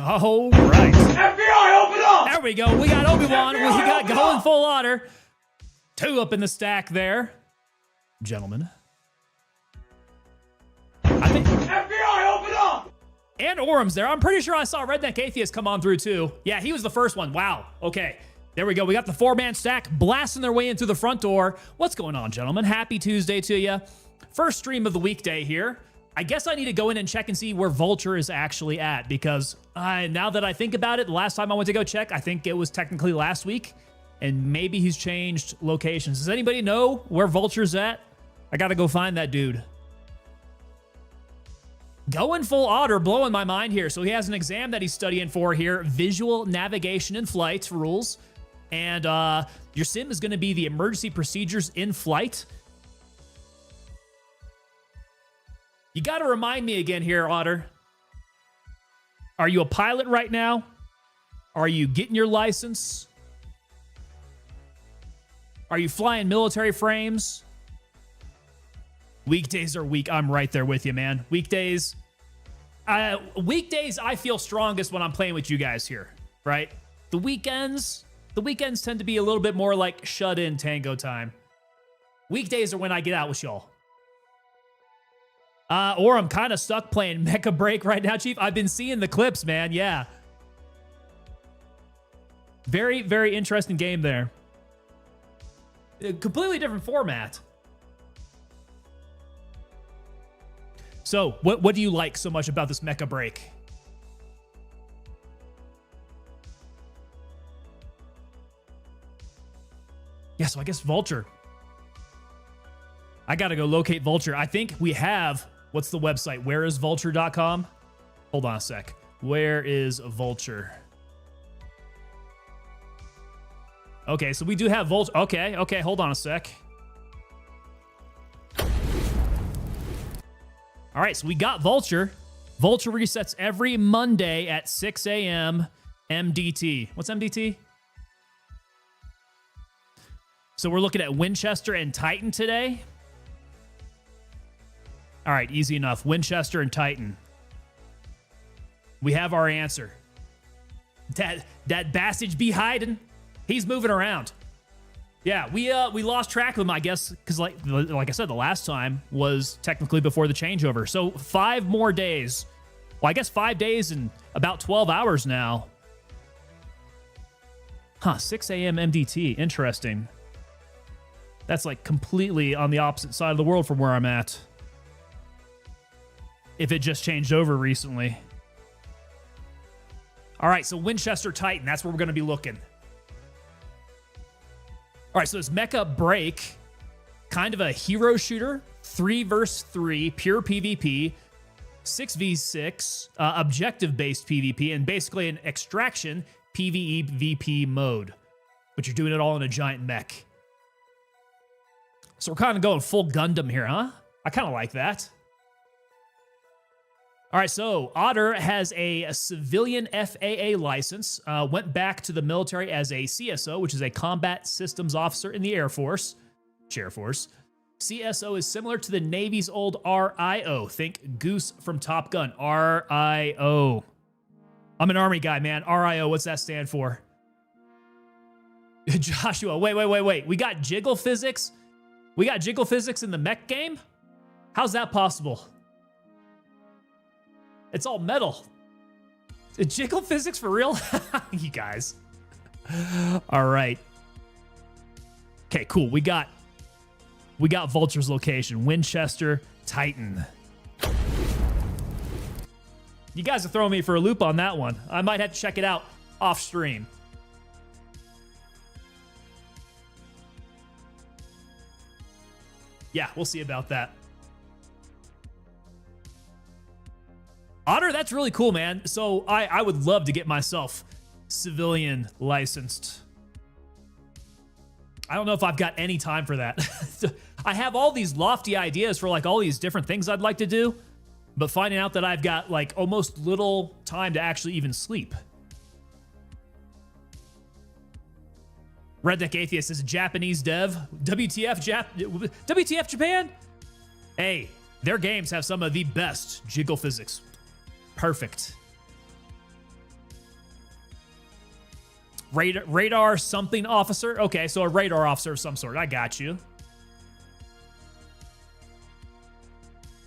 All right. FBI, open up! There we go. We got Obi-Wan. We got open going up! full otter. 2 up in the stack there. Gentlemen. I think... FBI, open up! And Orem's there. I'm pretty sure I saw Redneck Atheist come on through too. Yeah, he was the first one. Wow. Okay. There we go. We got the 4-man stack blasting their way in through the front door. What's going on, gentlemen? Happy Tuesday to you. First stream of the weekday here. I guess I need to go in and check and see where Vulture is actually at, because now that I think about it, the last time I went to go check, I think it was technically last week, and maybe he's changed locations. Does anybody know where Vulture's at? I gotta go find that dude. Going full otter, blowing my mind here. So he has an exam that he's studying for here, visual navigation in flight rules. And your sim is gonna be the emergency procedures in flight. You got to remind me again here, Otter. Are you a pilot right now? Are you getting your license? Are you flying military frames? Weekdays are weak. I'm right there with you, man. Weekdays I feel strongest when I'm playing with you guys here, right? The weekends tend to be a little bit more like shut-in tango time. Weekdays are when I get out with y'all. Or I'm kind of stuck playing Mecha Break right now, Chief. I've been seeing the clips, man. Yeah. Very, very interesting game there. A completely different format. So, what do you like so much about this Mecha Break? Yeah, so I guess Vulture. I gotta go locate Vulture. I think we have... What's the website? Whereisvulture.com? Hold on a sec. Where is Vulture? Okay, so we do have Vulture. Okay, hold on a sec. All right, so we got Vulture. Vulture resets every Monday at 6 a.m. MDT. What's MDT? So we're looking at Winchester and Titan today. All right, easy enough. Winchester and Titan. We have our answer. That Bassage be hiding. He's moving around. Yeah, we lost track of him, I guess, because like I said, the last time was technically before the changeover. So 5 more days. Well, I guess 5 days and about 12 hours now. Huh, 6 a.m. MDT. Interesting. That's like completely on the opposite side of the world from where I'm at. If it just changed over recently. All right, so Winchester Titan, that's where we're going to be looking. All right, so it's Mecha Break, kind of a hero shooter, 3 versus 3, pure PvP, 6v6, objective-based PvP, and basically an extraction PvE-VP mode, but you're doing it all in a giant mech. So we're kind of going full Gundam here, huh? I kind of like that. All right, so Otter has a civilian FAA license, went back to the military as a CSO, which is a combat systems officer in the Air Force. Chair Force. CSO is similar to the Navy's old RIO. Think Goose from Top Gun. RIO. I'm an Army guy, man. RIO, what's that stand for? Joshua, wait. We got jiggle physics? We got jiggle physics in the mech game? How's that possible? It's all metal. Jiggle physics for real? You guys. All right. Okay, cool. We got Vulture's location. Winchester, Titan. You guys are throwing me for a loop on that one. I might have to check it out off stream. Yeah, we'll see about that. Otter, that's really cool, man. So I would love to get myself civilian licensed. I don't know if I've got any time for that. I have all these lofty ideas for like all these different things I'd like to do, but finding out that I've got like almost little time to actually even sleep. Redneck Atheist is a Japanese dev. WTF Japan? Hey, their games have some of the best jiggle physics. Perfect. Radar something officer. Okay, so a radar officer of some sort. I got you.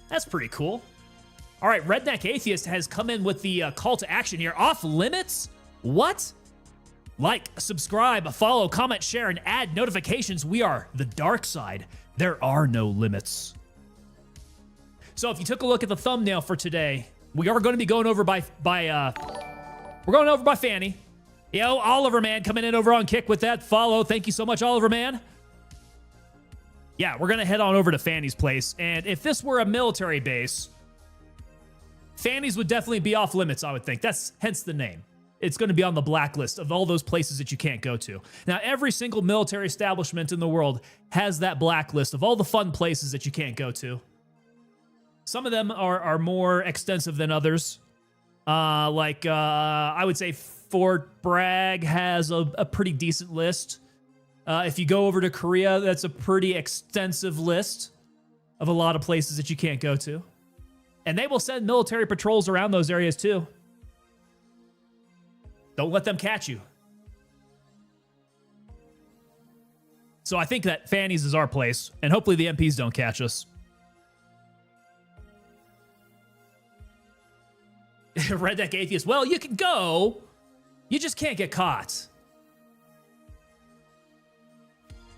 That's pretty cool. All right, Redneck Atheist has come in with the call to action here. Off limits? What? Like, subscribe, follow, comment, share, and add notifications. We are the dark side. There are no limits. So if you took a look at the thumbnail for today, we are going to be going over by Fanny. Yo, Oliver Man coming in over on Kick with that follow. Thank you so much, Oliver Man. Yeah, we're going to head on over to Fanny's place. And if this were a military base, Fanny's would definitely be off limits, I would think. That's hence the name. It's going to be on the blacklist of all those places that you can't go to. Now, every single military establishment in the world has that blacklist of all the fun places that you can't go to. Some of them are more extensive than others. I would say Fort Bragg has a pretty decent list. If you go over to Korea, that's a pretty extensive list of a lot of places that you can't go to. And they will send military patrols around those areas too. Don't let them catch you. So I think that Fanny's is our place, and hopefully the MPs don't catch us. Redneck Atheist, well, you can go. You just can't get caught.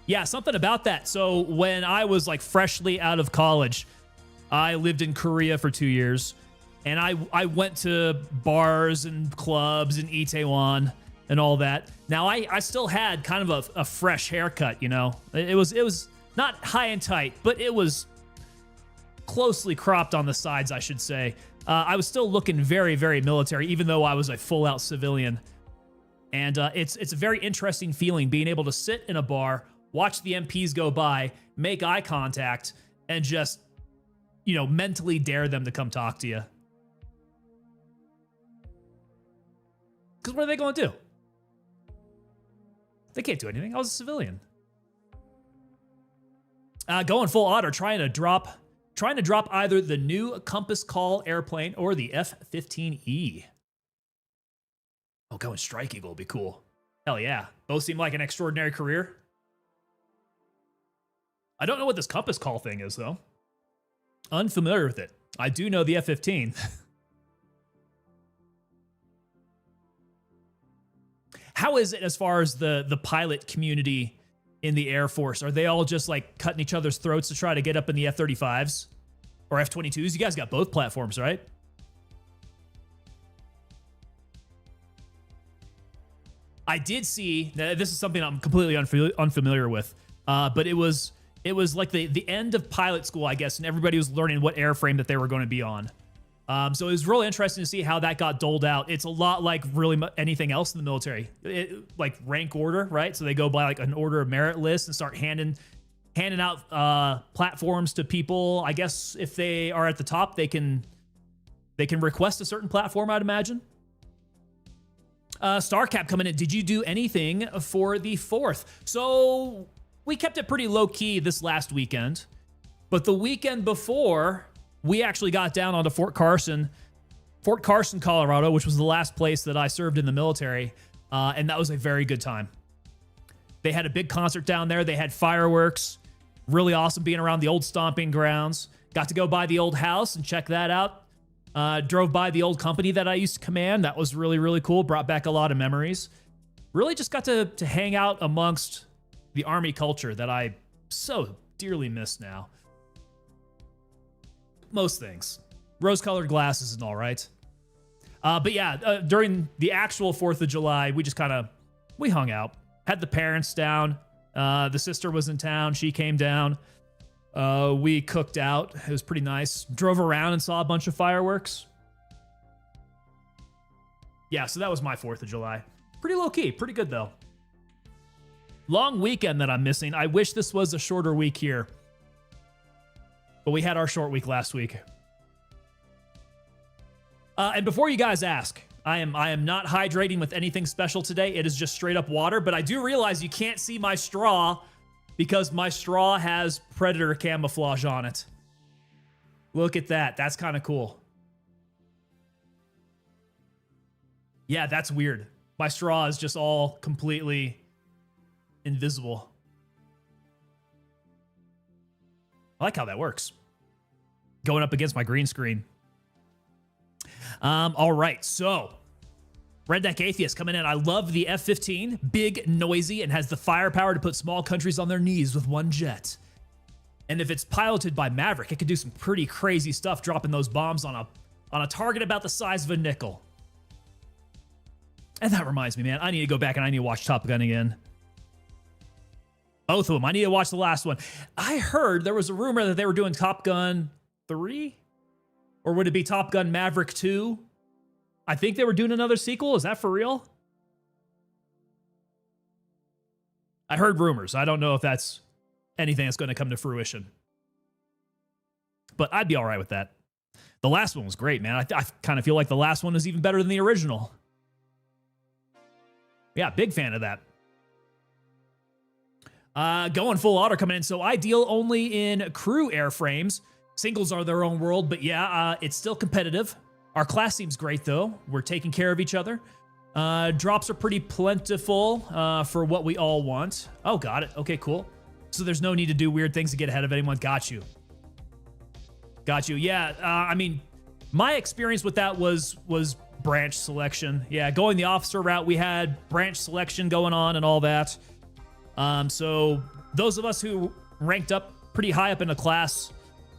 Yeah, something about that. So when I was like freshly out of college, I lived in Korea for 2 years. And I went to bars and clubs in Itaewon and all that. Now, I still had kind of a fresh haircut, you know. It was not high and tight, but it was closely cropped on the sides, I should say. I was still looking very, very military, even though I was a full-out civilian. And it's a very interesting feeling being able to sit in a bar, watch the MPs go by, make eye contact, and just, you know, mentally dare them to come talk to you. Because what are they going to do? They can't do anything. I was a civilian. Going full auto, trying to drop either the new Compass Call airplane or the F-15E. Oh, going Strike Eagle would be cool. Hell yeah. Both seem like an extraordinary career. I don't know what this Compass Call thing is, though. Unfamiliar with it. I do know the F-15. How is it as far as the pilot community in the Air Force? Are they all just like cutting each other's throats to try to get up in the F-35s or F-22s? You guys got both platforms, right? I did see, this is something I'm completely unfamiliar with, but it was like the end of pilot school, I guess, and everybody was learning what airframe that they were going to be on. So it was really interesting to see how that got doled out. It's a lot like really anything else in the military, like rank order, right? So they go by like an order of merit list and start handing out platforms to people. I guess if they are at the top, they can request a certain platform, I'd imagine. Starcap coming in. Did you do anything for the 4th? So we kept it pretty low key this last weekend, but the weekend before, we actually got down onto Fort Carson, Colorado, which was the last place that I served in the military, and that was a very good time. They had a big concert down there. They had fireworks. Really awesome being around the old stomping grounds. Got to go by the old house and check that out. Drove by the old company that I used to command. That was really, really cool. Brought back a lot of memories. Really just got to hang out amongst the Army culture that I so dearly miss now. Most things. Rose-colored glasses and all, right? But yeah, during the actual 4th of July, we hung out. Had the parents down. The sister was in town. She came down. We cooked out. It was pretty nice. Drove around and saw a bunch of fireworks. Yeah, so that was my 4th of July. Pretty low-key. Pretty good, though. Long weekend that I'm missing. I wish this was a shorter week here. But we had our short week last week. And before you guys ask, I am not hydrating with anything special today. It is just straight up water, but I do realize you can't see my straw because my straw has predator camouflage on it. Look at that. That's kind of cool. Yeah, that's weird. My straw is just all completely invisible. I like how that works. Going up against my green screen. All right, so Redneck Atheist coming in. I love the F-15, big, noisy, and has the firepower to put small countries on their knees with one jet. And if it's piloted by Maverick, it could do some pretty crazy stuff, dropping those bombs on a target about the size of a nickel. And that reminds me, man, I need to go back and I need to watch Top Gun again. Both of them. I need to watch the last one. I heard there was a rumor that they were doing Top Gun 3? Or would it be Top Gun Maverick 2? I think they were doing another sequel. Is that for real? I heard rumors. I don't know if that's anything that's going to come to fruition. But I'd be all right with that. The last one was great, man. I kind of feel like the last one is even better than the original. Yeah, big fan of that. Going full auto coming in. So ideal only in crew airframes. Singles are their own world, but yeah, it's still competitive. Our class seems great, though. We're taking care of each other. Drops are pretty plentiful for what we all want. Oh, got it. Okay, cool. So there's no need to do weird things to get ahead of anyone. Got you. Got you. Yeah, I mean, my experience with that was branch selection. Yeah, going the officer route, we had branch selection going on and all that. So those of us who ranked up pretty high up in the class,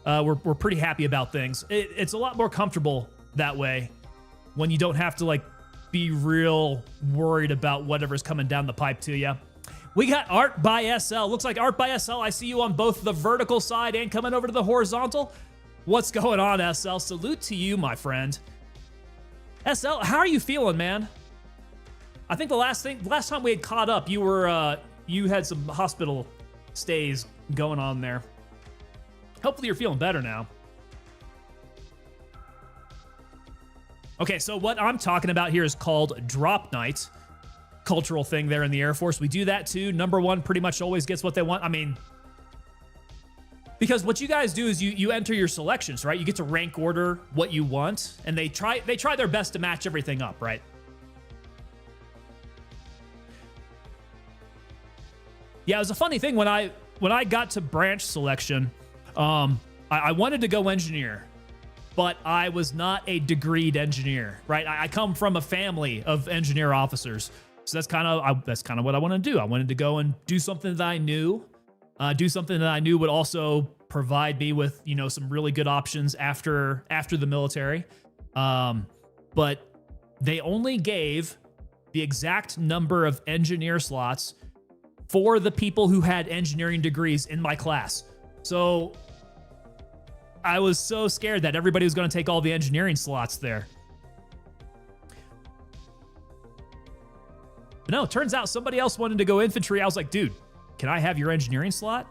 we're pretty happy about things. It's a lot more comfortable that way when you don't have to like be real worried about whatever's coming down the pipe to you. We got Art by SL. Looks like Art by SL. I see you on both the vertical side and coming over to the horizontal. What's going on, SL? Salute to you, my friend. SL, how are you feeling, man? I think the last time we had caught up, you had some hospital stays going on there. Hopefully you're feeling better now. Okay, so what I'm talking about here is called Drop Night. Cultural thing there in the Air Force. We do that too. Number one pretty much always gets what they want. I mean, because what you guys do is you enter your selections, right? You get to rank order what you want, and they try their best to match everything up, right? Yeah, it was a funny thing when I got to branch selection. I wanted to go engineer, but I was not a degreed engineer, right? I come from a family of engineer officers, so that's kind of what I want to do. I wanted to go and do something that I knew, would also provide me with, you know, some really good options after the military. But they only gave the exact number of engineer slots for the people who had engineering degrees in my class. So I was so scared that everybody was going to take all the engineering slots there. But no, it turns out somebody else wanted to go infantry. I was like, dude, can I have your engineering slot?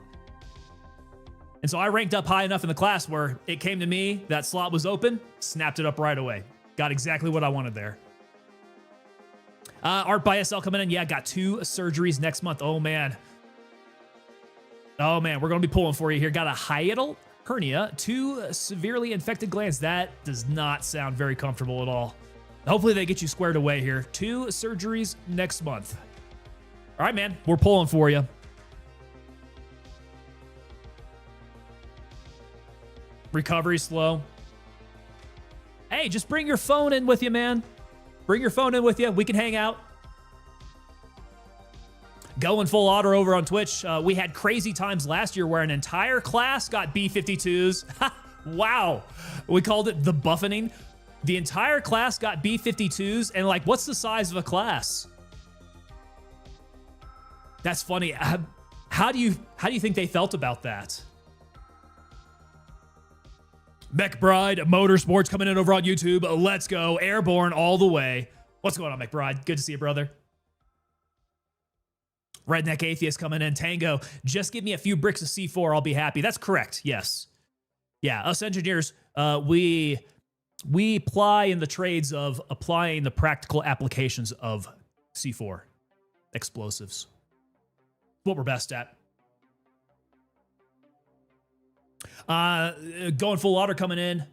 And so I ranked up high enough in the class where it came to me, that slot was open, snapped it up right away. Got exactly what I wanted there. Art by SL coming in. Yeah, got 2 surgeries next month. Oh, man. Oh, man, we're going to be pulling for you here. Got a hiatal hernia, 2 severely infected glands. That does not sound very comfortable at all. Hopefully they get you squared away here. 2 surgeries next month. All right, man, we're pulling for you. Recovery slow. Hey, just bring your phone in with you, man. Bring your phone in with you. We can hang out. Going full auto over on Twitch. We had crazy times last year where an entire class got B-52s. Wow. We called it the buffeting. The entire class got B-52s, and like, what's the size of a class? That's funny. How do you think they felt about that? McBride Motorsports coming in over on YouTube. Let's go. Airborne all the way. What's going on, McBride? Good to see you, brother. Redneck Atheist coming in. Tango, just give me a few bricks of C4. I'll be happy. That's correct. Yes. Yeah, us engineers, we ply in the trades of applying the practical applications of C4 explosives. What we're best at. Going full auto coming in.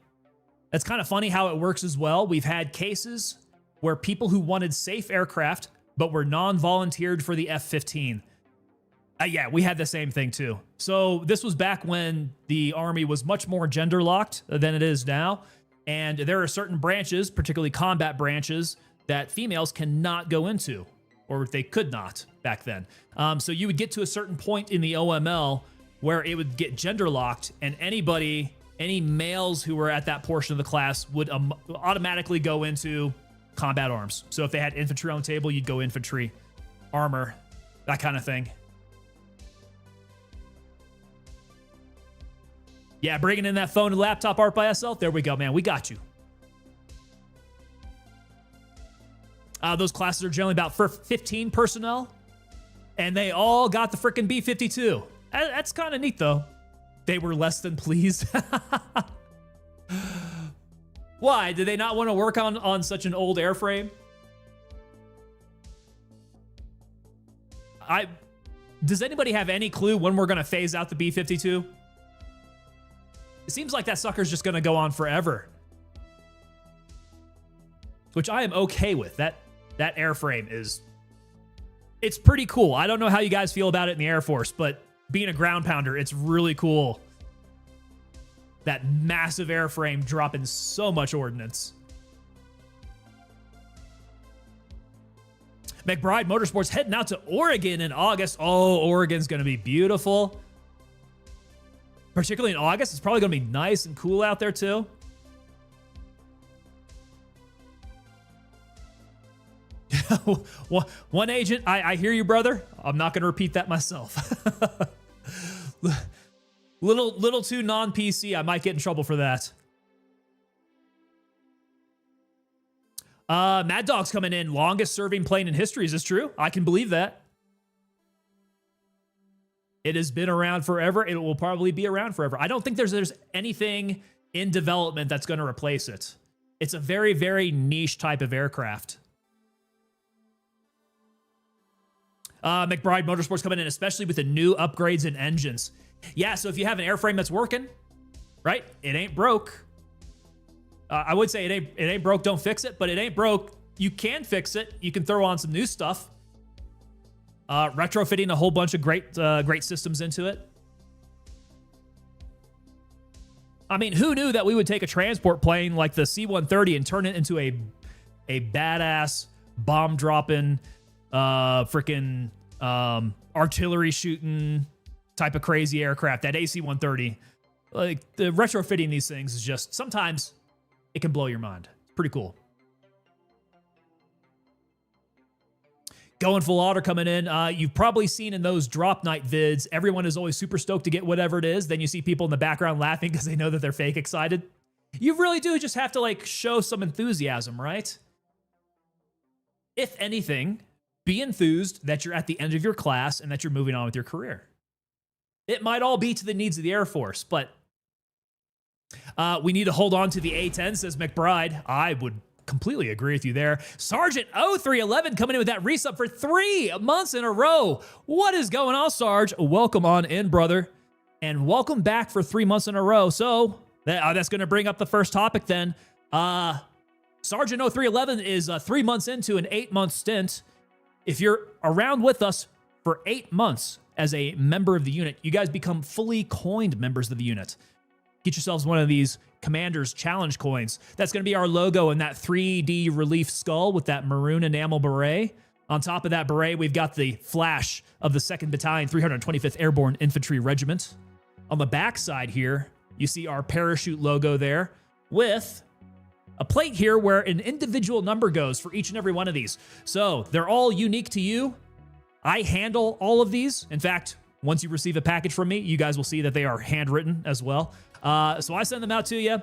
It's kind of funny how it works as well. We've had cases were people who wanted safe aircraft but were non-volunteered for the F-15. Yeah, we had the same thing too. So this was back when the Army was much more gender locked than it is now. And there are certain branches, particularly combat branches, that females cannot go into, or they could not back then. So you would get to a certain point in the OML where it would get gender locked, and any males who were at that portion of the class would automatically go into combat arms. So if they had infantry on the table, you'd go infantry, armor, that kind of thing. Yeah, bringing in that phone and laptop art by SL. There we go, man. We got you. Those classes are generally about 15 personnel, and they all got the frickin' B-52. That's kind of neat, though. They were less than pleased. Why? Did they not want to work on such an old airframe? Does anybody have any clue when we're going to phase out the B-52? It seems like that sucker's just going to go on forever. Which I am okay with. That airframe it's pretty cool. I don't know how you guys feel about it in the Air Force, but being a ground pounder, it's really cool. That massive airframe dropping so much ordnance. McBride Motorsports heading out to Oregon in August. Oh, Oregon's going to be beautiful. Particularly in August. It's probably going to be nice and cool out there too. One agent, I hear you, brother. I'm not going to repeat that myself. Little too non-PC. I might get in trouble for that. Mad Dog's coming in. Longest serving plane in history. Is this true? I can believe that. It has been around forever. It will probably be around forever. I don't think there's anything in development that's going to replace it. It's a very, very niche type of aircraft. McBride Motorsports coming in, especially with the new upgrades and engines. Yeah, so if you have an airframe that's working, right? It ain't broke. I would say it ain't broke, don't fix it, but it ain't broke. You can fix it. You can throw on some new stuff. Retrofitting a whole bunch of great systems into it. I mean, who knew that we would take a transport plane like the C-130 and turn it into a badass bomb-dropping, freaking artillery shooting type of crazy aircraft, that AC-130. Like, the retrofitting these things is just, sometimes it can blow your mind. It's pretty cool. Going full auto coming in. You've probably seen in those drop night vids, everyone is always super stoked to get whatever it is. Then you see people in the background laughing because they know that they're fake excited. You really do just have to, like, show some enthusiasm, right? If anything, be enthused that you're at the end of your class and that you're moving on with your career. It might all be to the needs of the Air Force, but we need to hold on to the A-10, says McBride. I would completely agree with you there. Sergeant 0311 coming in with that resub for 3 months in a row. What is going on, Sarge? Welcome on in, brother. And welcome back for 3 months in a row. So that's going to bring up the first topic then. Sergeant 0311 is 3 months into an 8-month stint. If you're around with us for 8 months as a member of the unit, you guys become fully coined members of the unit. Get yourselves one of these Commander's Challenge coins. That's going to be our logo in that 3D relief skull with that maroon enamel beret. On top of that beret, we've got the flash of the 2nd Battalion, 325th Airborne Infantry Regiment. On the back side here, you see our parachute logo there with a plate here where an individual number goes for each and every one of these. So they're all unique to you. I handle all of these. In fact, once you receive a package from me, you guys will see that they are handwritten as well. So I send them out to you.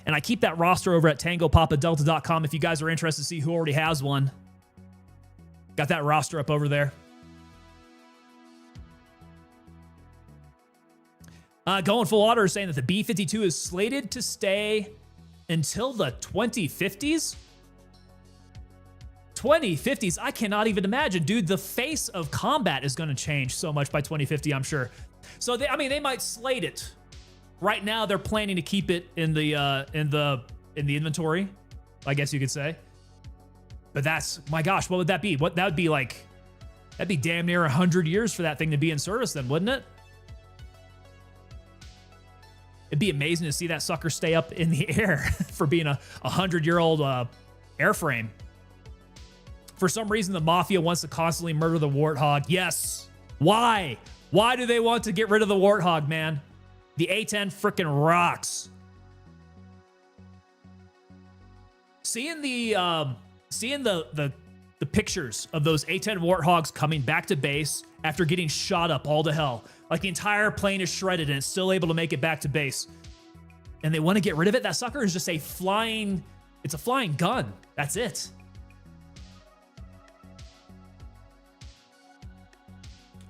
And I keep that roster over at TangoPapaDelta.com if you guys are interested to see who already has one. Got that roster up over there. Going full auto is saying that the B-52 is slated to stay until the 2050s. 2050s, I cannot even imagine. Dude, the face of combat is going to change so much by 2050, I'm sure. So, they might slate it. Right now, they're planning to keep it in the inventory. I guess you could say. But that's, my gosh, what would that be? That would be like, that'd be damn near 100 years for that thing to be in service then, wouldn't it? It'd be amazing to see that sucker stay up in the air for being a 100-year-old airframe. For some reason, the Mafia wants to constantly murder the Warthog. Yes. Why? Why do they want to get rid of the Warthog, man? The A-10 frickin' rocks. Seeing the pictures of those A-10 Warthogs coming back to base after getting shot up all to hell. Like the entire plane is shredded and it's still able to make it back to base. And they want to get rid of it? That sucker is just a flying gun. That's it.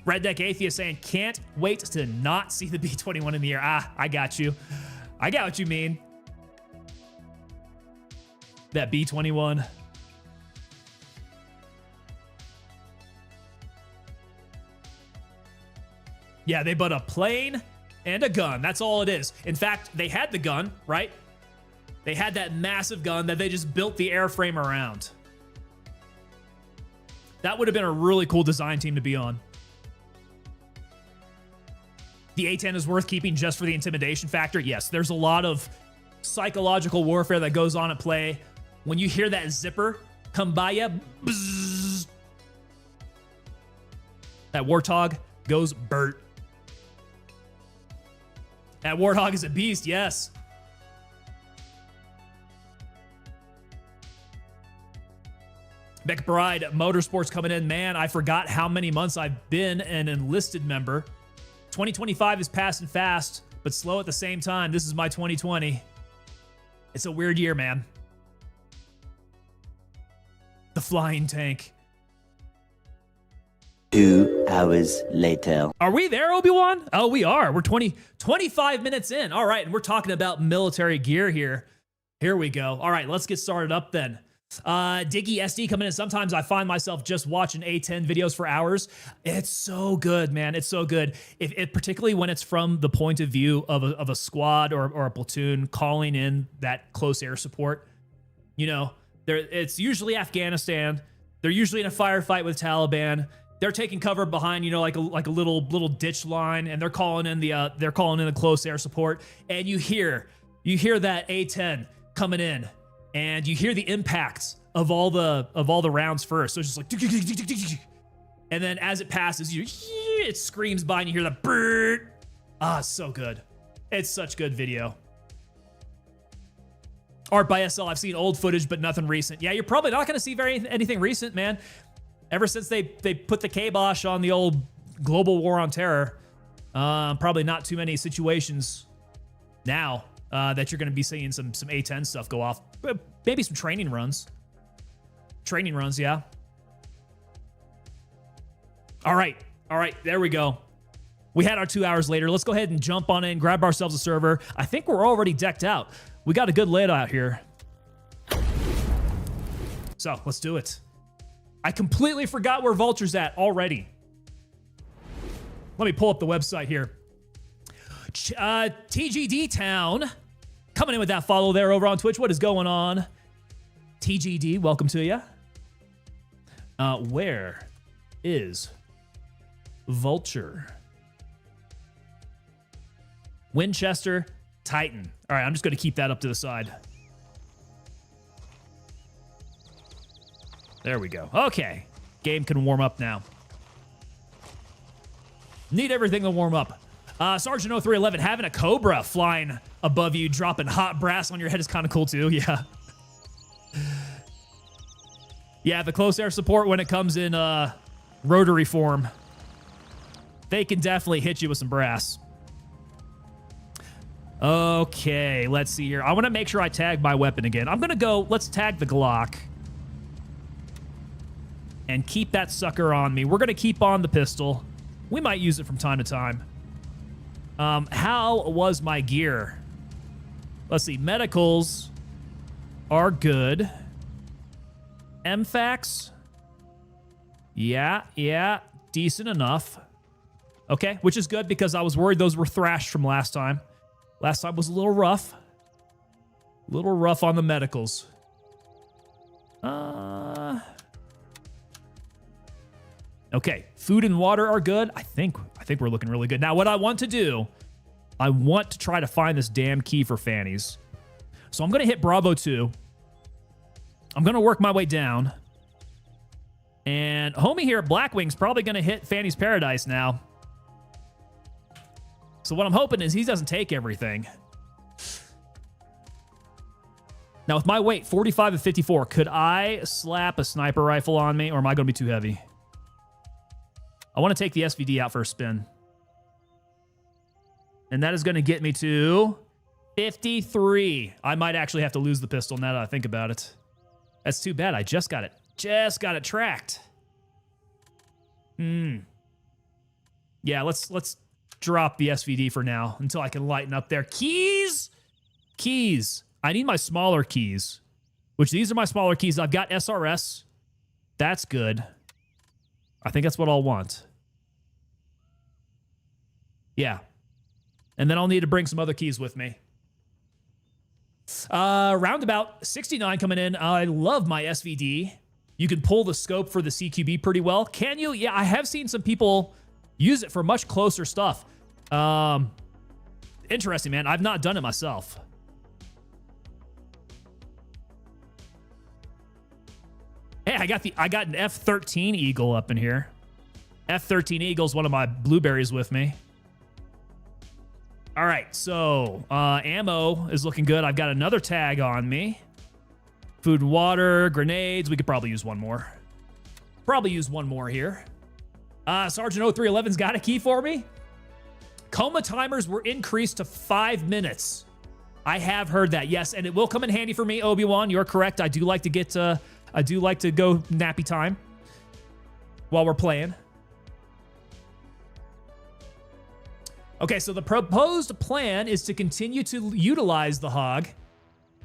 Redneck Atheist saying, can't wait to not see the B-21 in the air. Ah, I got you. I got what you mean. That B-21. Yeah, they put a plane and a gun. That's all it is. In fact, they had the gun, right? They had that massive gun that they just built the airframe around. That would have been a really cool design team to be on. The A-10 is worth keeping just for the intimidation factor. Yes, there's a lot of psychological warfare that goes on at play. When you hear that zipper come by you, bzzz, that Warthog goes Bert. That Warthog is a beast, yes. McBride Motorsports coming in. Man, I forgot how many months I've been an enlisted member. 2025 is passing fast, but slow at the same time. This is my 2020. It's a weird year, man. The flying tank. 2 hours later. Are we there, Obi-Wan? Oh, we are. We're 25 minutes in. All right, and we're talking about military gear here. Here we go. All right, let's get started up then. Diggy SD coming in. Sometimes I find myself just watching A-10 videos for hours. It's so good, man. It's so good. Particularly when it's from the point of view of a squad or a platoon calling in that close air support. You know, it's usually Afghanistan. They're usually in a firefight with Taliban. They're taking cover behind, you know, like a little ditch line, and they're calling in the close air support. And you hear that A-10 coming in. And you hear the impacts of all the rounds first. So it's just like, and then as it passes, it screams by and you hear the bird. Ah, it's so good. It's such good video. Art by SL, I've seen old footage, but nothing recent. Yeah, you're probably not going to see anything recent, man. Ever since they put the kibosh on the old global war on terror, probably not too many situations now that you're going to be seeing some A-10 stuff go off. Maybe some training runs. Training runs, yeah. All right, there we go. We had our 2 hours later. Let's go ahead and jump on in, grab ourselves a server. I think we're already decked out. We got a good layout here. So, let's do it. I completely forgot where Vulture's at already. Let me pull up the website here. TGD Town. Coming in with that follow there over on Twitch. What is going on? TGD, welcome to you. Where is Vulture? Winchester, Titan. All right, I'm just going to keep that up to the side. There we go. Okay. Game can warm up now. Need everything to warm up. Sergeant 0311, having a Cobra flying above you, dropping hot brass on your head is kind of cool too. Yeah. Yeah, the close air support when it comes in rotary form, they can definitely hit you with some brass. Okay, let's see here. I want to make sure I tag my weapon again. I'm going to go, let's tag the Glock. And keep that sucker on me. We're going to keep on the pistol. We might use it from time to time. How was my gear? Let's see. Medicals are good. MFACs. Yeah. Decent enough. Okay, which is good because I was worried those were thrashed from last time. Last time was a little rough. A little rough on the medicals. Okay, food and water are good. I think we're looking really good. Now, what I want to do, I want to try to find this damn key for Fanny's. So I'm going to hit Bravo 2. I'm going to work my way down. And homie here at Blackwing's probably going to hit Fanny's Paradise now. So what I'm hoping is he doesn't take everything. Now, with my weight, 45 and 54, could I slap a sniper rifle on me, or am I going to be too heavy? I want to take the SVD out for a spin. And that is going to get me to 53. I might actually have to lose the pistol now that I think about it. That's too bad. I just got it tracked. Yeah, let's drop the SVD for now until I can lighten up there. Keys. I need my smaller keys, which these are my smaller keys. I've got SRS. That's good. I think that's what I'll want. Yeah. And then I'll need to bring some other keys with me. Roundabout 69 coming in. I love my SVD. You can pull the scope for the CQB pretty well. Can you? Yeah, I have seen some people use it for much closer stuff. Interesting, man. I've not done it myself. Hey, I got an F-13 Eagle up in here. F-13 Eagle's one of my blueberries with me. All right, so ammo is looking good. I've got another tag on me. Food, water, grenades. We could probably use one more. Probably use one more here. Sergeant 0311's got a key for me. Coma timers were increased to 5 minutes. I have heard that, yes, and it will come in handy for me, Obi-Wan. You're correct. I do like to go nappy time while we're playing. Okay, so the proposed plan is to continue to utilize the Hog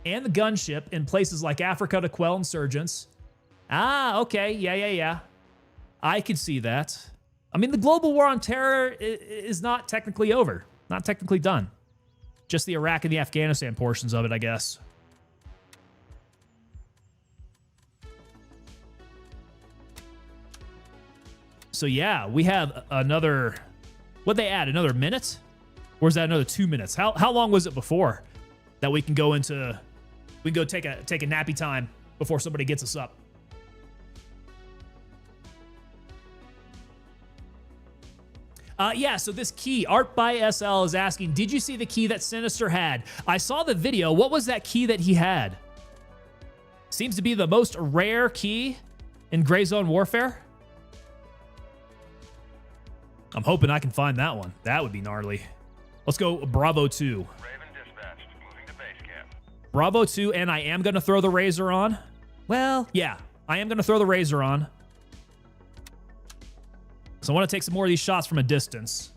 and the gunship in places like Africa to quell insurgents. Ah, okay. Yeah. I could see that. I mean, the global war on terror is not technically over. Not technically done. Just the Iraq and the Afghanistan portions of it, I guess. So yeah, we have another... What'd they add? Another minute? Or is that another 2 minutes? How long was it before that we can go into... We can go take a nappy time before somebody gets us up? Yeah, so this key, Art by SL is asking, did you see the key that Sinister had? I saw the video. What was that key that he had? Seems to be the most rare key in Gray Zone Warfare. I'm hoping I can find that one. That would be gnarly. Let's go Bravo 2. Raven dispatched, moving to base camp. Bravo 2, and I am going to throw the Razor on. Well, yeah, I am going to throw the Razor on. So I want to take some more of these shots from a distance.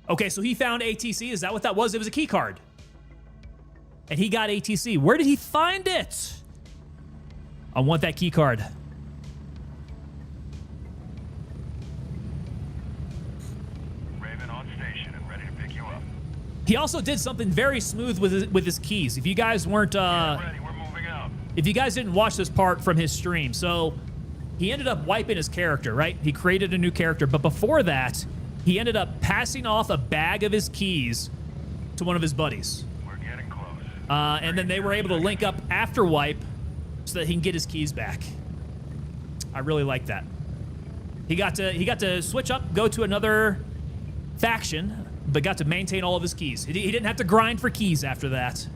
Okay, so he found ATC. Is that what that was? It was a key card. And he got ATC. Where did he find it? I want that key card. He also did something very smooth with his keys. If you guys weren't, Ready, we're moving out. If you guys didn't watch this part from his stream, so he ended up wiping his character, right? He created a new character, but before that, he ended up passing off a bag of his keys to one of his buddies. We're getting close. And then they were able to link up after wipe so that he can get his keys back. I really like that. He got to switch up, go to another faction, but got to maintain all of his keys. He didn't have to grind for keys after that.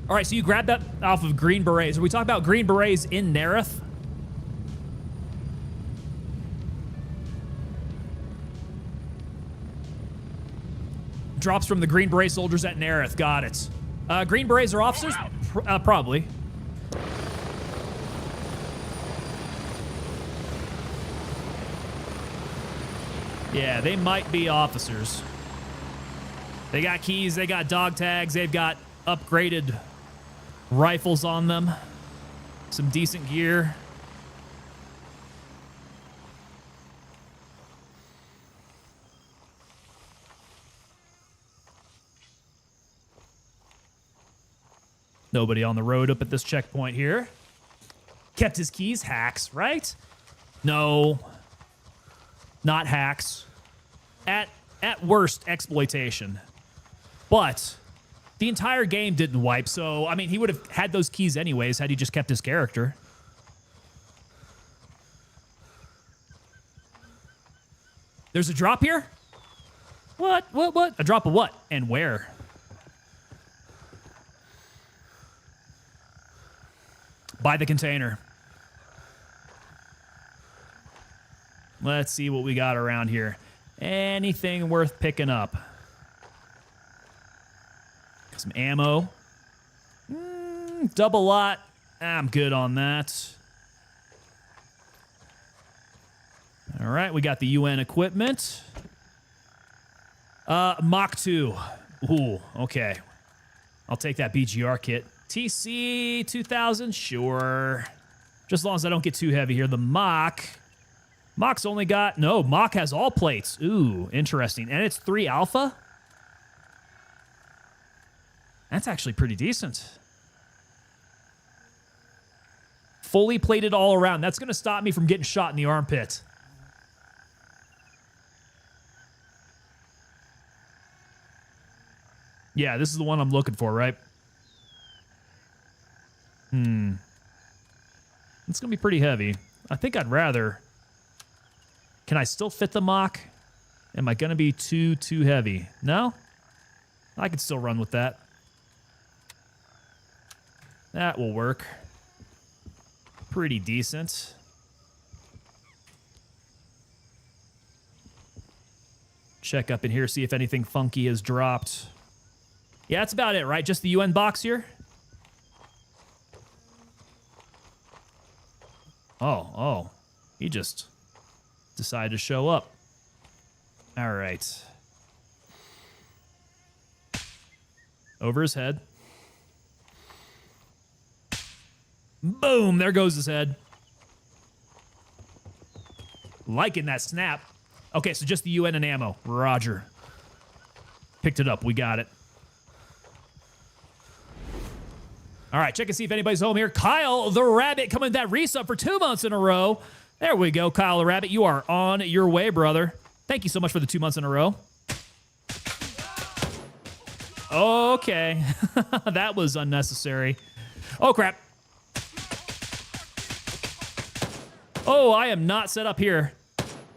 All right, so you grabbed that off of Green Berets. Are we talking about Green Berets in Nereth? Drops from the Green Beret soldiers at Nereth. Got it. Green Berets are officers? Probably. Yeah, they might be officers. They got keys, they got dog tags, they've got upgraded rifles on them. Some decent gear. Nobody on the road up at this checkpoint here. Kept his keys. Hacks, right? No. Not hacks. At worst, exploitation. But the entire game didn't wipe, so, I mean, he would have had those keys anyways had he just kept his character. There's a drop here? What? A drop of what? And where? Buy the container. Let's see what we got around here. Anything worth picking up? Got some ammo. Double lot. I'm good on that. All right, we got the UN equipment. Mach 2. Ooh, okay. I'll take that BGR kit. TC 2000, sure. Just as long as I don't get too heavy here. The Mach. Mach's only got... No, Mach has all plates. Ooh, interesting. And it's 3 alpha? That's actually pretty decent. Fully plated all around. That's going to stop me from getting shot in the armpit. Yeah, this is the one I'm looking for, right? It's going to be pretty heavy. I think I'd rather... Can I still fit the Mach? Am I going to be too heavy? No? I can still run with that. That will work. Pretty decent. Check up in here, see if anything funky has dropped. Yeah, that's about it, right? Just the UN box here? Oh. He just decided to show up. All right. Over his head. Boom, there goes his head. Liking that snap. Okay, so just the UN and ammo. Roger. Picked it up, we got it. All right, check and see if anybody's home here. Kyle the Rabbit coming with that resub for 2 months in a row. There we go, Kyle the Rabbit. You are on your way, brother. Thank you so much for the 2 months in a row. Okay. That was unnecessary. Oh, crap. Oh, I am not set up here.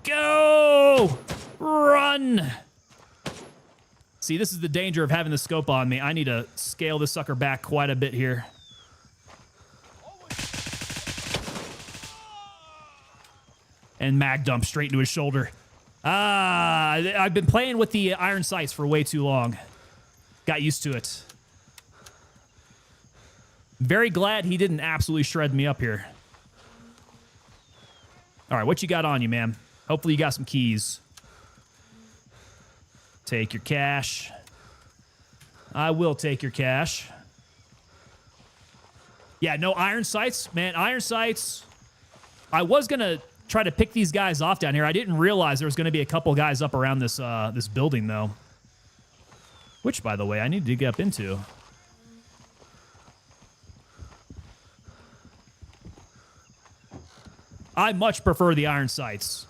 Go! Run! See, this is the danger of having the scope on me. I need to scale this sucker back quite a bit here. And mag dump straight into his shoulder. I've been playing with the iron sights for way too long. Got used to it. Very glad he didn't absolutely shred me up here. All right, what you got on you, man? Hopefully you got some keys. Take your cash. I will take your cash. Yeah, no iron sights. Man, iron sights. I was going to try to pick these guys off down here. I didn't realize there was going to be a couple guys up around this this building, though. Which, by the way, I need to get up into. I much prefer the iron sights.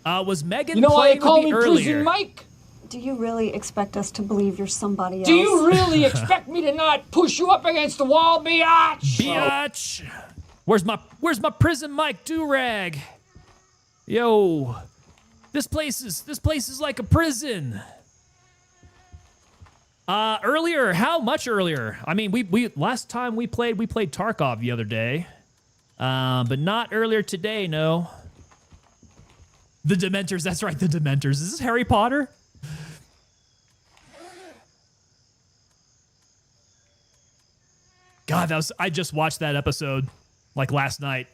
Was Megan playing with me earlier? Prison Mike? Do you really expect us to believe you're somebody else? Do you really expect me to not push you up against the wall, biatch? Biatch! Where's my prison Mike do-rag? Yo, this place is like a prison. Earlier, how much earlier? I mean, we last time we played Tarkov the other day, but not earlier today. No. The Dementors. That's right, the Dementors. Is this Harry Potter? God, I just watched that episode like last night.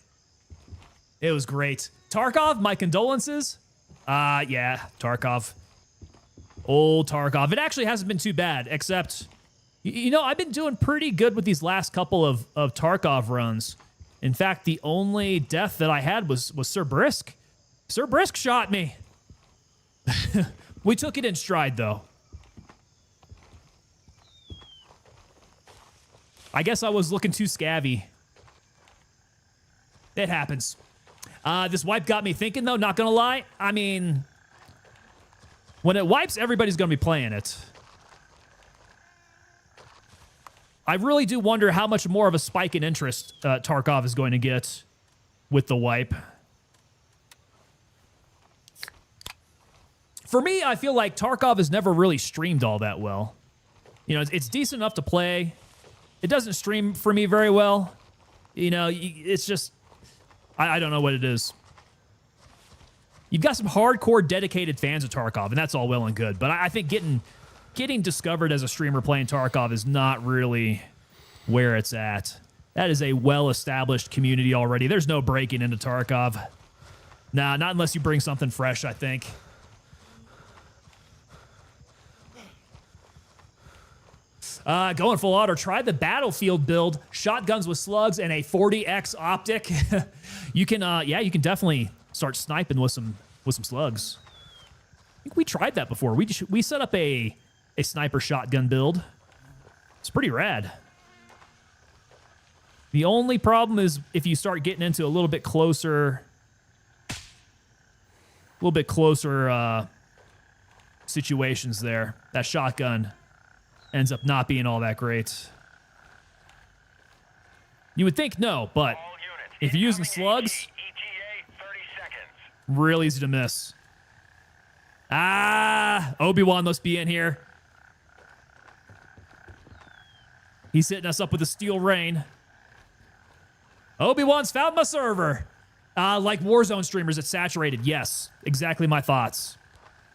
It was great. Tarkov, my condolences. Yeah, Tarkov. Old Tarkov. It actually hasn't been too bad, except, you know, I've been doing pretty good with these last couple of Tarkov runs. In fact, the only death that I had was Sir Brisk. Sir Brisk shot me. We took it in stride, though. I guess I was looking too scabby. It happens. This wipe got me thinking, though, not gonna lie. I mean, when it wipes, everybody's gonna be playing it. I really do wonder how much more of a spike in interest Tarkov is going to get with the wipe. For me, I feel like Tarkov has never really streamed all that well. You know, it's decent enough to play. It doesn't stream for me very well. You know, it's just, I don't know what it is. You've got some hardcore dedicated fans of Tarkov, and that's all well and good. But I think getting discovered as a streamer playing Tarkov is not really where it's at. That is a well-established community already. There's no breaking into Tarkov. Nah, not unless you bring something fresh, I think. Going full auto, try the Battlefield build, shotguns with slugs and a 40x optic. You can, yeah, you can definitely start sniping with some slugs. I think we tried that before. We set up a sniper shotgun build. It's pretty rad. The only problem is if you start getting into a little bit closer situations there, that shotgun ends up not being all that great. You would think no, but if you're using slugs, real easy to miss. Ah, Obi-Wan must be in here. He's hitting us up with a steel rain. Obi-Wan's found my server. Like Warzone streamers, it's saturated. Yes, exactly my thoughts.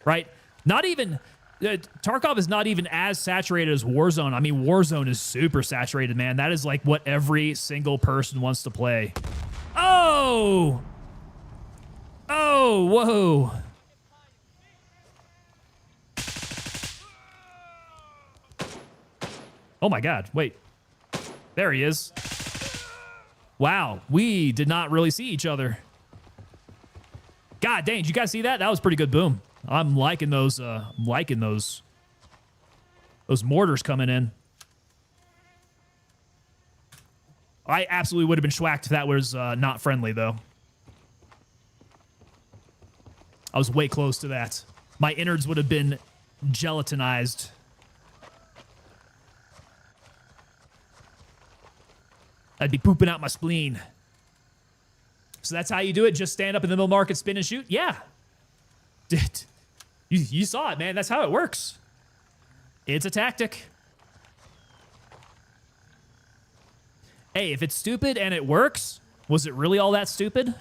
Right? Not even... Tarkov is not even as saturated as Warzone. I mean, Warzone is super saturated, man. That is like what every single person wants to play. Oh! Oh, whoa. Oh my God, wait. There he is. Wow, we did not really see each other. God dang, did you guys see that? That was pretty good boom. I'm liking those mortars coming in. I absolutely would have been schwacked if that was not friendly, though. I was way close to that. My innards would have been gelatinized. I'd be pooping out my spleen. So that's how you do it? Just stand up in the middle market, spin and shoot? Yeah. You saw it, man. That's how it works. It's a tactic. Hey, if it's stupid and it works, was it really all that stupid?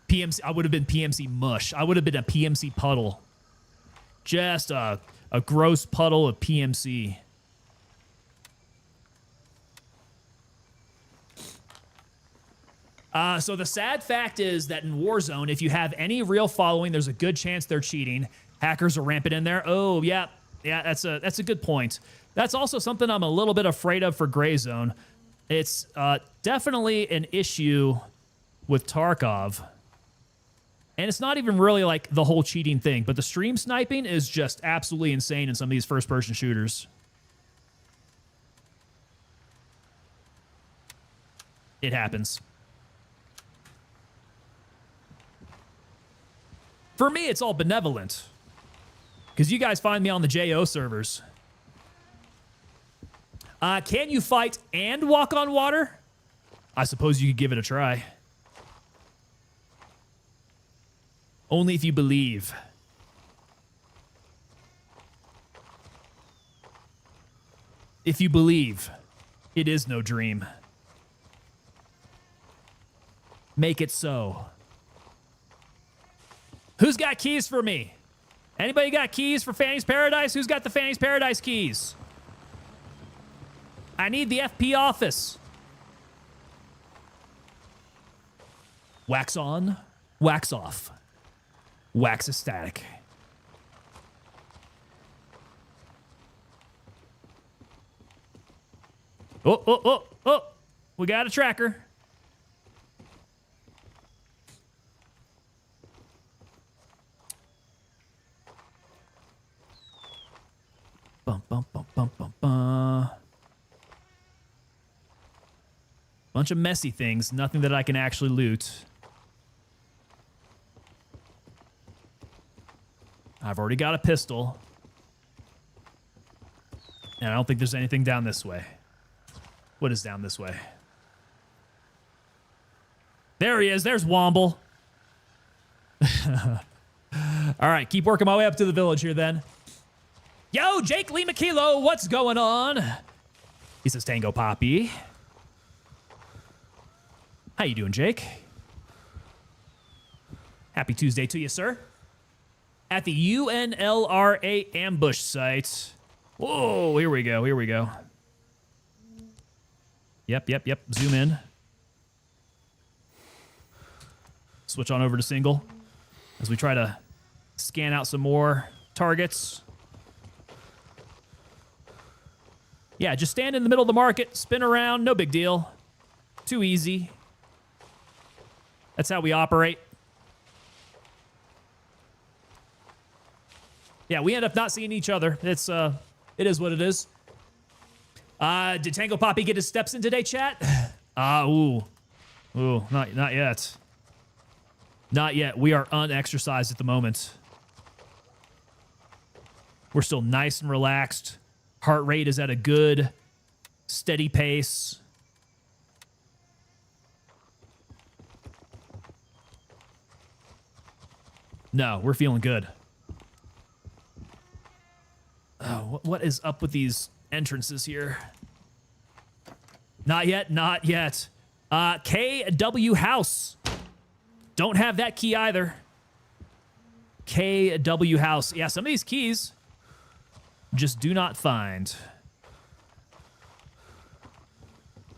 PMC, I would have been PMC mush. I would have been a PMC puddle. Just a gross puddle of PMC. So the sad fact is that in Warzone, if you have any real following, there's a good chance they're cheating. Hackers are rampant in there. Oh, yeah, that's a good point. That's also something I'm a little bit afraid of for Gray Zone. It's definitely an issue with Tarkov. And it's not even really like the whole cheating thing, but the stream sniping is just absolutely insane in some of these first-person shooters. It happens. For me, it's all benevolent. Because you guys find me on the JO servers. Can you fight and walk on water? I suppose you could give it a try. Only if you believe. If you believe, it is no dream. Make it so. Who's got keys for me? Anybody got keys for Fanny's Paradise? Who's got the Fanny's Paradise keys? I need the FP office. Wax on, wax off. Wax is static. Oh. We got a tracker. Bum, bum, bum, bum, bum, bum. Bunch of messy things. Nothing that I can actually loot. I've already got a pistol. And I don't think there's anything down this way. What is down this way? There he is. There's Womble. All right, keep working my way up to the village here then. Yo, Jake Lima Kilo, what's going on? He says Tango Poppy. How you doing, Jake? Happy Tuesday to you, sir. At the UNLRA ambush site. Whoa, here we go, here we go. Yep. Zoom in. Switch on over to single as we try to scan out some more targets. Yeah, just stand in the middle of the market, spin around, no big deal. Too easy. That's how we operate. Yeah, we end up not seeing each other. It is what it is. Did Tango Poppy get his steps in today, chat? Ooh, not yet. Not yet. We are unexercised at the moment. We're still nice and relaxed. Heart rate is at a good, steady pace. No, we're feeling good. Oh, what is up with these entrances here? Not yet, not yet. KW House. Don't have that key either. KW House. Yeah, some of these keys just do not find.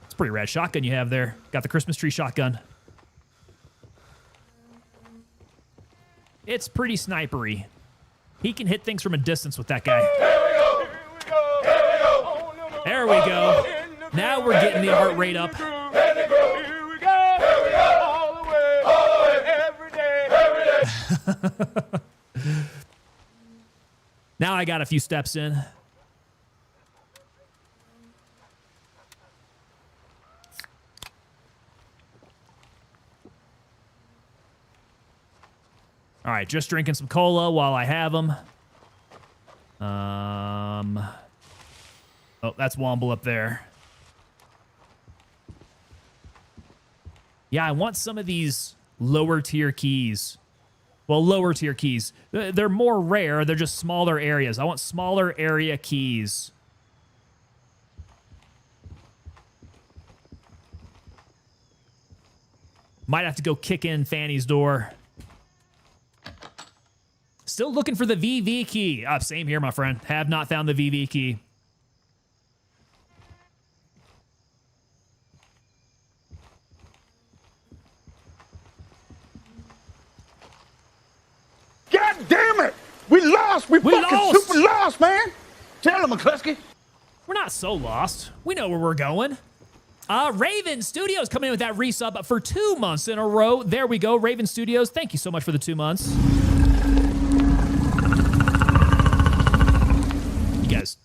It's a pretty rad shotgun you have there. Got the Christmas tree shotgun. It's pretty snipery. He can hit things from a distance with that guy. There we go. Now we're getting the heart rate up. Now I got a few steps in. All right, just drinking some cola while I have them. Oh, that's Womble up there. Yeah, I want some of these lower tier keys. Well, lower tier keys. They're more rare. They're just smaller areas. I want smaller area keys. Might have to go kick in Fanny's door. Still looking for the VV key. Same here, my friend. Have not found the VV key. God damn it! We lost! We fucking lost! super lost, man! Tell him, McCluskey. We're not so lost. We know where we're going. Raven Studios coming in with that resub for 2 months in a row. There we go. Raven Studios, thank you so much for the 2 months.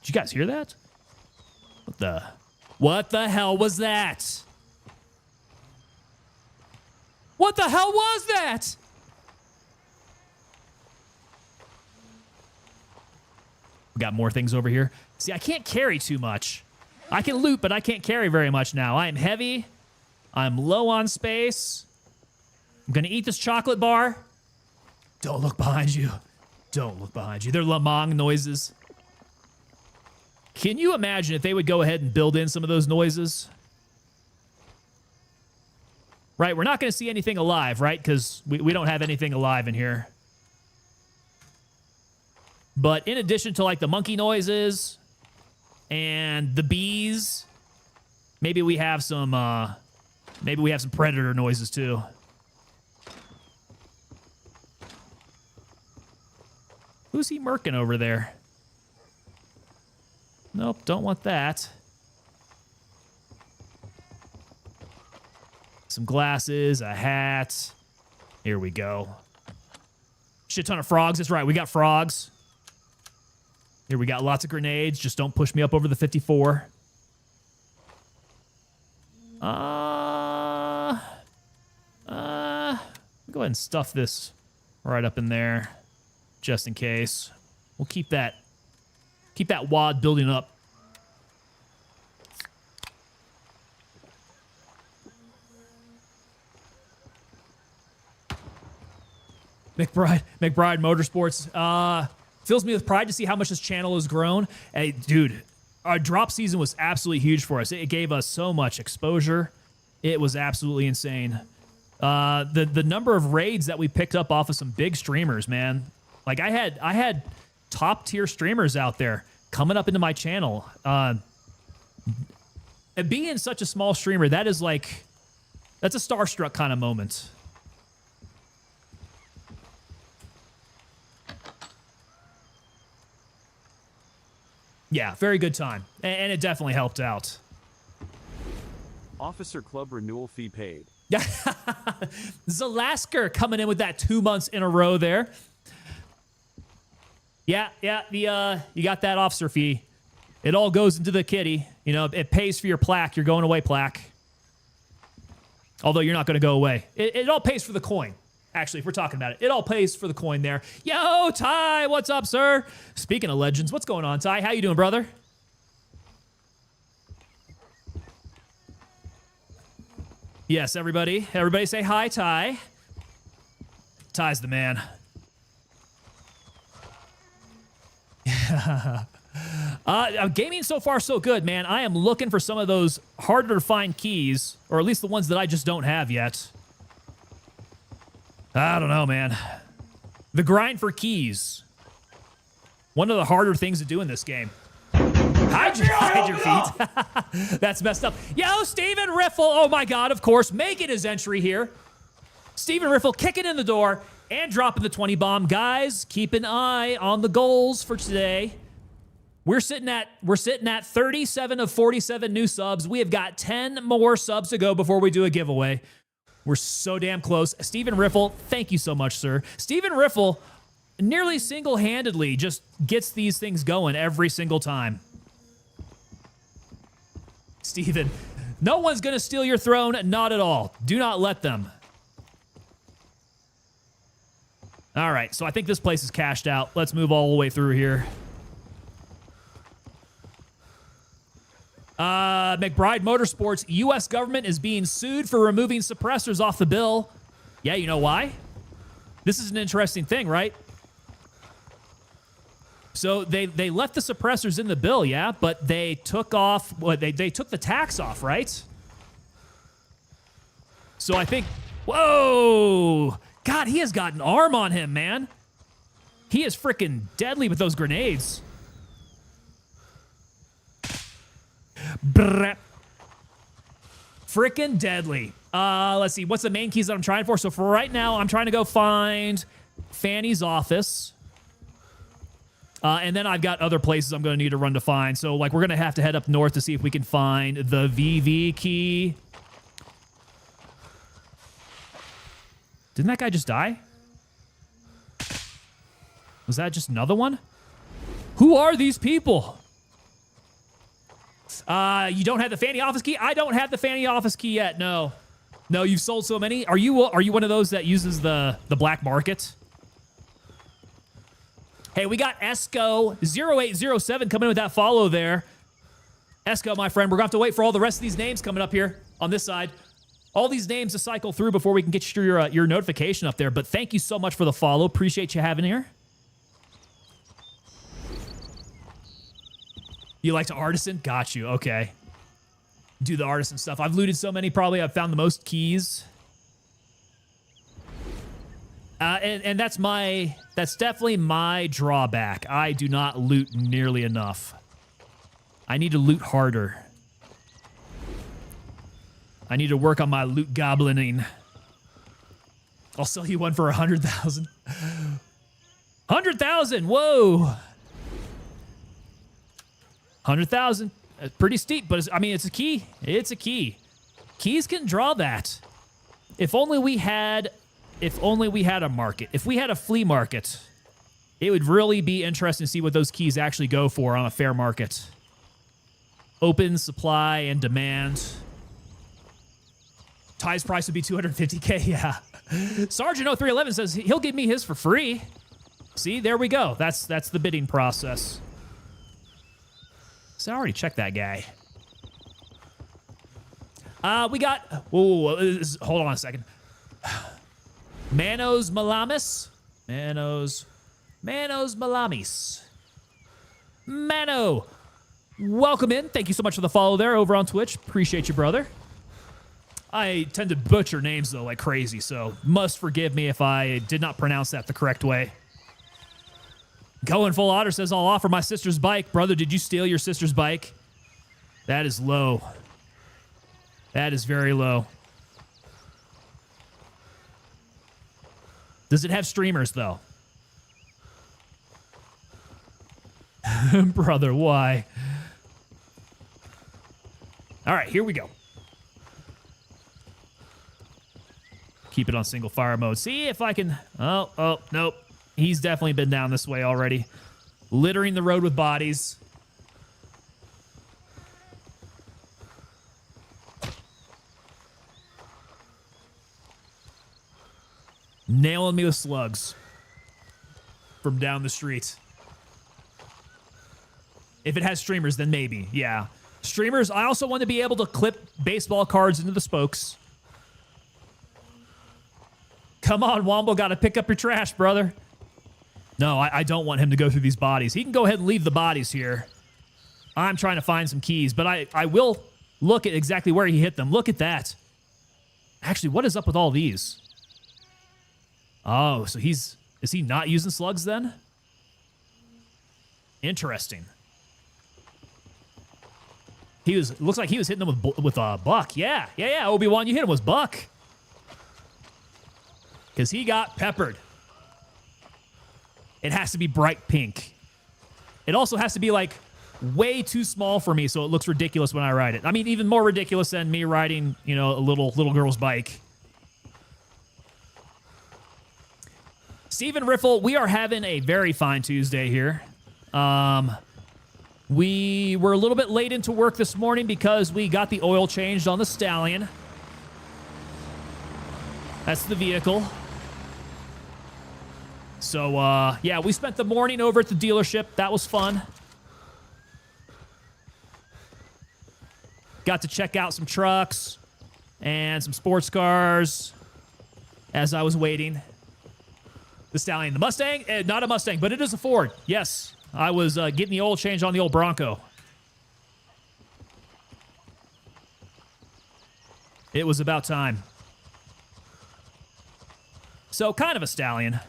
Did you guys hear that? What the hell was that? What the hell was that? We got more things over here. See, I can't carry too much. I can loot, but I can't carry very much now. I am heavy. I'm low on space. I'm gonna eat this chocolate bar. Don't look behind you. Don't look behind you. They're Lamong noises. Can you imagine if they would go ahead and build in some of those noises? Right, we're not going to see anything alive, right? Because we don't have anything alive in here. But in addition to like the monkey noises and the bees, maybe we have some predator noises too. Who's he murking over there? Nope, don't want that. Some glasses, a hat. Here we go. Shit ton of frogs. That's right, we got frogs. Here we got lots of grenades. Just don't push me up over the 54. Go ahead and stuff this right up in there, just in case. We'll keep that wad building up. McBride Motorsports. Fills me with pride to see how much this channel has grown. Hey, dude, our drop season was absolutely huge for us. It gave us so much exposure. It was absolutely insane. The number of raids that we picked up off of some big streamers, man. Like I had top tier streamers out there coming up into my channel. And being such a small streamer, that's a starstruck kind of moment. Yeah, very good time. And it definitely helped out. Officer Club renewal fee paid. Yeah, Zalasker coming in with that 2 months in a row there. Yeah, you got that officer fee. It all goes into the kitty. You know, it pays for your plaque, your going away plaque. Although you're not going to go away. It all pays for the coin. Actually, if we're talking about it, it all pays for the coin there. Yo, Ty, what's up, sir? Speaking of legends, what's going on, Ty? How you doing, brother? Yes, everybody. Everybody say hi, Ty. Ty's the man. Gaming so far so good, man. I am looking for some of those harder to find keys, or at least the ones that I just don't have yet. I don't know, man. The grind for keys. One of the harder things to do in this game. Hide your feet. That's messed up. Yo, Steven Riffle. Oh, my God, of course. Making his entry here. Steven Riffle kicking in the door and dropping the 20 bomb. Guys, keep an eye on the goals for today. We're sitting at 37 of 47 new subs. We have got 10 more subs to go before we do a giveaway. We're so damn close. Steven Riffle, thank you so much, sir. Steven Riffle nearly single-handedly just gets these things going every single time. Steven, no one's going to steal your throne. Not at all. Do not let them. All right, so I think this place is cashed out. Let's move all the way through here. McBride Motorsports, U.S. government is being sued for removing suppressors off the bill. Yeah, you know why? This is an interesting thing, right? So they left the suppressors in the bill, yeah, but they took off, they took the tax off, right? So I think, whoa, God, he has got an arm on him, man. He is freaking deadly with those grenades. Freaking deadly. Let's see. What's the main keys that I'm trying for? So for right now, I'm trying to go find Fanny's office. And then I've got other places I'm going to need to run to find. So, like, we're going to have to head up north to see if we can find the VV key. Didn't that guy just die? Was that just another one? Who are these people? You don't have the Fanny office key? I don't have the Fanny office key yet, no. No, you've sold so many. Are you one of those that uses the black market? Hey, we got Esco0807 coming in with that follow there. Esco, my friend, we're going to have to wait for all the rest of these names coming up here on this side. All these names to cycle through before we can get your notification up there. But thank you so much for the follow. Appreciate you having here. You like to artisan? Got you. Okay. Do the artisan stuff. I've looted so many. Probably I've found the most keys. And that's definitely my drawback. I do not loot nearly enough. I need to loot harder. I need to work on my loot goblining. I'll sell you one for 100,000. 100,000. Whoa. 100,000. Pretty steep, but I mean, it's a key. It's a key. Keys can draw that. If only we had a market. If we had a flea market. It would really be interesting to see what those keys actually go for on a fair market. Open supply and demand. Ty's price would be $250K, yeah. Sergeant 0311 says he'll give me his for free. See, there we go. That's the bidding process. So I already checked that guy. We got... Whoa, hold on a second. Manos Malamis. Manos Malamis. Mano. Welcome in. Thank you so much for the follow there over on Twitch. Appreciate you, brother. I tend to butcher names, though, like crazy, so must forgive me if I did not pronounce that the correct way. Going Full Otter says, I'll offer my sister's bike. Brother, did you steal your sister's bike? That is low. That is very low. Does it have streamers, though? Brother, why? All right, here we go. Keep it on single fire mode. See if I can... Oh, nope. He's definitely been down this way already. Littering the road with bodies. Nailing me with slugs. From down the street. If it has streamers, then maybe. Yeah. Streamers, I also want to be able to clip baseball cards into the spokes. Come on, Wombo, gotta pick up your trash, brother. No, I don't want him to go through these bodies. He can go ahead and leave the bodies here. I'm trying to find some keys, but I will look at exactly where he hit them. Look at that. Actually, what is up with all these? Oh, so is he not using slugs then? Interesting. Looks like he was hitting them with Buck. Yeah, Obi-Wan, you hit him with Buck. Because he got peppered. It has to be bright pink. It also has to be, like, way too small for me so it looks ridiculous when I ride it. I mean, even more ridiculous than me riding, you know, a little girl's bike. Stephen Riffle, we are having a very fine Tuesday here. We were a little bit late into work this morning because we got the oil changed on the Stallion. That's the vehicle. So, yeah, we spent the morning over at the dealership. That was fun. Got to check out some trucks and some sports cars as I was waiting. The Stallion. The Mustang? Not a Mustang, but it is a Ford. Yes, I was getting the oil change on the old Bronco. It was about time. So, kind of a Stallion.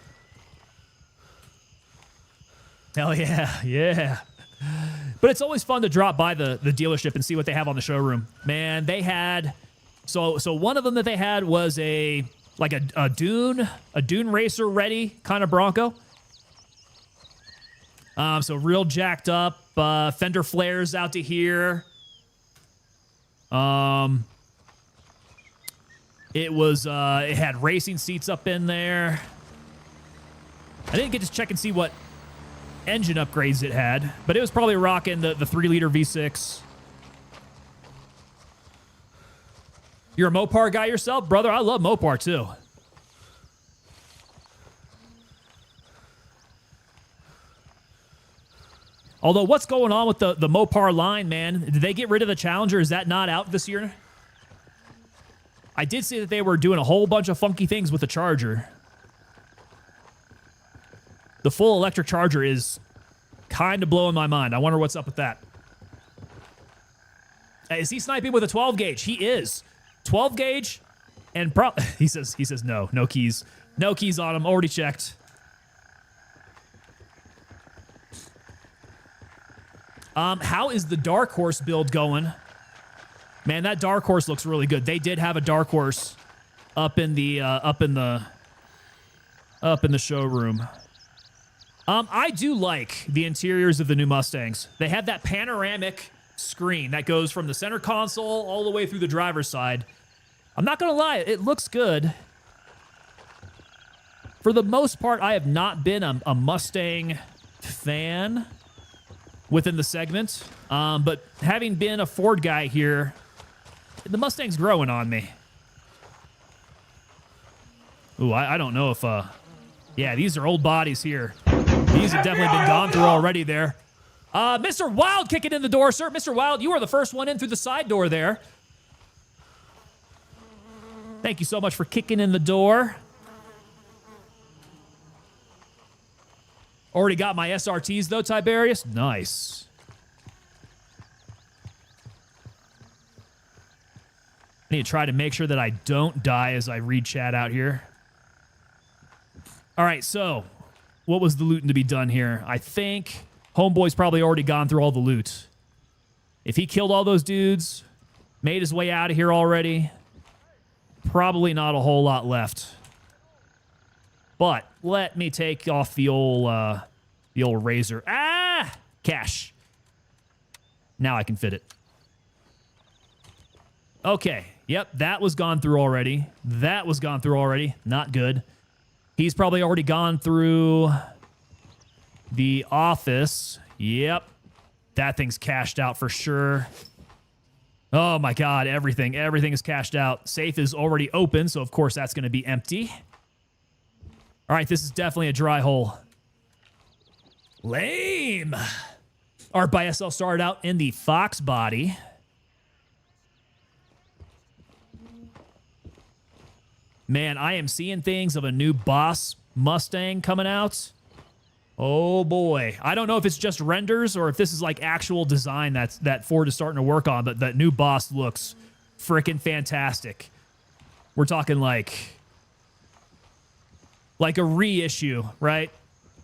Hell yeah, yeah. But it's always fun to drop by the dealership and see what they have on the showroom. Man, they had... So one of them that they had was a Dune racer ready kind of Bronco. So real jacked up, fender flares out to here. It had racing seats up in there. I didn't get to check and see what engine upgrades it had, but it was probably rocking the 3-liter V6. You're a Mopar guy yourself? Brother, I love Mopar too. Although, what's going on with the Mopar line, man? Did they get rid of the Challenger? Is that not out this year? I did see that they were doing a whole bunch of funky things with the Charger. The full electric Charger is kind of blowing my mind. I wonder what's up with that. Is he sniping with a 12 gauge? He is. 12 gauge and he says no keys. No keys on him. Already checked. How is the Dark Horse build going? Man, that Dark Horse looks really good. They did have a Dark Horse up in the showroom. I do like the interiors of the new Mustangs. They have that panoramic screen that goes from the center console all the way through the driver's side. I'm not gonna lie, it looks good. For the most part, I have not been a Mustang fan within the segment. But having been a Ford guy here, the Mustang's growing on me. Ooh, I don't know if... yeah, these are old bodies here. These have definitely been gone through already there. Mr. Wild kicking in the door, sir. Mr. Wild, you are the first one in through the side door there. Thank you so much for kicking in the door. Already got my SRTs, though, Tiberius. Nice. I need to try to make sure that I don't die as I read chat out here. All right, so what was the looting to be done here? I think Homeboy's probably already gone through all the loot. If he killed all those dudes, made his way out of here already, probably not a whole lot left. But let me take off the old razor. Ah! Cash. Now I can fit it. Okay. Yep, that was gone through already. That was gone through already. Not good. He's probably already gone through the office. Yep. That thing's cashed out for sure. Oh my God, everything is cashed out. Safe is already open, so of course that's going to be empty. All right, this is definitely a dry hole. Lame. Art by SL started out in the Fox body. Man, I am seeing things of a new Boss Mustang coming out. Oh boy. I don't know if it's just renders or if this is like actual design that Ford is starting to work on, but that new Boss looks freaking fantastic. We're talking like a reissue, right?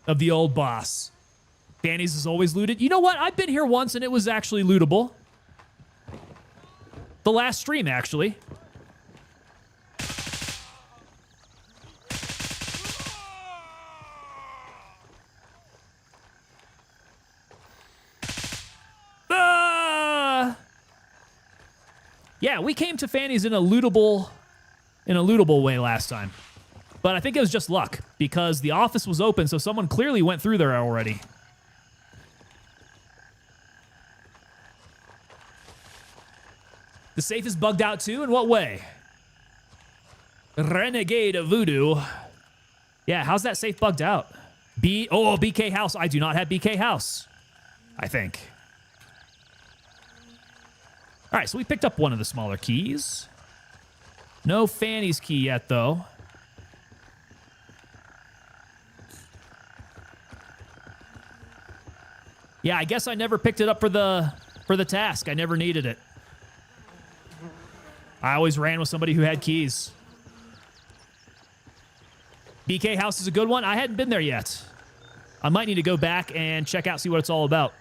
Of the old Boss. Fanny's is always looted. You know what? I've been here once and it was actually lootable. The last stream, actually. Yeah, we came to Fanny's in a lootable way last time. But I think it was just luck because the office was open, so someone clearly went through there already. The safe is bugged out too? In what way? Renegade of Voodoo. Yeah, how's that safe bugged out? BK House. I do not have BK House, I think. All right, so we picked up one of the smaller keys. No Fanny's key yet, though. Yeah, I guess I never picked it up for the task. I never needed it. I always ran with somebody who had keys. BK House is a good one. I hadn't been there yet. I might need to go back and check out, see what it's all about.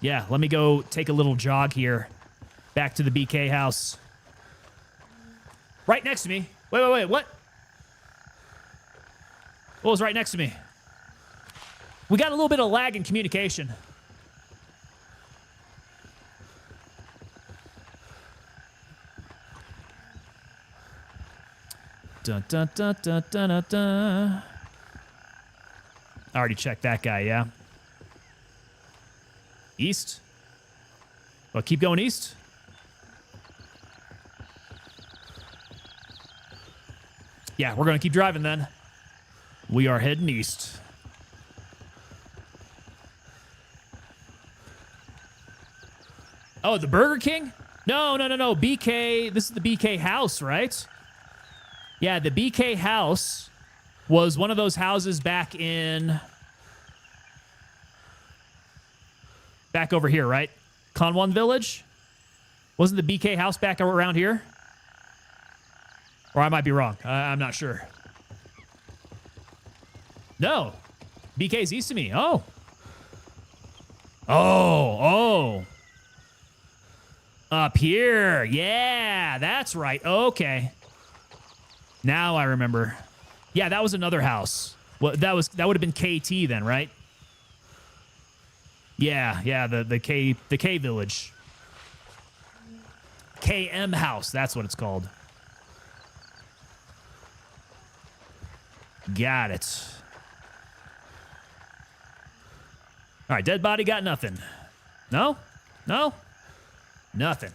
Yeah, let me go take a little jog here. Back to the BK House. Right next to me. Wait, what? What was right next to me? We got a little bit of lag in communication. Dun, dun, dun, dun, dun, dun, dun. I already checked that guy, yeah. East? Well, keep going east. Yeah, we're going to keep driving then. We are heading east. Oh, the Burger King? No. BK, this is the BK house, right? Yeah, the BK house was one of those houses back over here, right? Conwan Village? Wasn't the BK house back around here? Or I might be wrong. I'm not sure. No. BK's east of me. Oh. Up here. Yeah, that's right. Okay. Now I remember. Yeah, that was another house. Well, that would have been KT then, right? Yeah, the K village. KM house. That's what it's called. Got it. All right, dead body got nothing. No? No? Nothing.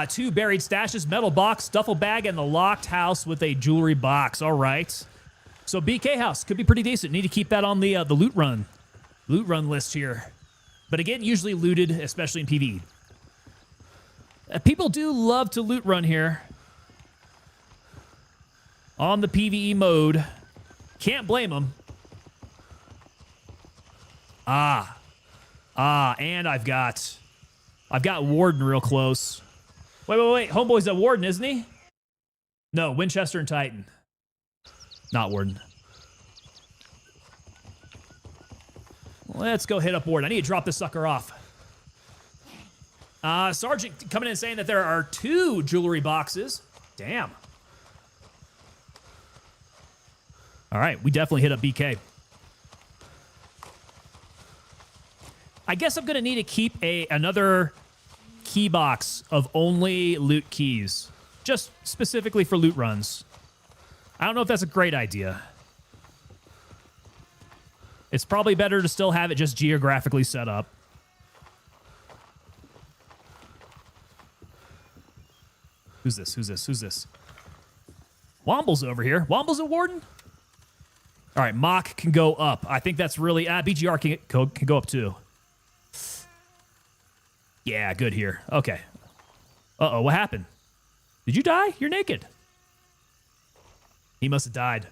2 buried stashes, metal box, duffel bag, and the locked house with a jewelry box. All right. So BK house could be pretty decent. Need to keep that on the loot run list here. But again, usually looted, especially in PvE. People do love to loot run here on the PvE mode. Can't blame them. And I've got Warden real close. Wait. Homeboy's a Warden, isn't he? No, Winchester and Titan. Not Warden. Let's go hit up Warden. I need to drop this sucker off. Sergeant coming in saying that there are 2 jewelry boxes. Damn. All right, we definitely hit up BK. I guess I'm going to need to keep another key box of only loot keys, just specifically for loot runs. I don't know if that's a great idea. It's probably better to still have it just geographically set up. Who's this? Womble's over here. Womble's a Warden? All right, Mock can go up. I think that's really... BGR can go up too. Yeah, good here. Okay. Uh-oh, what happened? Did you die? You're naked. He must have died.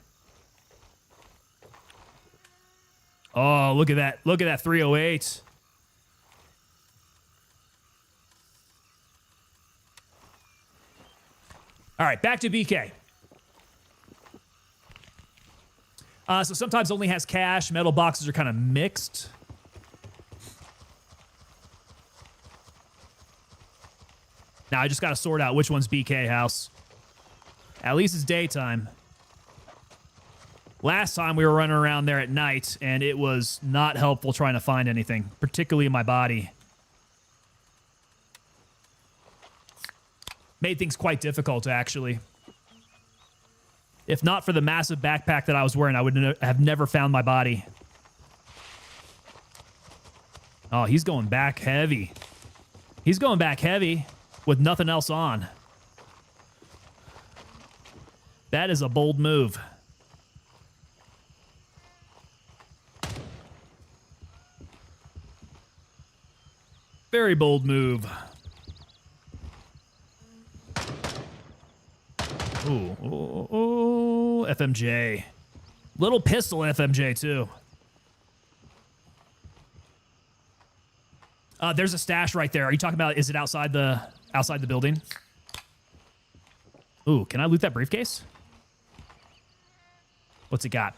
Oh, look at that. Look at that 308. All right, back to BK. So sometimes only has cash. Metal boxes are kind of mixed. Now I just got to sort out which one's BK house. At least it's daytime. Last time we were running around there at night, and it was not helpful trying to find anything, particularly in my body. Made things quite difficult, actually. If not for the massive backpack that I was wearing, I would have never found my body. Oh, he's going back heavy. He's going back heavy with nothing else on. That is a bold move. Very bold move. Ooh, FMJ. Little pistol FMJ, too. There's a stash right there. Are you talking about, is it outside the building? Ooh, can I loot that briefcase? What's it got?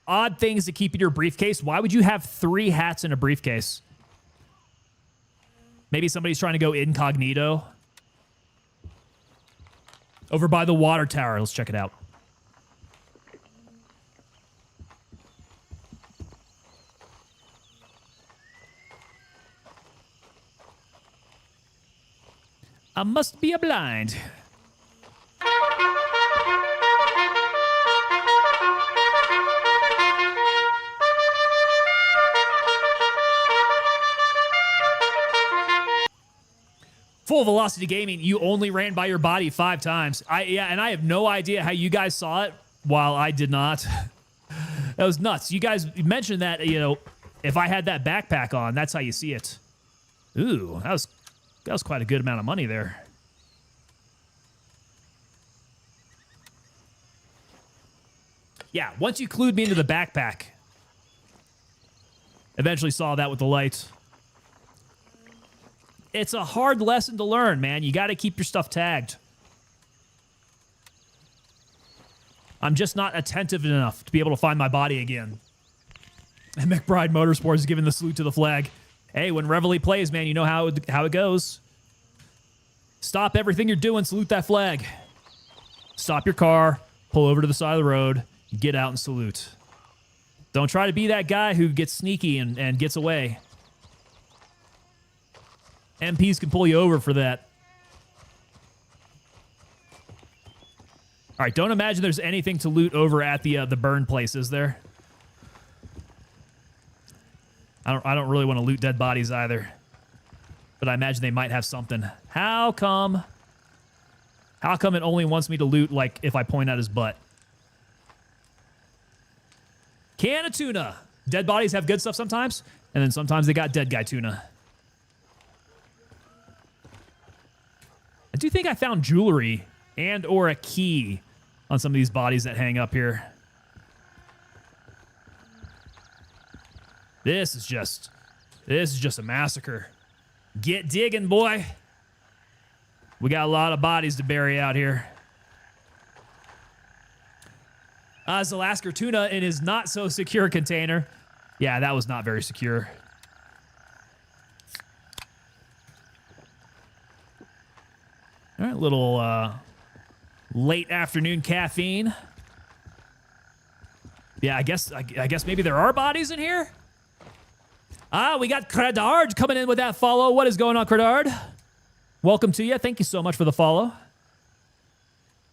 Odd things to keep in your briefcase. Why would you have 3 hats in a briefcase? Maybe somebody's trying to go incognito. Over by the water tower. Let's check it out. I must be a blind. Full Velocity Gaming, you only ran by your body 5 times. And I have no idea how you guys saw it while I did not. That was nuts. You guys mentioned that, you know, if I had that backpack on, that's how you see it. Ooh, that was quite a good amount of money there. Yeah, once you clued me into the backpack. Eventually saw that with the lights. It's a hard lesson to learn, man. You got to keep your stuff tagged. I'm just not attentive enough to be able to find my body again. And McBride Motorsports is giving the salute to the flag. Hey, when Reveille plays, man, you know how it goes. Stop everything you're doing, salute that flag. Stop your car, pull over to the side of the road, get out and salute. Don't try to be that guy who gets sneaky and gets away. MPs can pull you over for that. All right, don't imagine there's anything to loot over at the burn place, is there? I don't really want to loot dead bodies either. But I imagine they might have something. How come it only wants me to loot, like, if I point out his butt? Can of tuna. Dead bodies have good stuff sometimes, and then sometimes they got dead guy tuna. I do think I found jewelry and or a key on some of these bodies that hang up here. This is just a massacre. Get digging, boy. We got a lot of bodies to bury out here. Zalasker tuna in his not so secure container. Yeah, that was not very secure. All right, little late afternoon caffeine. Yeah, I guess maybe there are bodies in here. We got Credard coming in with that follow. What is going on, Credard? Welcome to you. Thank you so much for the follow.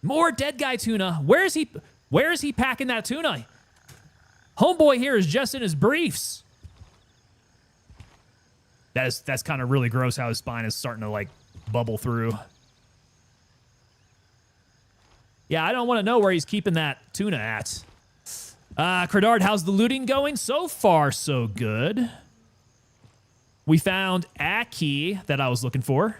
More dead guy tuna. Where is he packing that tuna? Homeboy here is just in his briefs. That's kind of really gross how his spine is starting to like bubble through. Yeah, I don't want to know where he's keeping that tuna at. Credard, how's the looting going? So far, so good. We found a key that I was looking for.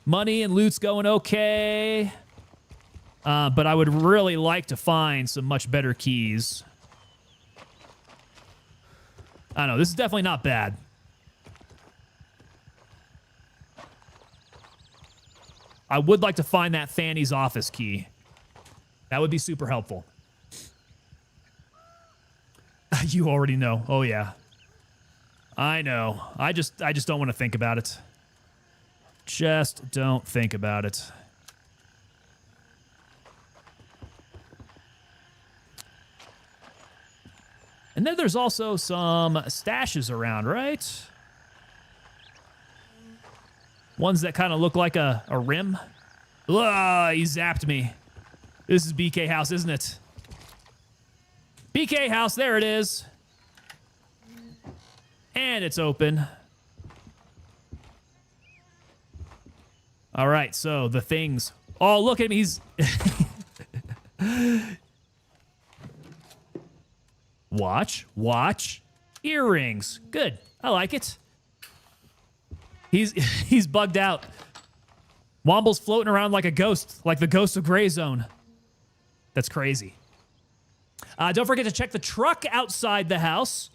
Money and loot's going okay. But I would really like to find some much better keys. I don't know, this is definitely not bad. I would like to find that Fanny's office key. That would be super helpful. You already know. Oh, yeah. I know. I just don't want to think about it. Just don't think about it. And then there's also some stashes around, right? Ones that kind of look like a rim. Ugh, he zapped me. This is BK House, isn't it? BK House, there it is. And it's open. All right, so the things. Oh, look at him. He's... Watch. Earrings. Good. I like it. He's bugged out. Womble's floating around like a ghost, like the ghost of Gray Zone. That's crazy. Don't forget to check the truck outside the house.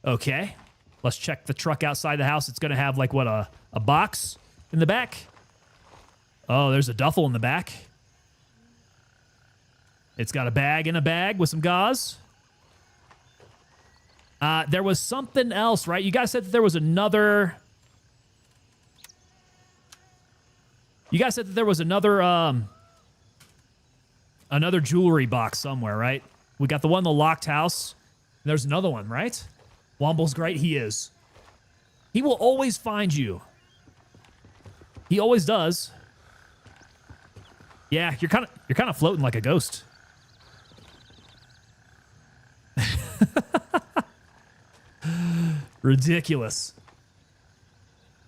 Okay. Let's check the truck outside the house. It's going to have, like, what, a box in the back? Oh, there's a duffel in the back. It's got a bag in a bag with some gauze. There was something else, right? You guys said that there was another... You guys said that there was another jewelry box somewhere, right? We got the one in the locked house. There's another one, right? Womble's great. He is. He will always find you. He always does. Yeah, you're kind of floating like a ghost. Ridiculous.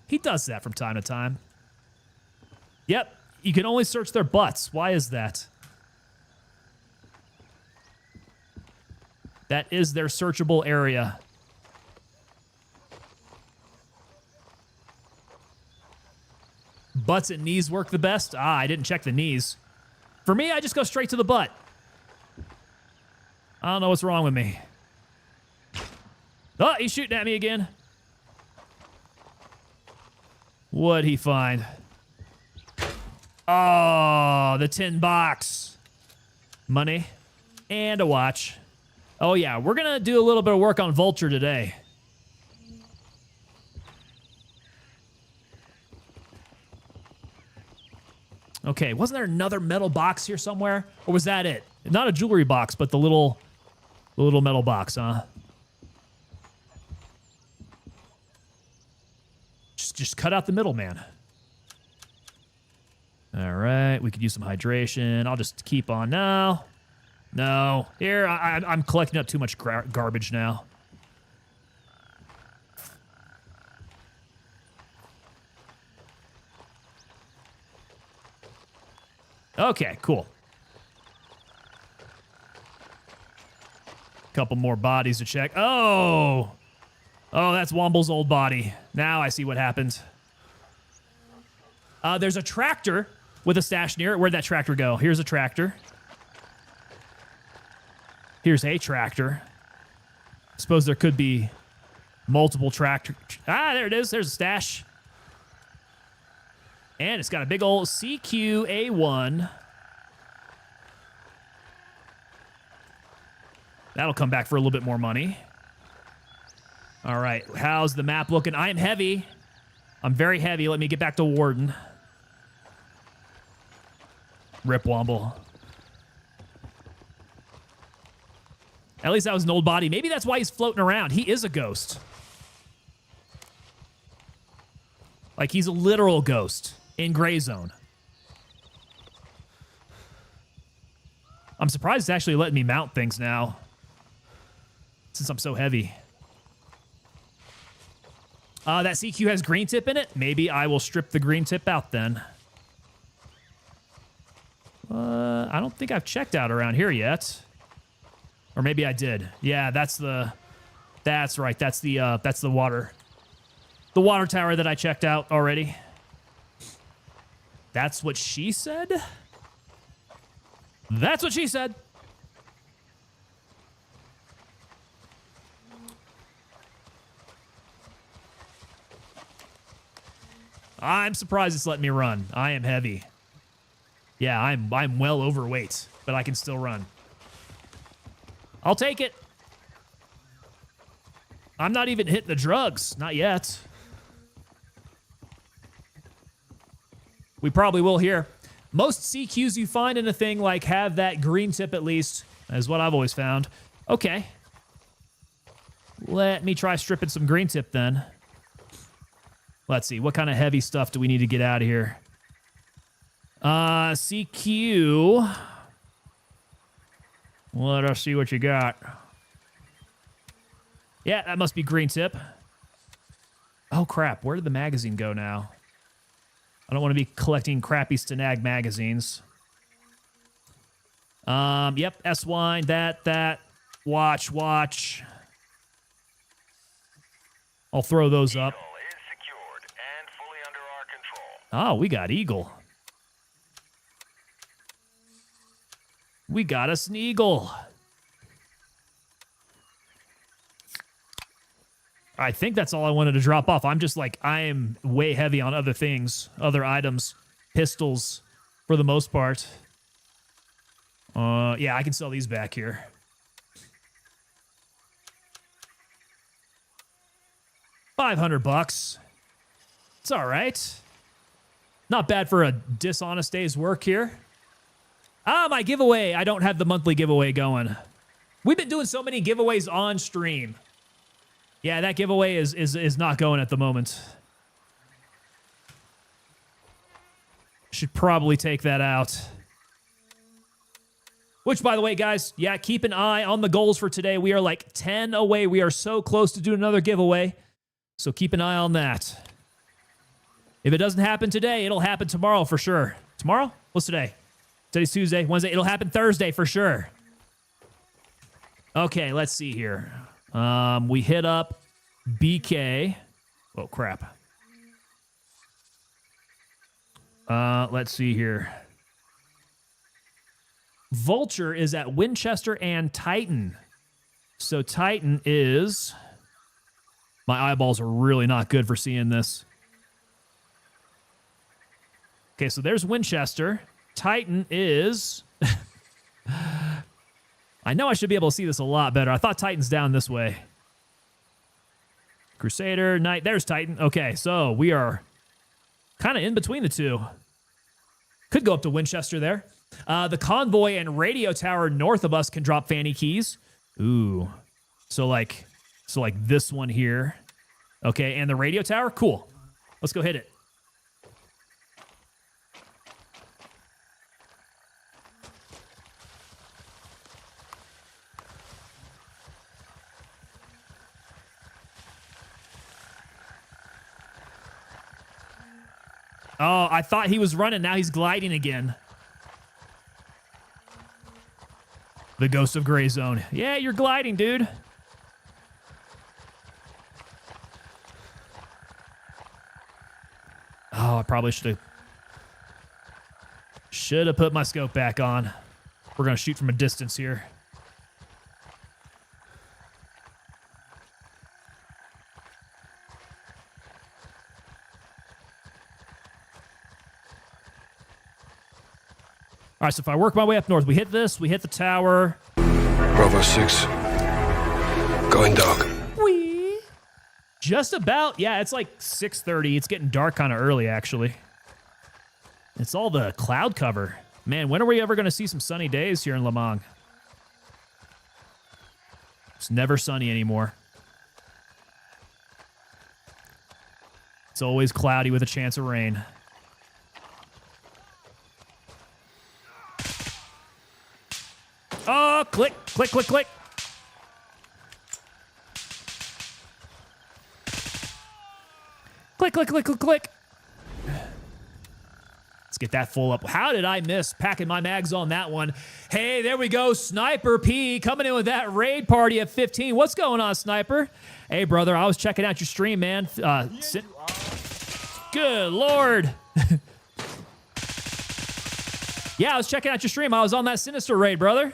He does that from time to time. Yep, you can only search their butts. Why is that? That is their searchable area. Butts and knees work the best? I didn't check the knees. For me, I just go straight to the butt. I don't know what's wrong with me. Oh, he's shooting at me again. What'd he find? Oh, the tin box. Money and a watch. Oh, yeah, we're going to do a little bit of work on Vulture today. Okay, wasn't there another metal box here somewhere? Or was that it? Not a jewelry box, but the little metal box, huh? Just cut out the middleman. All right, we could use some hydration. I'll just keep on now. No, here, I'm collecting up too much garbage now. Okay, cool. Couple more bodies to check. Oh, that's Womble's old body. Now I see what happened. There's a tractor with a stash near it. Where'd that tractor go? Here's a tractor. Here's a tractor. Suppose there could be multiple tractor. There it is. There's a stash. And it's got a big old CQA1. That'll come back for a little bit more money. All right, how's the map looking? I am heavy. I'm very heavy. Let me get back to Warden. Rip Womble. At least that was an old body. Maybe that's why he's floating around. He is a ghost. Like, he's a literal ghost in Gray Zone. I'm surprised it's actually letting me mount things now, since I'm so heavy. That CQ has green tip in it. Maybe I will strip the green tip out then. I don't think I've checked out around here yet. Or maybe I did. Yeah, that's right. That's the water tower that I checked out already. That's what she said? That's what she said. I'm surprised it's letting me run. I am heavy. Yeah, I'm well overweight, but I can still run. I'll take it. I'm not even hitting the drugs. Not yet. We probably will here. Most CQs you find in a thing like have that green tip at least, is what I've always found. Okay. Let me try stripping some green tip then. Let's see. What kind of heavy stuff do we need to get out of here? CQ. Let us see what you got. Yeah, that must be green tip. Oh, crap. Where did the magazine go now? I don't want to be collecting crappy Stenag magazines. Yep, S-Wine, that. Watch. I'll throw those up. Eagle is secured and fully under our control. Oh, we got Eagle. We got us an Eagle. I think that's all I wanted to drop off. I'm just like, I am way heavy on other things, other items, pistols for the most part. Yeah, I can sell these back here. $500. It's all right. Not bad for a dishonest day's work here. My giveaway. I don't have the monthly giveaway going. We've been doing so many giveaways on stream. Yeah, that giveaway is not going at the moment. Should probably take that out. Which, by the way, guys, yeah, keep an eye on the goals for today. We are like 10 away. We are so close to doing another giveaway. So keep an eye on that. If it doesn't happen today, it'll happen tomorrow for sure. Tomorrow? What's today? Today's Tuesday, Wednesday. It'll happen Thursday for sure. Okay, let's see here. We hit up BK. Oh, crap. Let's see here. Vulture is at Winchester and Titan. So Titan is... My eyeballs are really not good for seeing this. Okay, so there's Winchester. Titan is... I know I should be able to see this a lot better. I thought Titan's down this way. Crusader, Knight. There's Titan. Okay, so we are kind of in between the two. Could go up to Winchester there. The convoy and radio tower north of us can drop Fanny keys. Ooh. So like this one here. Okay, and the radio tower? Cool. Let's go hit it. Oh, I thought he was running. Now he's gliding again. The Ghost of Gray Zone. Yeah, you're gliding, dude. Oh, I probably should have put my scope back on. We're going to shoot from a distance here. All right, so if I work my way up north, we hit this, we hit the tower. Bravo 6. Going dark. Wee. Just about. Yeah, it's like 6:30. It's getting dark kind of early, actually. It's all the cloud cover. Man, when are we ever going to see some sunny days here in Lamang? It's never sunny anymore. It's always cloudy with a chance of rain. Oh, click, click, click, click. Click, click, click, click, click. Let's get that full up. How did I miss packing my mags on that one? Hey, there we go. Sniper P coming in with that raid party at 15. What's going on, Sniper? Hey, brother, I was checking out your stream, man. Good Lord. Yeah, I was checking out your stream. I was on that Sinister raid, brother.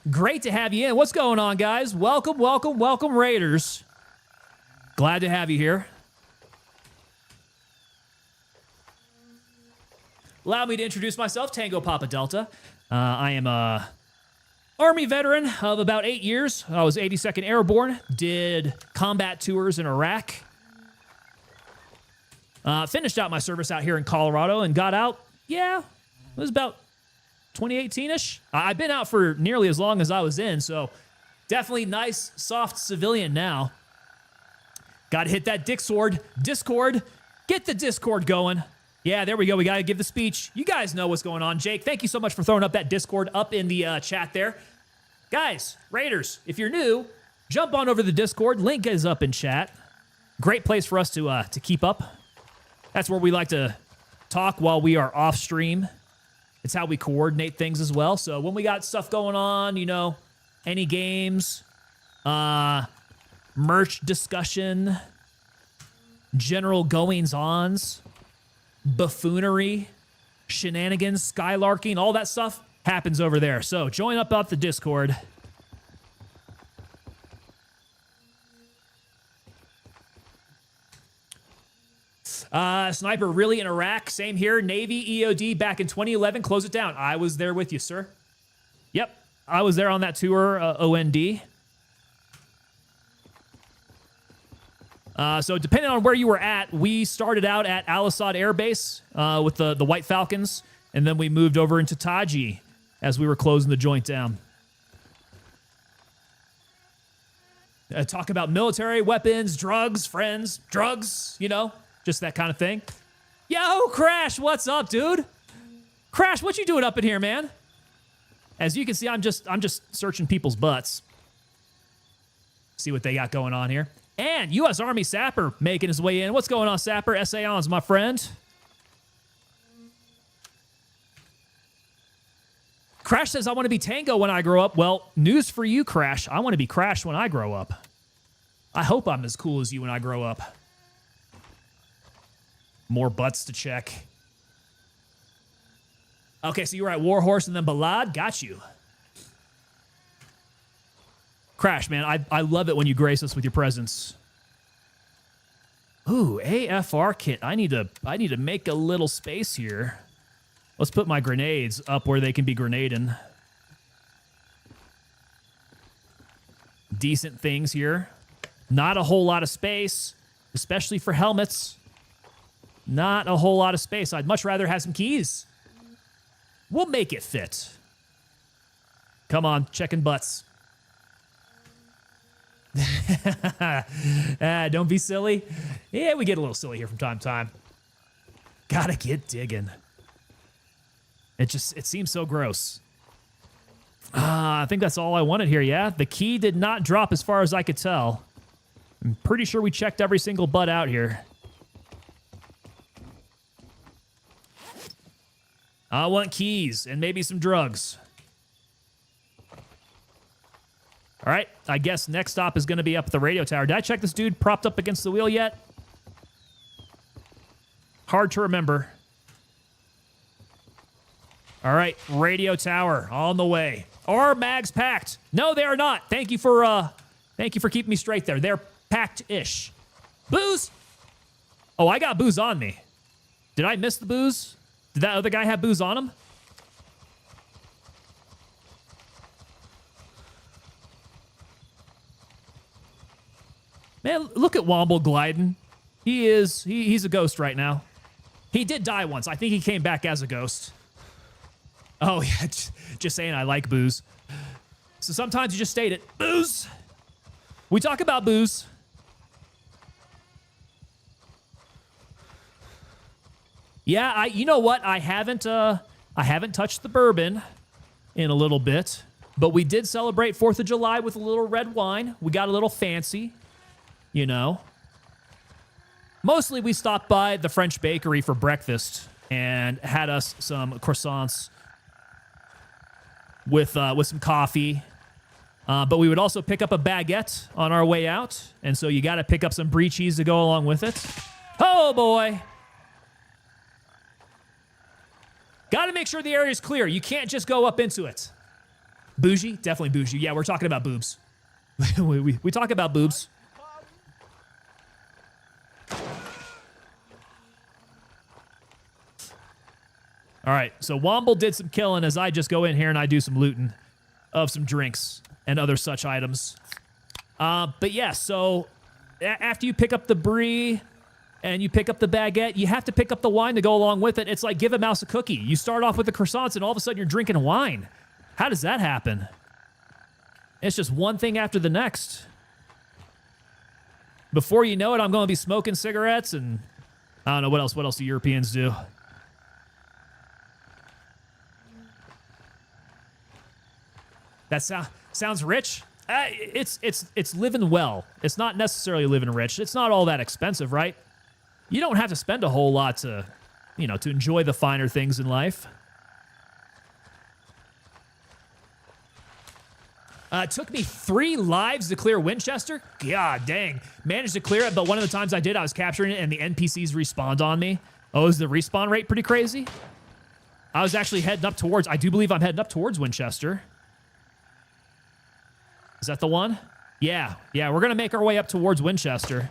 Great to have you in. What's going on, guys? Welcome, welcome, welcome, Raiders. Glad to have you here. Allow me to introduce myself, Tango Papa Delta. I am a Army veteran of about 8 years. I was 82nd Airborne, did combat tours in Iraq. Finished out my service out here in Colorado and got out, yeah, it was about 2018-ish. I've been out for nearly as long as I was in, so definitely nice, soft civilian now. Got to hit that Discord. Get the Discord going. Yeah, there we go. We got to give the speech. You guys know what's going on. Jake, thank you so much for throwing up that Discord up in the chat there. Guys, Raiders, if you're new, jump on over to the Discord. Link is up in chat. Great place for us to keep up. That's where we like to talk while we are off stream. It's how we coordinate things as well. So when we got stuff going on, you know, any games, merch discussion, general goings-ons, buffoonery, shenanigans, skylarking, all that stuff happens over there. So join up the Discord. Sniper really in Iraq. Same here. Navy EOD back in 2011. Close it down. I was there with you, sir. Yep. I was there on that tour, OND. So depending on where you were at, we started out at Al Asad Air Base with the White Falcons, and then we moved over into Taji as we were closing the joint down. Talk about military, weapons, drugs, friends, drugs, you know, just that kind of thing. Yo, Crash, what's up, dude? Crash, what you doing up in here, man? As you can see, I'm just searching people's butts. See what they got going on here. And U.S. Army Sapper making his way in. What's going on, Sapper? SA-ons, my friend. Crash says, I want to be Tango when I grow up. Well, news for you, Crash. I want to be Crash when I grow up. I hope I'm as cool as you when I grow up. More butts to check. Okay, so you were at Warhorse and then Balad. Got you. Crash, man, I love it when you grace us with your presence. Ooh, AFR kit. I need to make a little space here. Let's put my grenades up where they can be grenading. Decent things here. Not a whole lot of space, especially for helmets. Not a whole lot of space. I'd much rather have some keys. We'll make it fit. Come on, checking butts. Don't be silly. Yeah, we get a little silly here from time to time. Gotta get digging. It seems so gross. I think that's all I wanted here, yeah? The key did not drop as far as I could tell. I'm pretty sure we checked every single butt out here. I want keys and maybe some drugs. All right, I guess next stop is going to be up at the radio tower. Did I check this dude propped up against the wheel yet? Hard to remember. All right, radio tower on the way. Are mags packed? No, they are not. Thank you for keeping me straight there. They're packed-ish. Booze? Oh, I got booze on me. Did I miss the booze? Did that other guy have booze on him? Man, look at Womble gliding. He's a ghost right now. He did die once. I think he came back as a ghost. Oh, yeah, just saying I like booze. So sometimes you just state it. Booze. We talk about booze. Yeah, you know what? I haven't touched the bourbon in a little bit, but we did celebrate 4th of July with a little red wine. We got a little fancy, you know. Mostly we stopped by the French bakery for breakfast and had us some croissants with some coffee. But we would also pick up a baguette on our way out, and so you got to pick up some brie cheese to go along with it. Oh, boy. Got to make sure the area is clear. You can't just go up into it. Bougie? Definitely bougie. Yeah, we're talking about boobs. we talk about boobs. All right, so Womble did some killing as I just go in here and I do some looting of some drinks and other such items. But yeah, so after you pick up the brie and you pick up the baguette, you have to pick up the wine to go along with it. It's like give a mouse a cookie. You start off with the croissants and all of a sudden you're drinking wine. How does that happen? It's just one thing after the next. Before you know it, I'm going to be smoking cigarettes and I don't know what else do Europeans do. That sounds rich. It's living well. It's not necessarily living rich. It's not all that expensive, right? You don't have to spend a whole lot to enjoy the finer things in life. It took me 3 lives to clear Winchester. God dang. Managed to clear it, but one of the times I did, I was capturing it and the NPCs respawned on me. Oh, is the respawn rate pretty crazy? I was actually heading up towards, I do believe I'm heading up towards Winchester. Is that the one? Yeah, we're going to make our way up towards Winchester.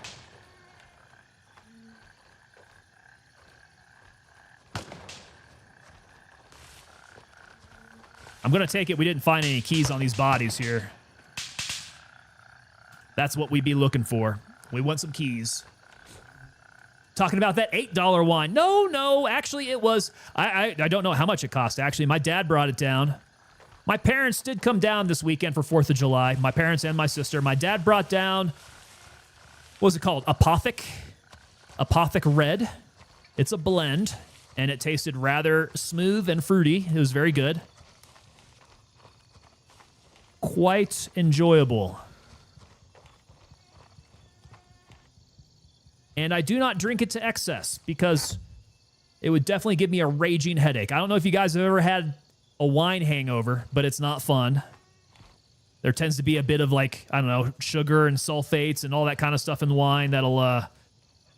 I'm going to take it we didn't find any keys on these bodies here. That's what we'd be looking for. We want some keys. Talking about that $8 wine. No, actually it was, I don't know how much it cost, actually. My dad brought it down. My parents did come down this weekend for 4th of July. My parents and my sister. My dad brought down, what was it called? Apothic Red. It's a blend, and it tasted rather smooth and fruity. It was very good. Quite enjoyable. And I do not drink it to excess because it would definitely give me a raging headache. I don't know if you guys have ever had a wine hangover, but it's not fun. There tends to be a bit of sugar and sulfates and all that kind of stuff in wine that'll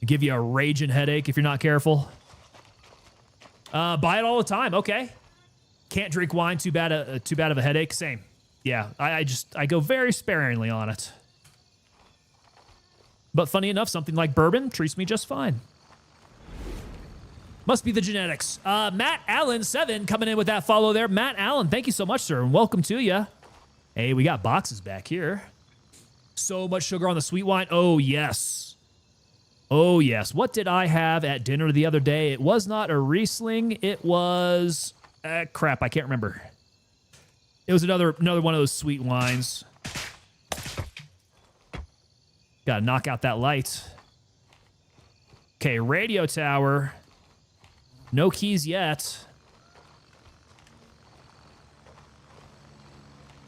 give you a raging headache if you're not careful. Buy it all the time. Okay. Can't drink wine. Too bad of a headache. Same. Yeah. I go very sparingly on it. But funny enough, something like bourbon treats me just fine. Must be the genetics. Matt Allen 7 coming in with that follow there. Matt Allen, thank you so much, sir, and welcome to you. Hey, we got boxes back here. So much sugar on the sweet wine. Oh, yes. Oh, yes. What did I have at dinner the other day? It was not a Riesling. It was... crap, I can't remember. It was another one of those sweet wines. Gotta knock out that light. Okay, radio tower. No keys yet.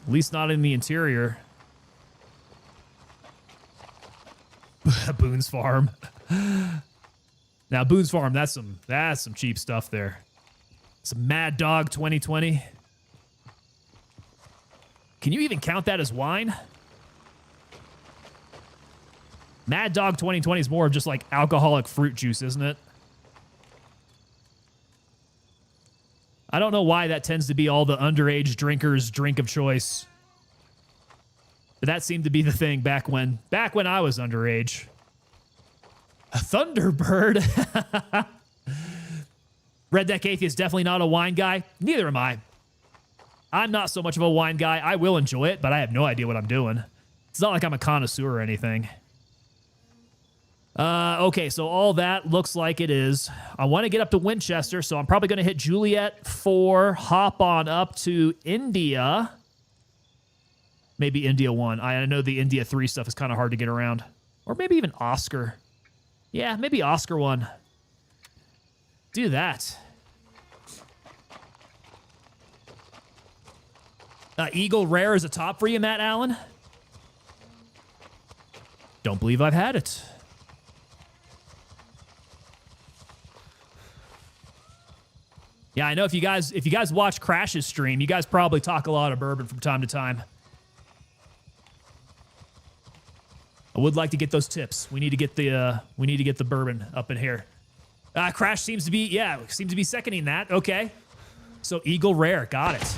At least not in the interior. Boone's Farm. Now, Boone's Farm, that's some cheap stuff there. Some Mad Dog 2020. Can you even count that as wine? Mad Dog 2020 is more of just like alcoholic fruit juice, isn't it? I don't know why that tends to be all the underage drinkers' drink of choice. But that seemed to be the thing back when I was underage. A Thunderbird. Redneck Atheist, definitely not a wine guy. Neither am I. I'm not so much of a wine guy. I will enjoy it, but I have no idea what I'm doing. It's not like I'm a connoisseur or anything. Okay, so all that looks like it is. I want to get up to Winchester, so I'm probably going to hit Juliet 4, hop on up to India. Maybe India 1. I know the India 3 stuff is kind of hard to get around. Or maybe even Oscar. Yeah, maybe Oscar 1. Do that. Eagle Rare is a top for you, Matt Allen? Don't believe I've had it. Yeah, I know if you guys watch Crash's stream, you guys probably talk a lot of bourbon from time to time. I would like to get those tips. We need to get the bourbon up in here. Crash seems to be seconding that. Okay. So Eagle Rare, got it.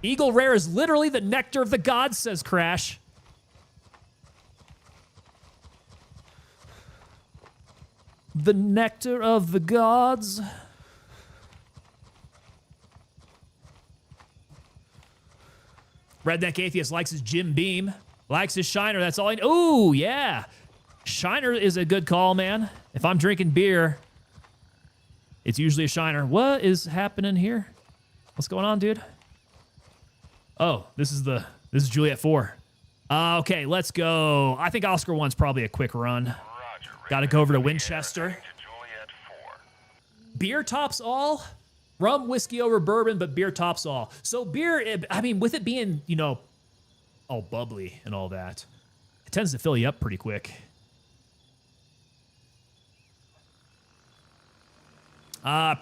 Eagle Rare is literally the nectar of the gods, says Crash. The nectar of the gods. Redneck Atheist likes his Jim Beam. Likes his Shiner. That's all I know. Ooh, yeah. Shiner is a good call, man. If I'm drinking beer, it's usually a Shiner. What is happening here? What's going on, dude? Oh, this is Juliet 4. Okay, let's go. I think Oscar 1's probably a quick run. Gotta go over to Winchester. Beer tops all? Rum, whiskey over bourbon, but beer tops all. So beer, I mean, with it being, all bubbly and all that, it tends to fill you up pretty quick.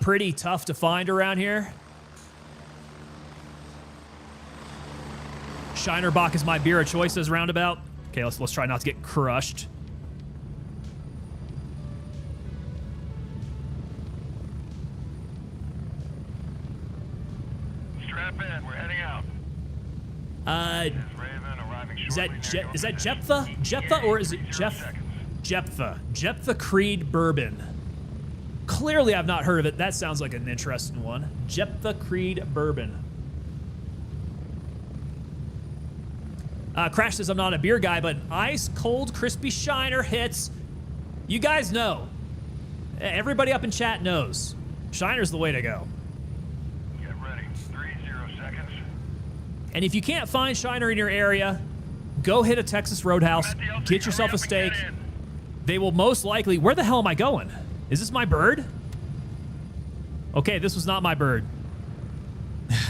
Pretty tough to find around here. Shinerbach is my beer of choice as roundabout. Okay, let's try not to get crushed. Strap in, we're heading out. Is that Jephthah? Jephthah, or is it Jephthah? Jephthah Creed Bourbon. Clearly, I've not heard of it. That sounds like an interesting one. Jephthah Creed Bourbon. Crash says I'm not a beer guy, but ice cold crispy Shiner hits. You guys know. Everybody up in chat knows. Shiner's the way to go. Get ready. 30 seconds. And if you can't find Shiner in your area, go hit a Texas Roadhouse, get yourself a steak. They will most likely... Where the hell am I going? Is this my bird? Okay, this was not my bird.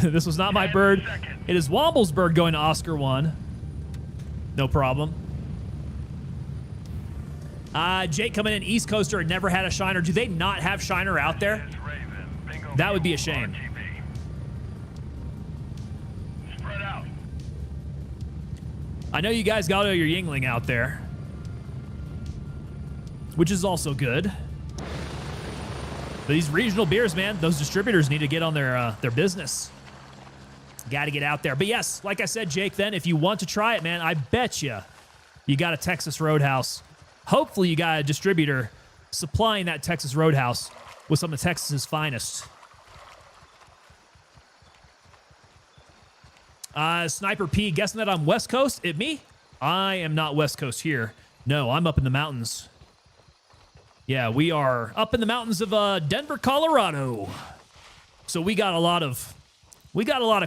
This was not my bird. It is Womble's bird going to Oscar 1. No problem. Jake coming in, East Coaster, never had a Shiner. Do they not have Shiner out there? That would be a shame. Spread out. I know you guys got your Yingling out there, which is also good. But these regional beers, man, those distributors need to get on their business. Got to get out there. But yes, like I said, Jake, then, if you want to try it, man, I bet you got a Texas Roadhouse. Hopefully you got a distributor supplying that Texas Roadhouse with some of Texas's finest. Sniper P, guessing that I'm West Coast? Me? I am not West Coast here. No, I'm up in the mountains. Yeah, we are up in the mountains of Denver, Colorado. So we got a lot of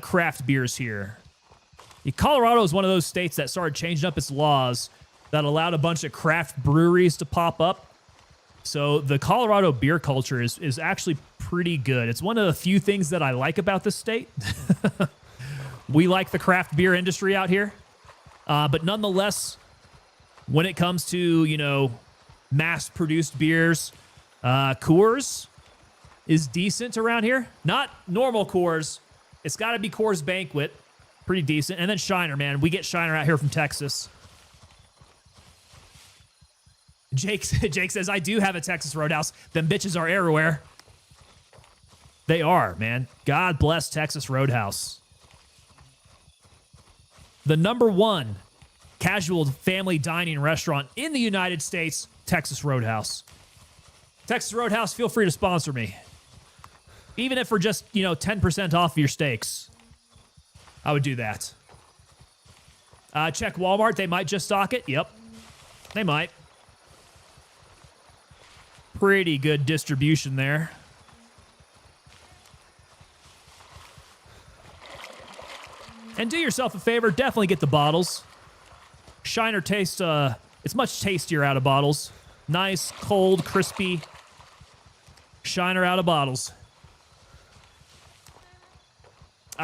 craft beers here. Colorado is one of those states that started changing up its laws that allowed a bunch of craft breweries to pop up. So the Colorado beer culture is actually pretty good. It's one of the few things that I like about this state. We like the craft beer industry out here. But nonetheless, when it comes to, you know, mass-produced beers, Coors is decent around here. Not normal Coors. It's got to be Coors Banquet. Pretty decent. And then Shiner, man. We get Shiner out here from Texas. Jake says, I do have a Texas Roadhouse. Them bitches are everywhere. They are, man. God bless Texas Roadhouse. The #1 casual family dining restaurant in the United States, Texas Roadhouse. Texas Roadhouse, feel free to sponsor me. Even if for just, you know, 10% off of your steaks. I would do that. Check Walmart. They might just stock it. Yep. They might. Pretty good distribution there. And do yourself a favor, definitely get the bottles. Shiner tastes, it's much tastier out of bottles. Nice, cold, crispy Shiner out of bottles.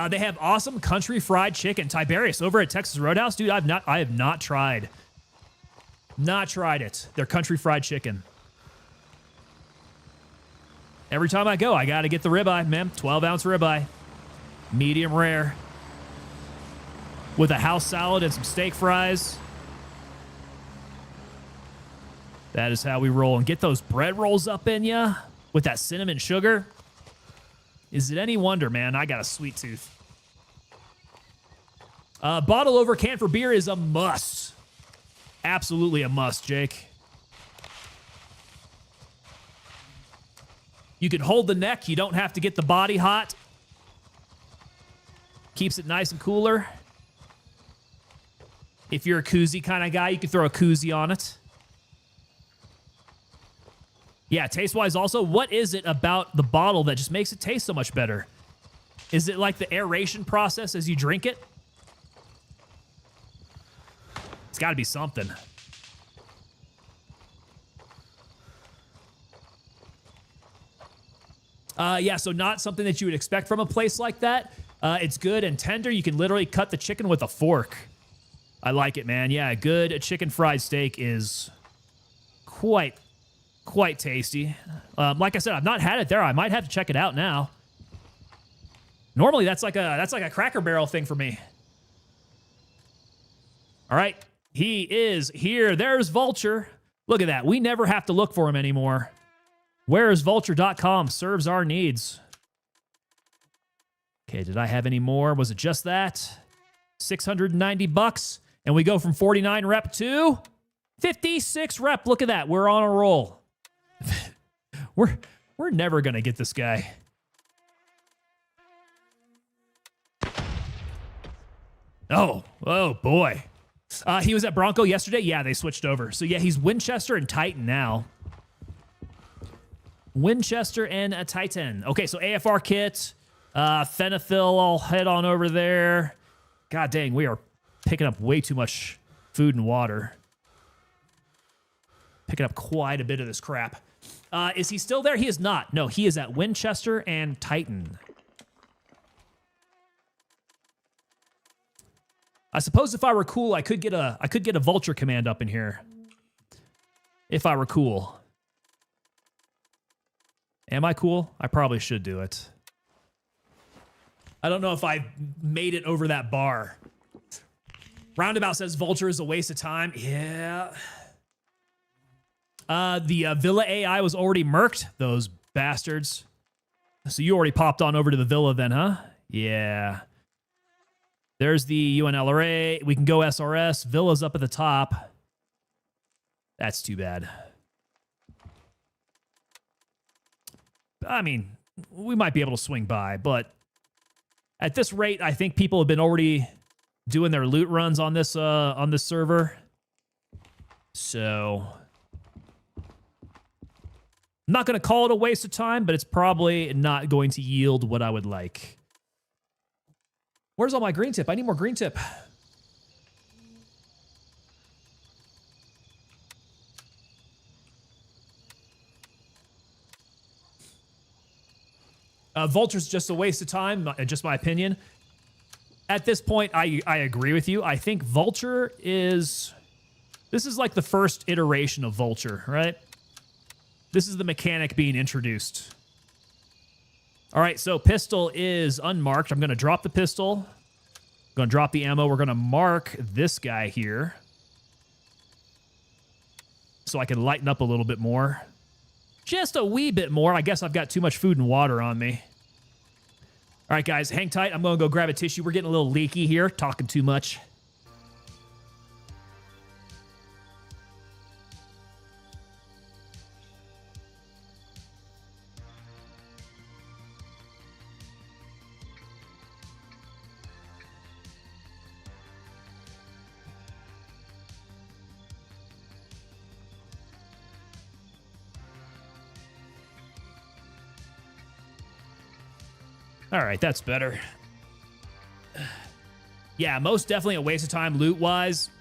They have awesome country fried chicken. Tiberius over at Texas Roadhouse. Dude, I have not tried. Not tried it. Their country fried chicken. Every time I go, I got to get the ribeye, man. 12-ounce ribeye. Medium rare. With a house salad and some steak fries. That is how we roll. And get those bread rolls up in ya with that cinnamon sugar. Is it any wonder, man? I got a sweet tooth. Bottle over can for beer is a must. Absolutely a must, Jake. You can hold the neck. You don't have to get the body hot. Keeps it nice and cooler. If you're a koozie kind of guy, you can throw a koozie on it. Yeah, taste-wise also, what is it about the bottle that just makes it taste so much better? Is it like the aeration process as you drink it? It's got to be something. Yeah, so not something that you would expect from a place like that. It's good and tender. You can literally cut the chicken with a fork. I like it, man. Yeah, a good chicken fried steak is quite tasty. Like I said, I've not had it there. I might have to check it out now. Normally, that's like a Cracker Barrel thing for me. All right, he is here. There's Vulture. Look at that. We never have to look for him anymore. Whereisvulture.com serves our needs. Okay, did I have any more? Was it just that? $690, and we go from 49 rep to 56 rep. Look at that. We're on a roll. We're never gonna get this guy. Oh boy. He was at Bronco yesterday. Yeah, they switched over. So yeah, he's Winchester and Titan now. Winchester and a Titan. Okay, so AFR kit, Phenethil, I'll head on over there. God dang, we are picking up way too much food and water. Picking up quite a bit of this crap. Is he still there? He is not. No, he is at Winchester and Titan. I suppose if I were cool, I could get a Vulture command up in here. If I were cool. Am I cool? I probably should do it. I don't know if I made it over that bar. Roundabout says Vulture is a waste of time. Yeah. The Villa AI was already merked, those bastards. So you already popped on over to the Villa then, huh? Yeah. There's the UNLRA. We can go SRS. Villa's up at the top. That's too bad. I mean, we might be able to swing by, but at this rate, I think people have been already doing their loot runs on this server. So I'm not going to call it a waste of time, but it's probably not going to yield what I would like. Where's all my green tip? I need more green tip. Vulture's just a waste of time, just my opinion. At this point, I agree with you. I think Vulture is... This is like the first iteration of Vulture, right? This is the mechanic being introduced. All right, so pistol is unmarked. I'm going to drop the pistol. I'm going to drop the ammo. We're going to mark this guy here, so I can lighten up a little bit more. Just a wee bit more. I guess I've got too much food and water on me. All right, guys, hang tight. I'm going to go grab a tissue. We're getting a little leaky here, talking too much. All right, that's better. Yeah, most definitely a waste of time loot-wise.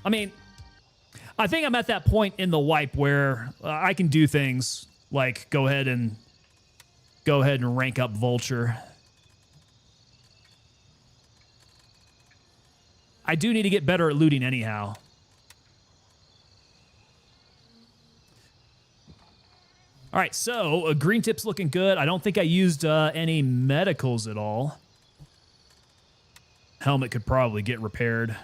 I mean, I think I'm at that point in the wipe where I can do things like go ahead and rank up Vulture. I do need to get better at looting anyhow. All right, so green tip's looking good. I don't think I used any medicals at all. Helmet could probably get repaired.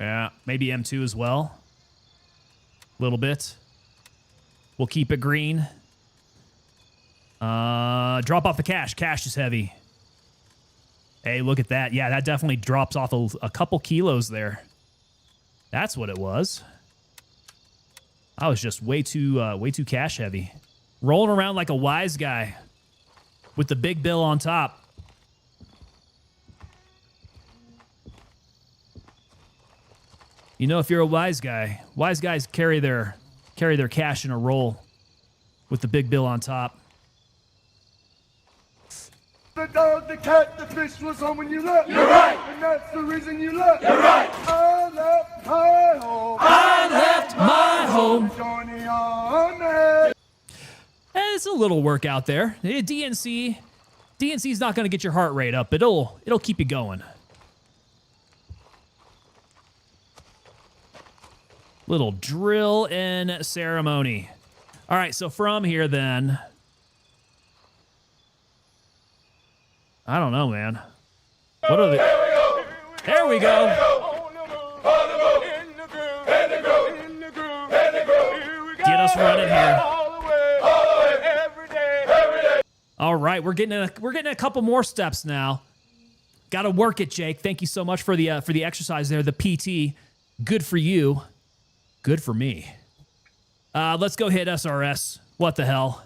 Yeah, maybe M2 as well. A little bit. We'll keep it green. Drop off the cash. Cash is heavy. Hey, look at that. Yeah, that definitely drops off a couple kilos there. That's what it was. I was just way too cash heavy. Rolling around like a wise guy with the big bill on top. You know, if you're a wise guys carry their cash in a roll with the big bill on top. The dog, the cat, the fish was home when you left. You're right. And that's the reason you left. You're right. I left my home. I left my home. Johnny on it. It's a little work out there. DNC's not going to get your heart rate up. It'll keep you going. Little drill and ceremony. All right, so from here then... I don't know, man. What are they? There we go. Get us running here. All right, we're getting a couple more steps now. Got to work it, Jake. Thank you so much for the exercise there, the PT. Good for you. Good for me. Let's go hit SRS. What the hell?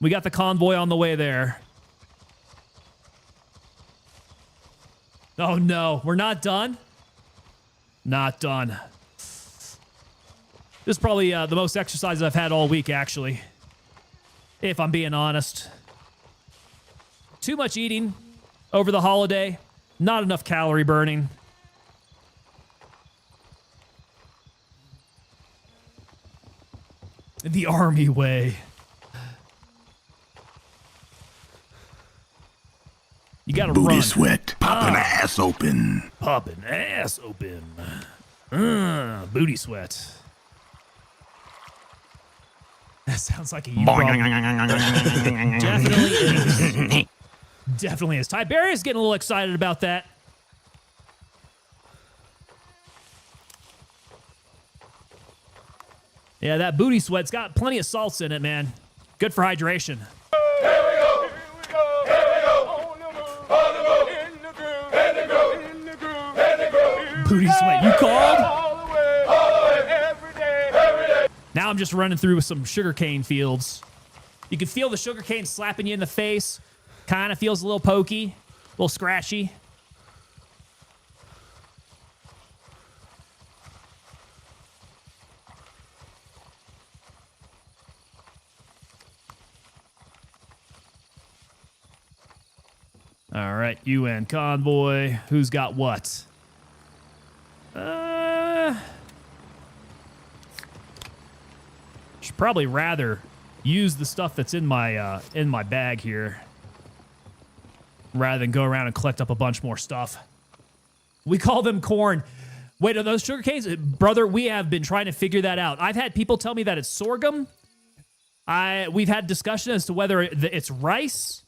We got the convoy on the way there. Oh no, we're not done? Not done. This is probably the most exercise I've had all week, actually. If I'm being honest. Too much eating over the holiday. Not enough calorie burning. The army way. You gotta run. Booty sweat, popping ass open. Popping ass open. Booty sweat. That sounds like a you problem. Definitely is. Definitely is. Tiberius getting a little excited about that. Yeah, that booty sweat's got plenty of salts in it, man. Good for hydration. Booty sweat, you called? Now I'm just running through some sugarcane fields. You can feel the sugarcane slapping you in the face. Kind of feels a little pokey, a little scratchy. All right, UN convoy. Who's got what? Should probably rather use the stuff that's in my bag here rather than go around and collect up a bunch more stuff. We call them corn. Wait, are those sugar canes? Brother, we have been trying to figure that out. I've had people tell me that it's sorghum. We've had discussion as to whether it's rice.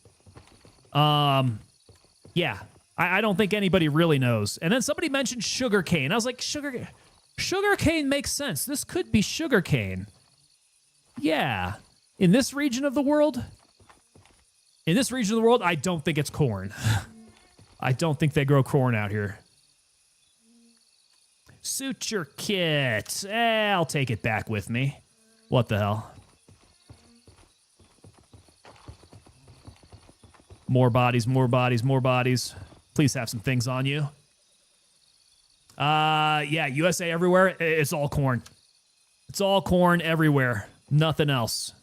Yeah, I don't think anybody really knows. And then somebody mentioned sugar cane. I was like, sugar cane makes sense. This could be sugar cane. Yeah. In this region of the world, I don't think it's corn. I don't think they grow corn out here. Suture kit. I'll take it back with me. What the hell? More bodies, more bodies, more bodies. Please have some things on you. Yeah, USA everywhere. It's all corn. It's all corn everywhere. Nothing else.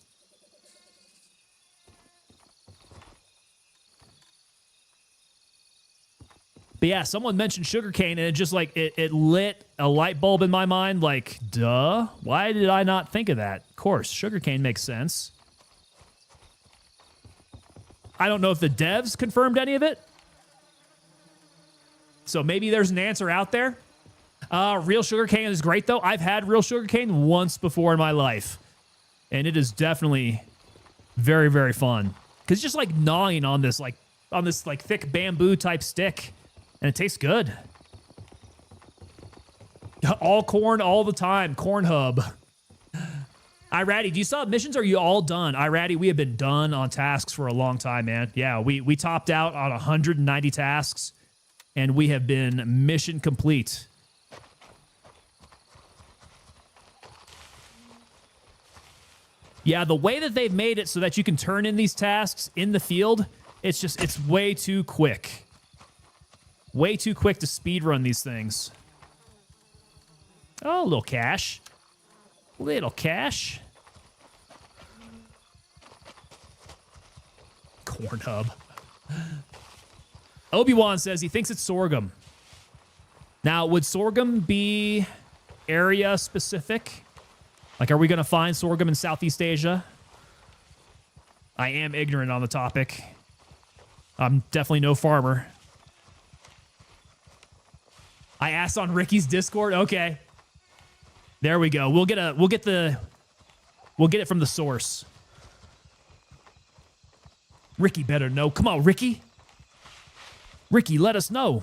But yeah, someone mentioned sugarcane, and it just like it lit a light bulb in my mind. Like, duh. Why did I not think of that? Of course, sugarcane makes sense. I don't know if the devs confirmed any of it. So maybe there's an answer out there. Real sugarcane is great, though. I've had real sugarcane once before in my life. And it is definitely very, very fun. Because just like gnawing on this thick bamboo type stick. And it tastes good. All corn all the time. Corn hub. Iratty, do you still have missions or are you all done? Iratty, we have been done on tasks for a long time, man. Yeah, we topped out on 190 tasks. And we have been mission complete. Yeah, the way that they've made it so that you can turn in these tasks in the field, it's way too quick. Way too quick to speedrun these things. Oh, a little cash. Little cash. Corn hub. Obi-Wan says he thinks it's sorghum. Now, would sorghum be area specific? Like, are we going to find sorghum in Southeast Asia? I am ignorant on the topic. I'm definitely no farmer. I asked on Ricky's Discord. Okay. There we go. We'll get it from the source. Ricky better know. Come on, Ricky. Ricky, let us know.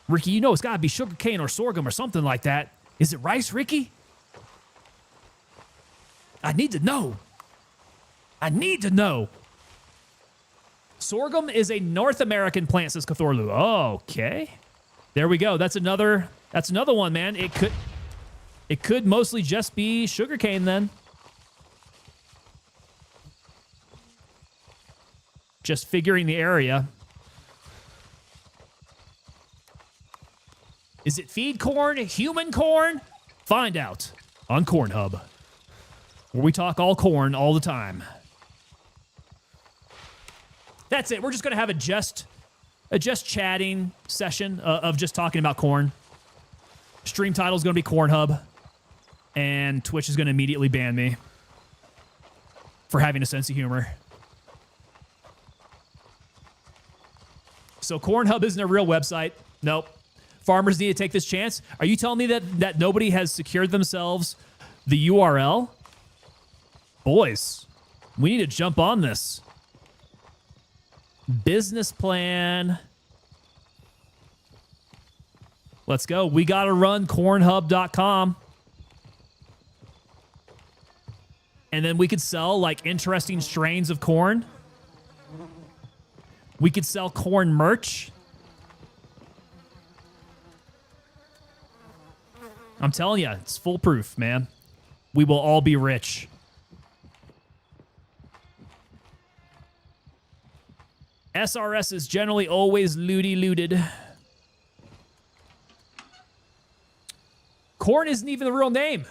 Ricky, you know it's got to be sugarcane or sorghum or something like that. Is it rice, Ricky? I need to know. I need to know. Sorghum is a North American plant, says Cthorlu. Oh, okay. There we go. That's another one, man. It could mostly just be sugarcane then. Just figuring the area. Is it feed corn? Human corn? Find out on Corn Hub, where we talk all corn all the time. That's it. We're just going to have a just chatting session of just talking about corn. Stream title is going to be Corn Hub, and Twitch is going to immediately ban me for having a sense of humor. So Corn Hub isn't a real website. Nope. Farmers need to take this chance. Are you telling me that nobody has secured themselves the URL? Boys, we need to jump on this. Business plan. Let's go. We got to run cornhub.com. And then we could sell like interesting strains of corn. We could sell corn merch. I'm telling you, it's foolproof, man. We will all be rich. SRS is generally always looted. Corn isn't even the real name.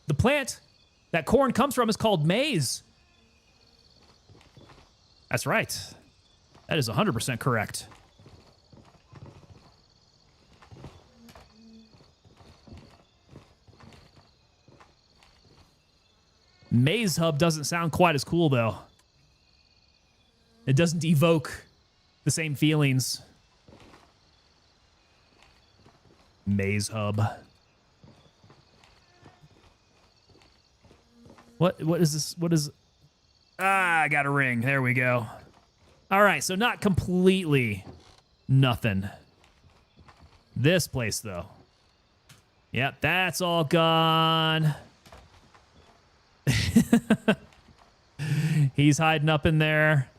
The plant that corn comes from is called maize. That's right. That is 100% correct. Maze Hub doesn't sound quite as cool, though. It doesn't evoke the same feelings. Maze Hub. What is this? What is... Ah, I got a ring. There we go. All right, so not completely nothing. This place, though. Yep, that's all gone. He's hiding up in there.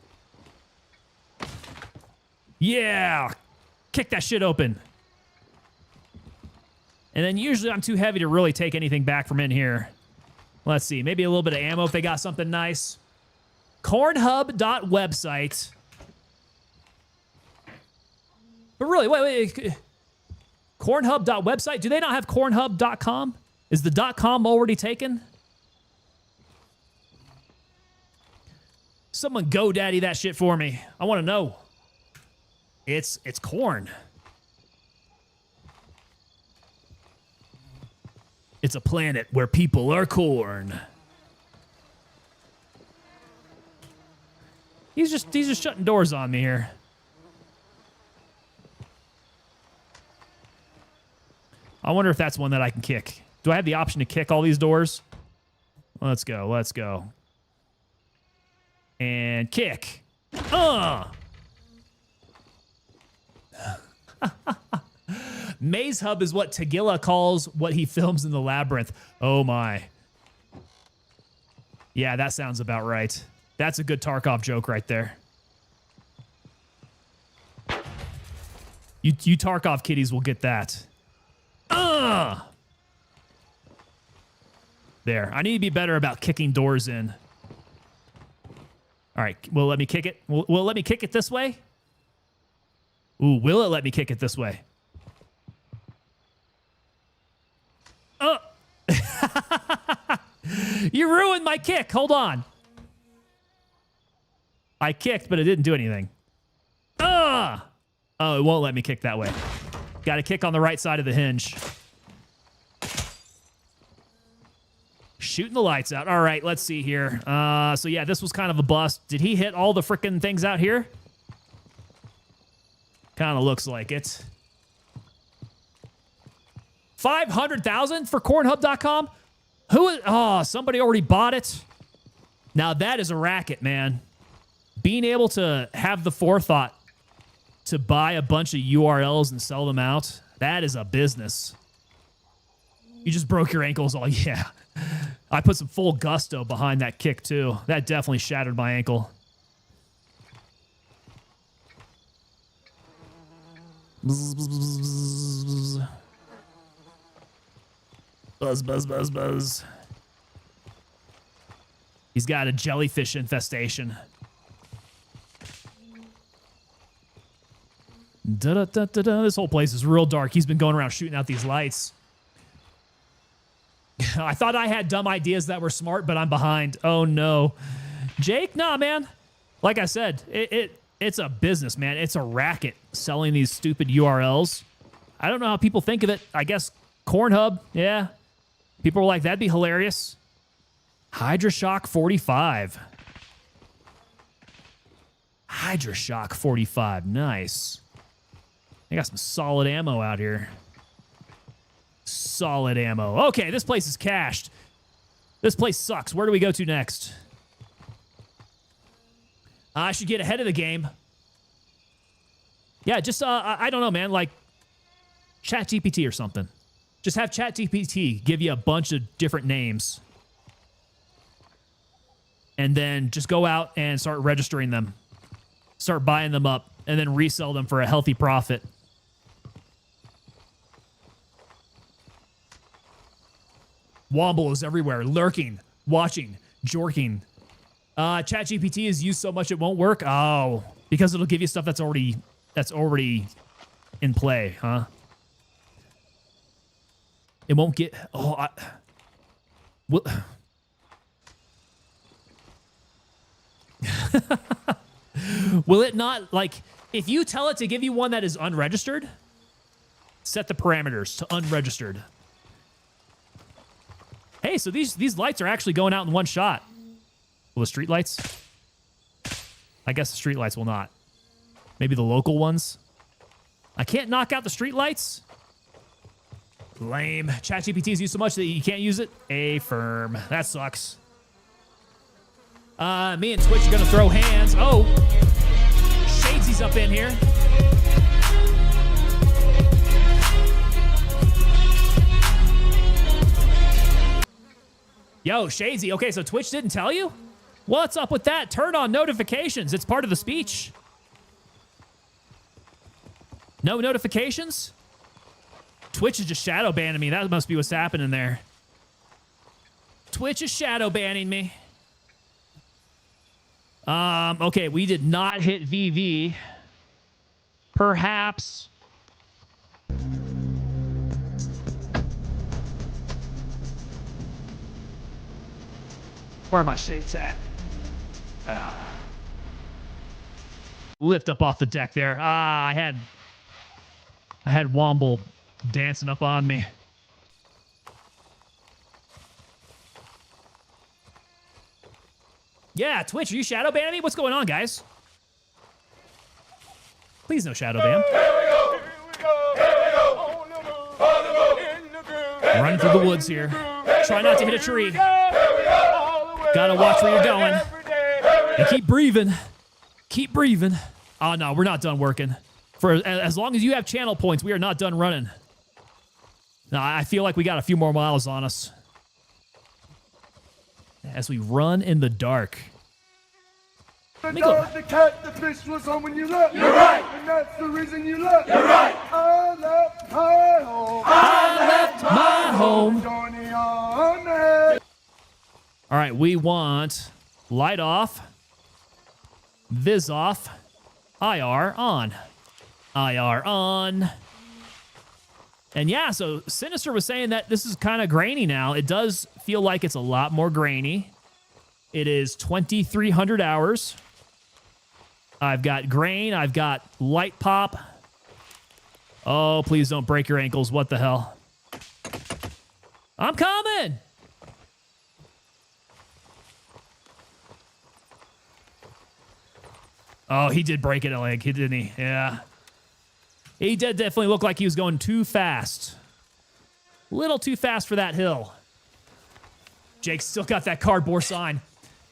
Yeah! Kick that shit open. And then usually I'm too heavy to really take anything back from in here. Let's see, maybe a little bit of ammo if they got something nice. Cornhub.website. But really, wait. Cornhub.website? Do they not have cornhub.com? Is the .com already taken? Someone GoDaddy that shit for me. I want to know. It's corn. It's a planet where people are corn. He's just shutting doors on me here. I wonder if that's one that I can kick. Do I have the option to kick all these doors? Let's go. And kick. Maze Hub is what Tagilla calls what he films in the labyrinth. Oh my. Yeah, that sounds about right. That's a good Tarkov joke right there. You Tarkov kiddies will get that. There. I need to be better about kicking doors in. All right. Will it let me kick it? Will it let me kick it this way? Ooh, will it let me kick it this way? Oh. You ruined my kick. Hold on. I kicked, but it didn't do anything. Oh, it won't let me kick that way. Got to kick on the right side of the hinge. Shooting the lights out. All right, let's see here. So yeah, this was kind of a bust. Did he hit all the frickin' things out here? Kind of looks like it. 500,000 for cornhub.com? Oh, somebody already bought it. Now that is a racket, man. Being able to have the forethought to buy a bunch of URLs and sell them out, that is a business. You just broke your ankles all, yeah. I put some full gusto behind that kick too. That definitely shattered my ankle. Buzz, buzz, buzz, buzz. Buzz, buzz, buzz, buzz. He's got a jellyfish infestation. Da-da-da-da-da. This whole place is real dark. He's been going around shooting out these lights. I thought I had dumb ideas that were smart, but I'm behind. Oh, no. Jake? Nah, man. Like I said, it's a business, man. It's a racket selling these stupid URLs. I don't know how people think of it. I guess Cornhub, yeah. People were like, that'd be hilarious. Hydra-Shock 45. Hydra-Shock 45. Nice. They got some solid ammo out here. Solid ammo. Okay, this place is cached. This place sucks. Where do we go to next? I should get ahead of the game. Yeah, just, I don't know, man. Like, ChatGPT or something. Just have ChatGPT give you a bunch of different names. And then just go out and start registering them. Start buying them up. And then resell them for a healthy profit. Womble is everywhere. Lurking. Watching. Jorking. ChatGPT is used so much it won't work. Oh. Because it'll give you stuff that's already in play, huh? It won't get... Oh, will it not, like, if you tell it to give you one that is unregistered, set the parameters to unregistered. Hey, so these lights are actually going out in one shot. Will the street lights? I guess the street lights will not. Maybe the local ones. I can't knock out the street lights? Lame. ChatGPT is used so much that you can't use it? Affirm. That sucks. Me and Twitch are gonna throw hands. Oh. Shadesy's up in here. Yo, Shadesy. Okay, so Twitch didn't tell you? What's up with that? Turn on notifications. It's part of the speech. No notifications? Twitch is just shadow banning me. That must be what's happening there. Twitch is shadow banning me. Okay, we did not hit VV. Perhaps. Where are my shades at? Lift up off the deck there. I had Womble dancing up on me. Yeah, Twitch, are you shadow banning me? What's going on, guys? Please no shadow ban. Running through the woods here. Try not to hit a tree. Gotta watch where you're going. And keep breathing. Keep breathing. Oh, no, we're not done working. For as long as you have channel points, we are not done running. No, I feel like we got a few more miles on us. As we run in the dark. The dog, the cat, the fish was home when you left. You're right. And that's the reason you left. You're right. I left my home. I left my home. Johnny on it. All right, we want light off, Viz off, IR on. IR on. And yeah, so Sinister was saying that this is kind of grainy now. It does feel like it's a lot more grainy. It is 2,300 hours. I've got grain. I've got light pop. Oh, please don't break your ankles. What the hell? I'm coming. Oh, he did break it a leg, didn't he? Yeah. He did definitely look like he was going too fast. A little too fast for that hill. Jake's still got that cardboard sign.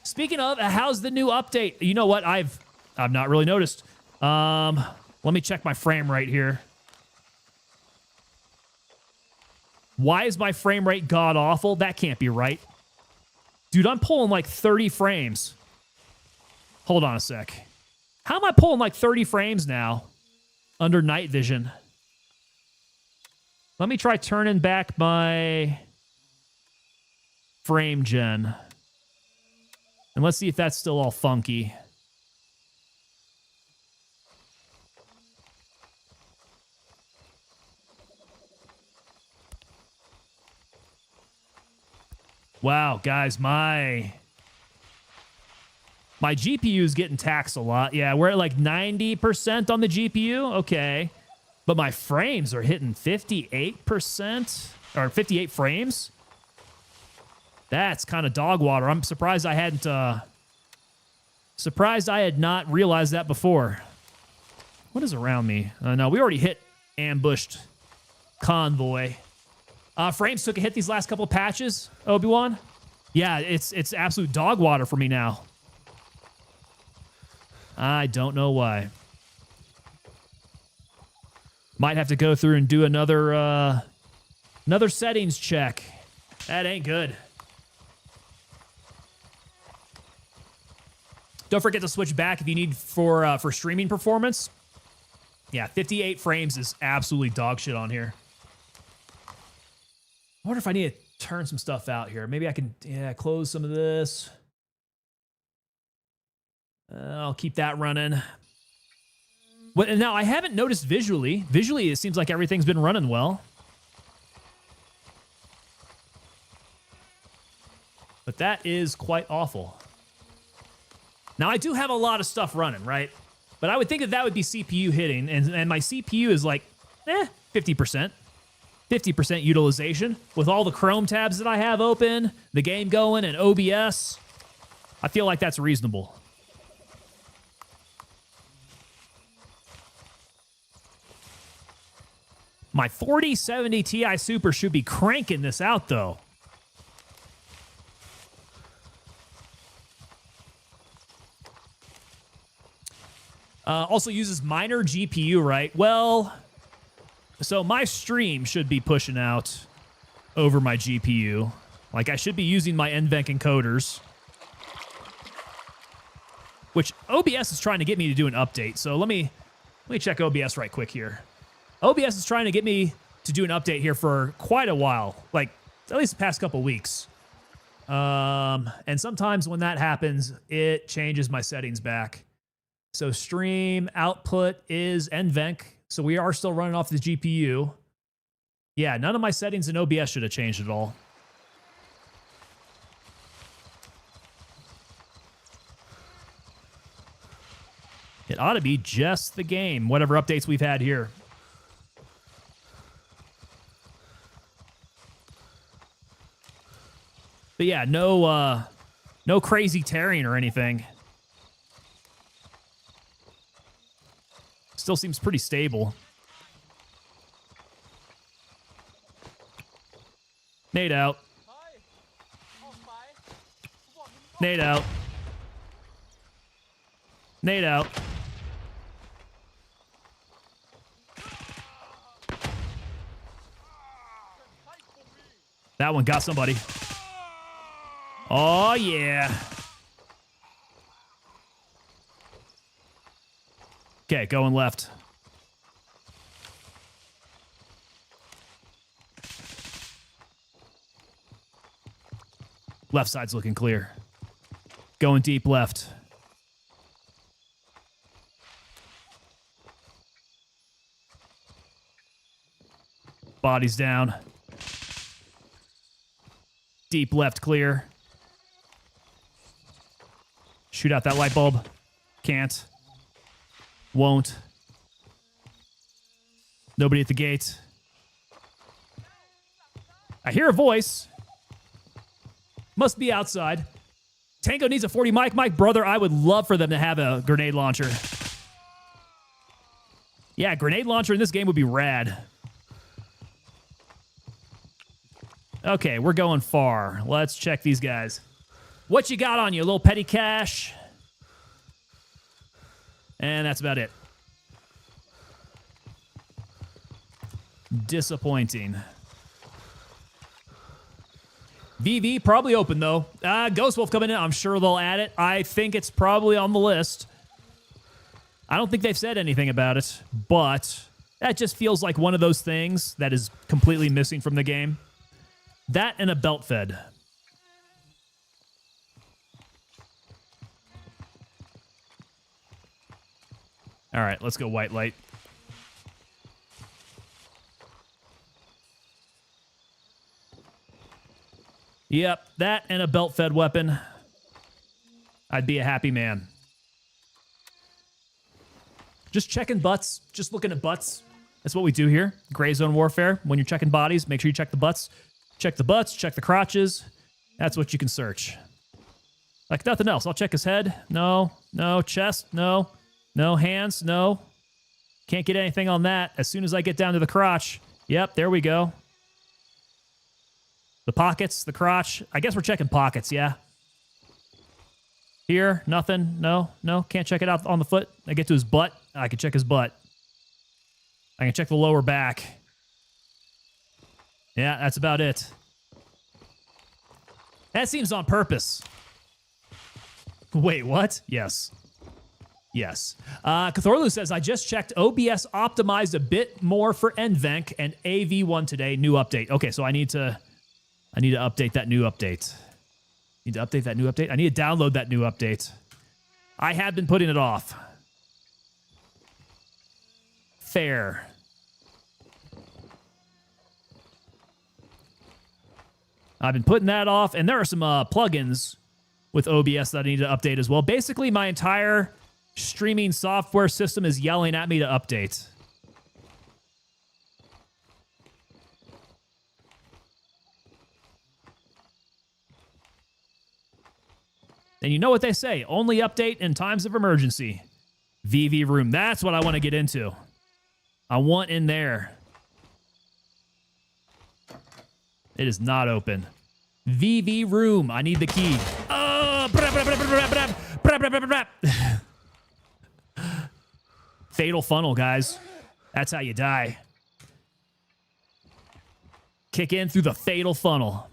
Speaking of, how's the new update? You know what? I've not really noticed. Let me check my frame rate here. Why is my frame rate god awful? That can't be right. Dude, I'm pulling like 30 frames. Hold on a sec. How am I pulling like 30 frames now under night vision? Let me try turning back my frame gen. And let's see if that's still all funky. Wow, guys, my GPU is getting taxed a lot. Yeah, we're at like 90% on the GPU. Okay. But my frames are hitting 58% or 58 frames. That's kind of dog water. I'm surprised I hadn't had not realized that before. What is around me? No, we already hit ambushed convoy. Frames took a hit these last couple of patches, Obi-Wan. Yeah, it's absolute dog water for me now. I don't know why. Might have to go through and do another settings check. That ain't good. Don't forget to switch back if you need for streaming performance. Yeah, 58 frames is absolutely dog shit on here. I wonder if I need to turn some stuff out here. Maybe I can, close some of this. I'll keep that running. Now, I haven't noticed visually. Visually, it seems like everything's been running well. But that is quite awful. Now, I do have a lot of stuff running, right? But I would think that would be CPU hitting, and my CPU is like, 50%. 50% utilization with all the Chrome tabs that I have open, the game going, and OBS. I feel like that's reasonable. My 4070 Ti Super should be cranking this out, though. Also uses minor GPU, right? Well, so my stream should be pushing out over my GPU. Like, I should be using my NVENC encoders, which OBS is trying to get me to do an update. So let me check OBS right quick here. OBS is trying to get me to do an update here for quite a while, like at least the past couple weeks. And sometimes when that happens, it changes my settings back. So stream output is NVENC. So we are still running off the GPU. Yeah, none of my settings in OBS should have changed at all. It ought to be just the game, whatever updates we've had here. But yeah, no crazy tearing or anything. Still seems pretty stable. Nade out. Nade out. Nade out. That one got somebody. Oh, yeah. Okay, going left. Left side's looking clear. Going deep left. Body's down. Deep left clear. Shoot out that light bulb. Can't. Won't. Nobody at the gate. I hear a voice. Must be outside. Tango needs a 40 mic. Mike, brother, I would love for them to have a grenade launcher. Yeah, grenade launcher in this game would be rad. Okay, we're going far. Let's check these guys. What you got on you, little petty cash? And that's about it. Disappointing. VV probably open, though. Ghost Wolf coming in. I'm sure they'll add it. I think it's probably on the list. I don't think they've said anything about it, but that just feels like one of those things that is completely missing from the game. That and a belt fed. All right, let's go white light. Yep, that and a belt-fed weapon. I'd be a happy man. Just checking butts, just looking at butts. That's what we do here. Gray zone warfare. When you're checking bodies, make sure you check the butts. Check the butts, check the crotches. That's what you can search. Like nothing else. I'll check his head. No. No. Chest. No. No. Hands. No. Can't get anything on that. As soon as I get down to the crotch. Yep, there we go. The pockets, the crotch. I guess we're checking pockets, yeah. Here, nothing. No, no. Can't check it out on the foot. I get to his butt. I can check his butt. I can check the lower back. Yeah, that's about it. That seems on purpose. Wait, what? Yes. Yes. Cthorlu says, I just checked OBS optimized a bit more for NVENC and AV1 today. New update. Okay, so I need to update that new update. Need to update that new update? I need to download that new update. I have been putting it off. Fair. I've been putting that off, and there are some plugins with OBS that I need to update as well. Basically, my entire streaming software system is yelling at me to update. And you know what they say, only update in times of emergency. VV room, that's what I want to get into. I want in there. It is not open. VV room, I need the key. Fatal funnel, guys. That's how you die. Kick in through the fatal funnel.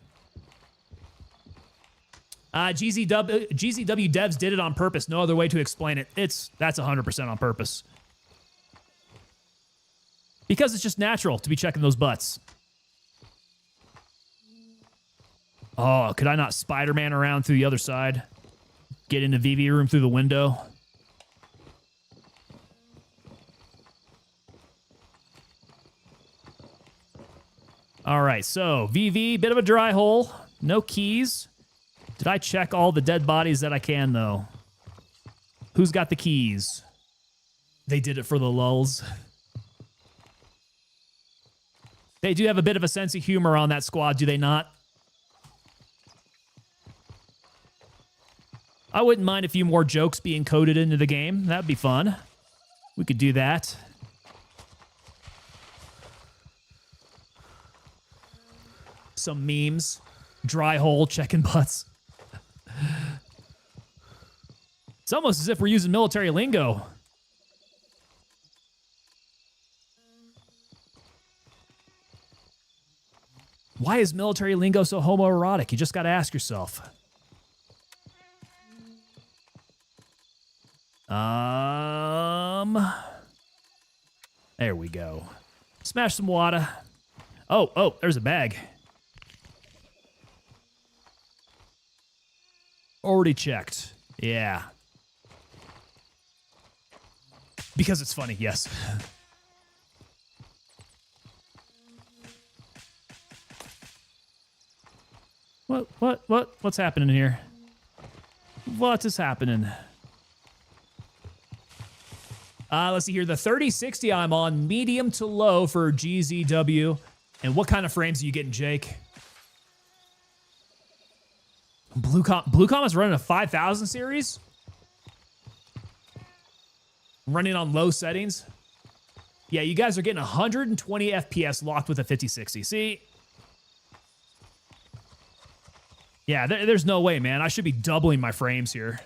GZW devs did it on purpose. No other way to explain it. That's 100% on purpose. Because it's just natural to be checking those butts. Oh, could I not Spider-Man around through the other side? Get into VV room through the window? All right, so VV, bit of a dry hole. No keys. Did I check all the dead bodies that I can, though? Who's got the keys? They did it for the lulz. They do have a bit of a sense of humor on that squad, do they not? I wouldn't mind a few more jokes being coded into the game. That'd be fun. We could do that. Some memes. Dry hole, checking butts. It's almost as if we're using military lingo. Why is military lingo so homoerotic? You just got to ask yourself. There we go. Smash some water. Oh, there's a bag. Already checked. Yeah. Because it's funny, yes. What's happening here? What is happening? Let's see here. The 3060 I'm on, medium to low for GZW. And what kind of frames are you getting, Jake? Bluecom is running a 5000 series? Running on low settings? Yeah, you guys are getting 120 FPS locked with a 5060. See? Yeah, there's no way, man. I should be doubling my frames here.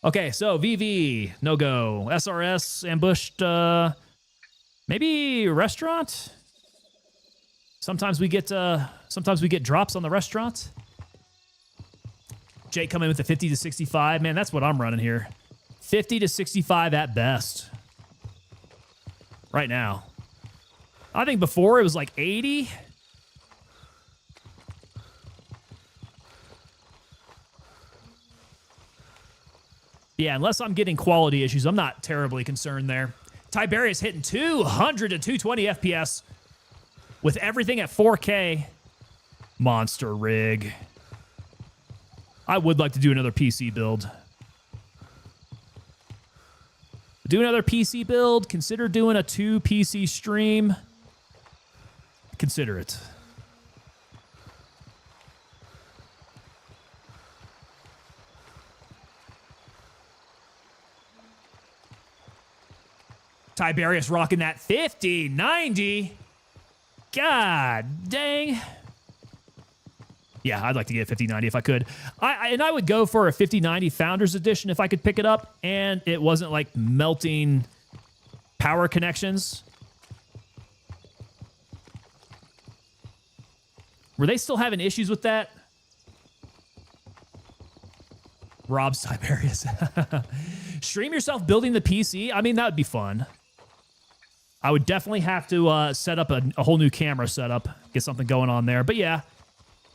Okay, so VV, no go. SRS, ambushed, maybe restaurant? Sometimes we get drops on the restaurant. Jake coming with the 50 to 65. Man, that's what I'm running here. 50 to 65 at best. Right now. I think before it was like 80. Yeah, unless I'm getting quality issues, I'm not terribly concerned there. Tiberius hitting 200 to 220 FPS with everything at 4K. Monster rig. I would like to do another PC build. Do another PC build. Consider doing a 2 PC stream. Consider it. Tiberius rocking that 50, 90. God dang. Yeah, I'd like to get a 5090 if I could. I would go for a 5090 Founders Edition if I could pick it up and it wasn't like melting power connections. Were they still having issues with that? Rob Tiberius. Stream yourself building the PC? I mean, that would be fun. I would definitely have to set up a whole new camera setup, get something going on there. But yeah,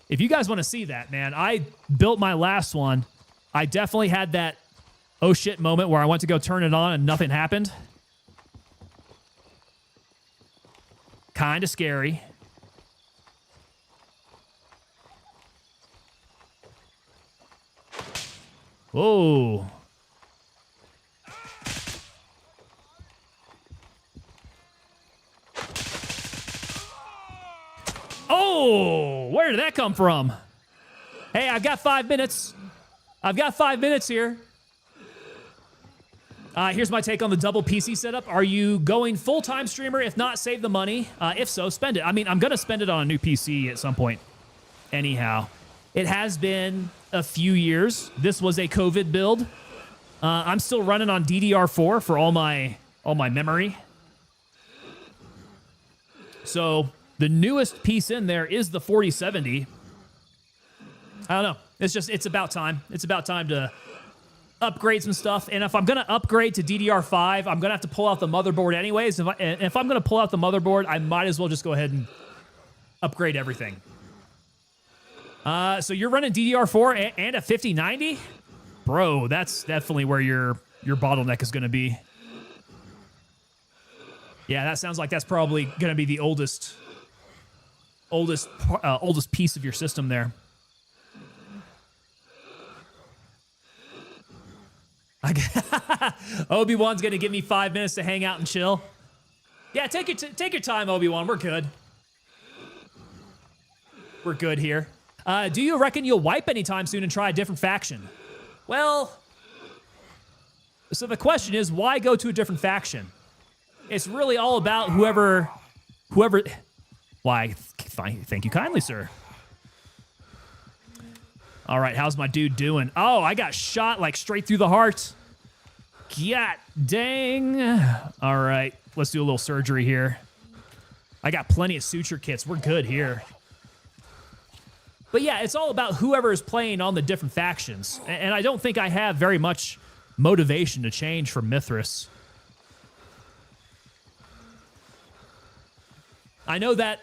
if you guys want to see that, man, I built my last one. I definitely had that oh shit moment where I went to go turn it on and nothing happened. Kind of scary. Whoa. Oh, where did that come from? Hey, I've got 5 minutes. I've got 5 minutes here. Here's my take on the double PC setup. Are you going full-time streamer? If not, save the money. If so, spend it. I mean, I'm going to spend it on a new PC at some point. Anyhow, it has been a few years. This was a COVID build. I'm still running on DDR4 for all my memory. So the newest piece in there is the 4070. I don't know. It's about time. It's about time to upgrade some stuff. And if I'm going to upgrade to DDR5, I'm going to have to pull out the motherboard anyways. If I'm going to pull out the motherboard, I might as well just go ahead and upgrade everything. So you're running DDR4 and a 5090? Bro, that's definitely where your bottleneck is going to be. Yeah, that sounds like that's probably going to be the oldest piece of your system there. Obi-Wan's going to give me 5 minutes to hang out and chill. Yeah, take your time, Obi-Wan. We're good. We're good here. Do you reckon you'll wipe anytime soon and try a different faction? Well, so the question is, why go to a different faction? It's really all about whoever. Why? Thank you kindly, sir. All right, how's my dude doing? Oh, I got shot like straight through the heart. God dang. All right, let's do a little surgery here. I got plenty of suture kits. We're good here. But yeah, it's all about whoever is playing on the different factions. And I don't think I have very much motivation to change from Mithras. I know that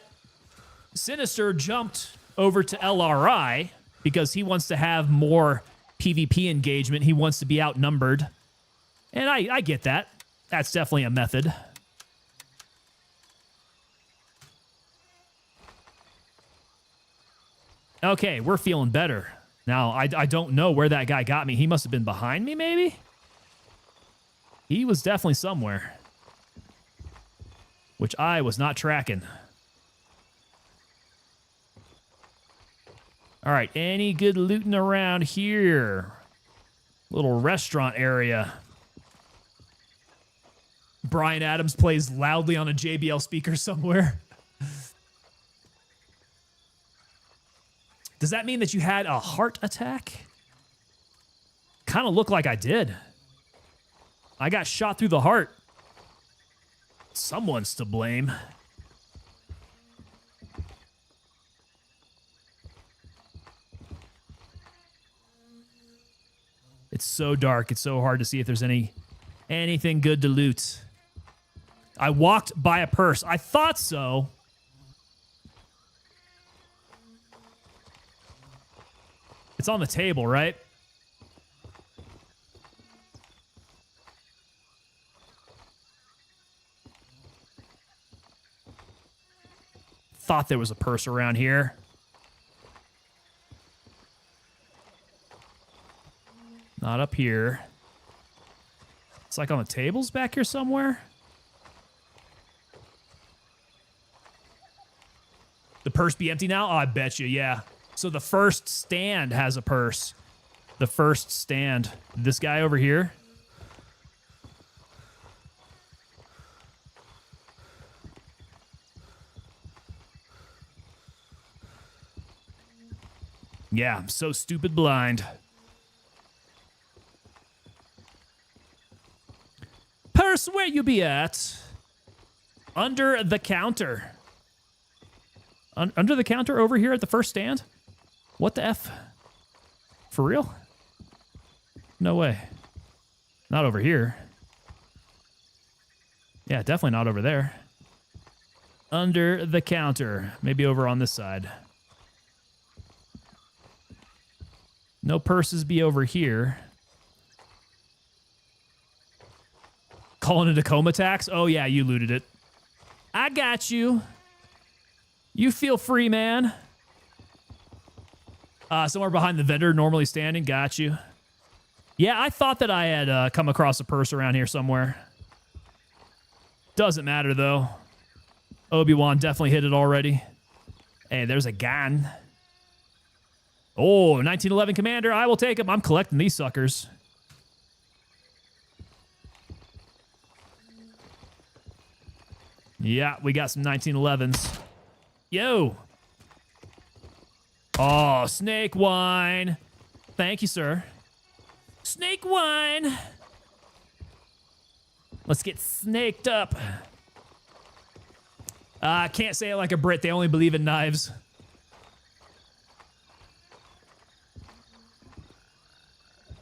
Sinister jumped over to LRI because he wants to have more PvP engagement. He wants to be outnumbered. And I get that. That's definitely a method. Okay, we're feeling better. Now, I don't know where that guy got me. He must have been behind me, maybe? He was definitely somewhere. Which I was not tracking. All right, any good looting around here? Little restaurant area. Brian Adams plays loudly on a JBL speaker somewhere. Does that mean that you had a heart attack? Kind of looked like I did. I got shot through the heart. Someone's to blame. It's so dark. It's so hard to see if there's anything good to loot. I walked by a purse. I thought so. It's on the table, right? Thought there was a purse around here. Not up here. It's like on the tables back here somewhere. The purse be empty now? Oh, I bet you, yeah. So the first stand has a purse. The first stand. This guy over here. Yeah, I'm so stupid blind. Purse, where you be at? Under the counter. Under the counter over here at the first stand? What the F? For real? No way. Not over here. Yeah, definitely not over there. Under the counter. Maybe over on this side. No purses be over here. Calling it a coma tax? Oh yeah, you looted it. I got you. You feel free, man. Somewhere behind the vendor, normally standing. Got you. Yeah, I thought that I had come across a purse around here somewhere. Doesn't matter, though. Obi-Wan definitely hit it already. Hey, there's a gun. Oh, 1911 Commander. I will take him. I'm collecting these suckers. Yeah, we got some 1911s. Yo. Oh, snake wine. Thank you, sir. Snake wine. Let's get snaked up. I can't say it like a Brit. They only believe in knives.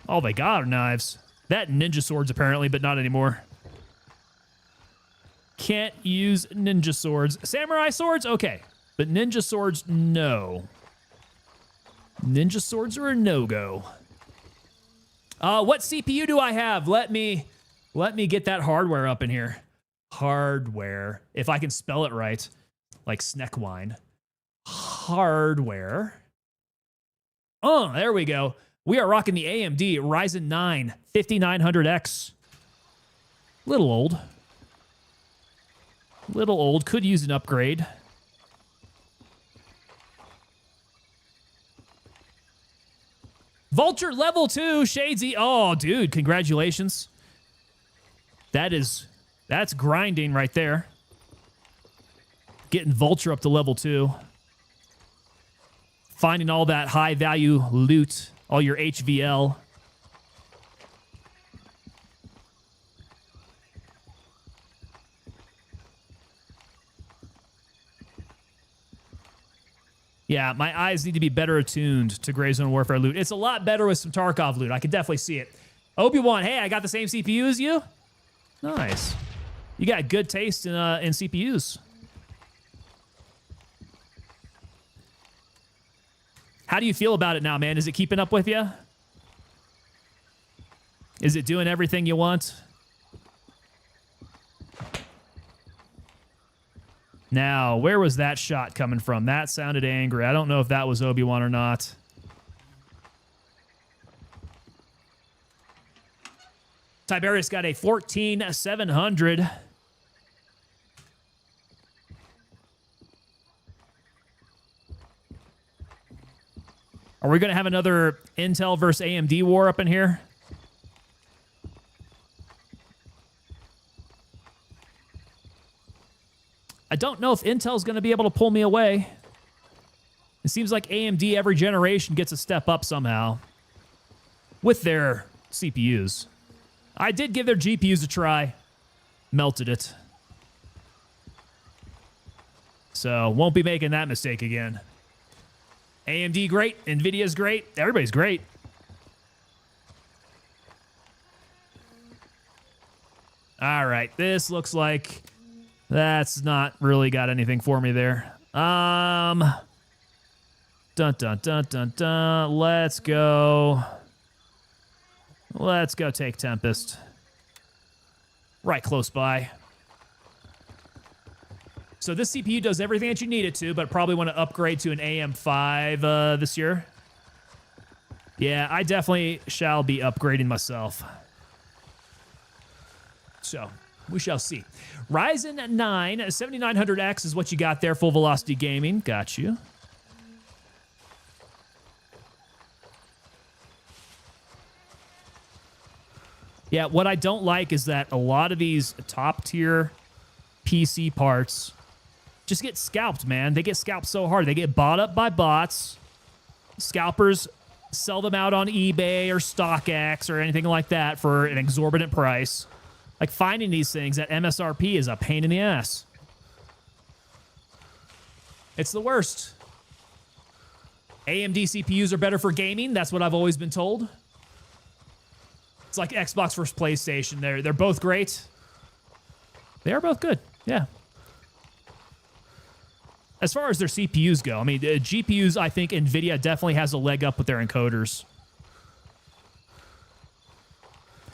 All they got are knives. That ninja swords, apparently, but not anymore. Can't use ninja swords. Samurai swords? Okay. But ninja swords, no. Ninja swords are a no-go. What CPU do I have? Let me get that hardware up in here. Hardware. If I can spell it right. Like Sneckwine. Hardware. Oh, there we go. We are rocking the AMD Ryzen 9 5900X. Little old. Little old. Could use an upgrade. Vulture level 2, Shadesy. Oh, dude, congratulations. That's grinding right there. Getting Vulture up to level 2. Finding all that high value loot, all your HVL. Yeah, my eyes need to be better attuned to Gray Zone Warfare loot. It's a lot better with some Tarkov loot. I can definitely see it. Obi-Wan, hey, I got the same CPU as you? Nice. You got good taste in CPUs. How do you feel about it now, man? Is it keeping up with you? Is it doing everything you want? Now, where was that shot coming from? That sounded angry. I don't know if that was Obi-Wan or not. Tiberius got a 14,700. Are we going to have another Intel versus AMD war up in here? I don't know if Intel's going to be able to pull me away. It seems like AMD every generation gets a step up somehow with their CPUs. I did give their GPUs a try. Melted it. So, won't be making that mistake again. AMD great. NVIDIA's great. Everybody's great. All right. This looks like that's not really got anything for me there. Dun, dun, dun, dun, dun. Let's go. Let's go take Tempest. Right close by. So this CPU does everything that you need it to, but probably want to upgrade to an AM5 this year. Yeah, I definitely shall be upgrading myself. So, we shall see. Ryzen 9 7900X is what you got there. Full Velocity Gaming. Got you. Yeah, what I don't like is that a lot of these top-tier PC parts just get scalped, man. They get scalped so hard. They get bought up by bots. Scalpers sell them out on eBay or StockX or anything like that for an exorbitant price. Like, finding these things at MSRP is a pain in the ass. It's the worst. AMD CPUs are better for gaming. That's what I've always been told. It's like Xbox versus PlayStation. They're both great. They are both good. Yeah. As far as their CPUs go, I mean, GPUs, I think NVIDIA definitely has a leg up with their encoders.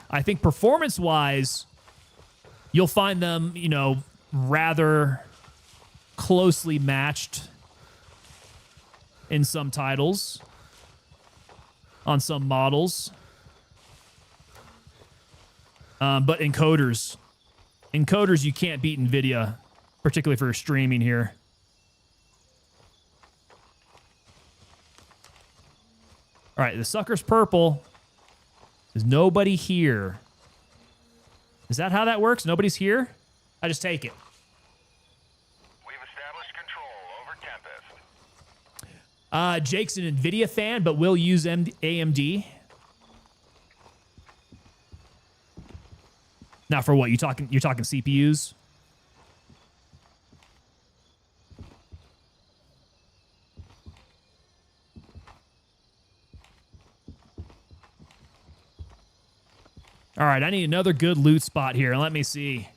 I think performance-wise, you'll find them, you know, rather closely matched in some titles, on some models. But encoders, you can't beat NVIDIA, particularly for streaming here. All right, the sucker's purple. There's nobody here. Is that how that works? Nobody's here? I just take it. We've established control over Tempest. Jake's an NVIDIA fan, but will use AMD. Now for what? You're talking CPUs? All right, I need another good loot spot here. Let me see.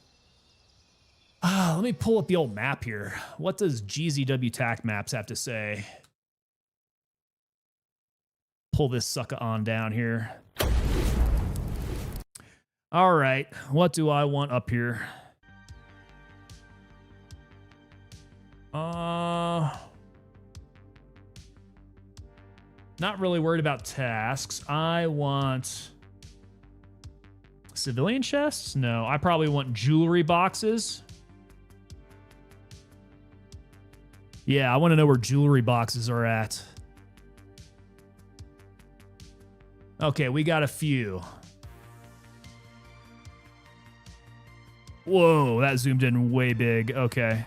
Let me pull up the old map here. What does GZW TAC maps have to say? Pull this sucker on down here. All right, what do I want up here? Not really worried about tasks. I want civilian chests? No, I probably want jewelry boxes. Yeah, I want to know where jewelry boxes are at. Okay, we got a few. Whoa, that zoomed in way big. Okay.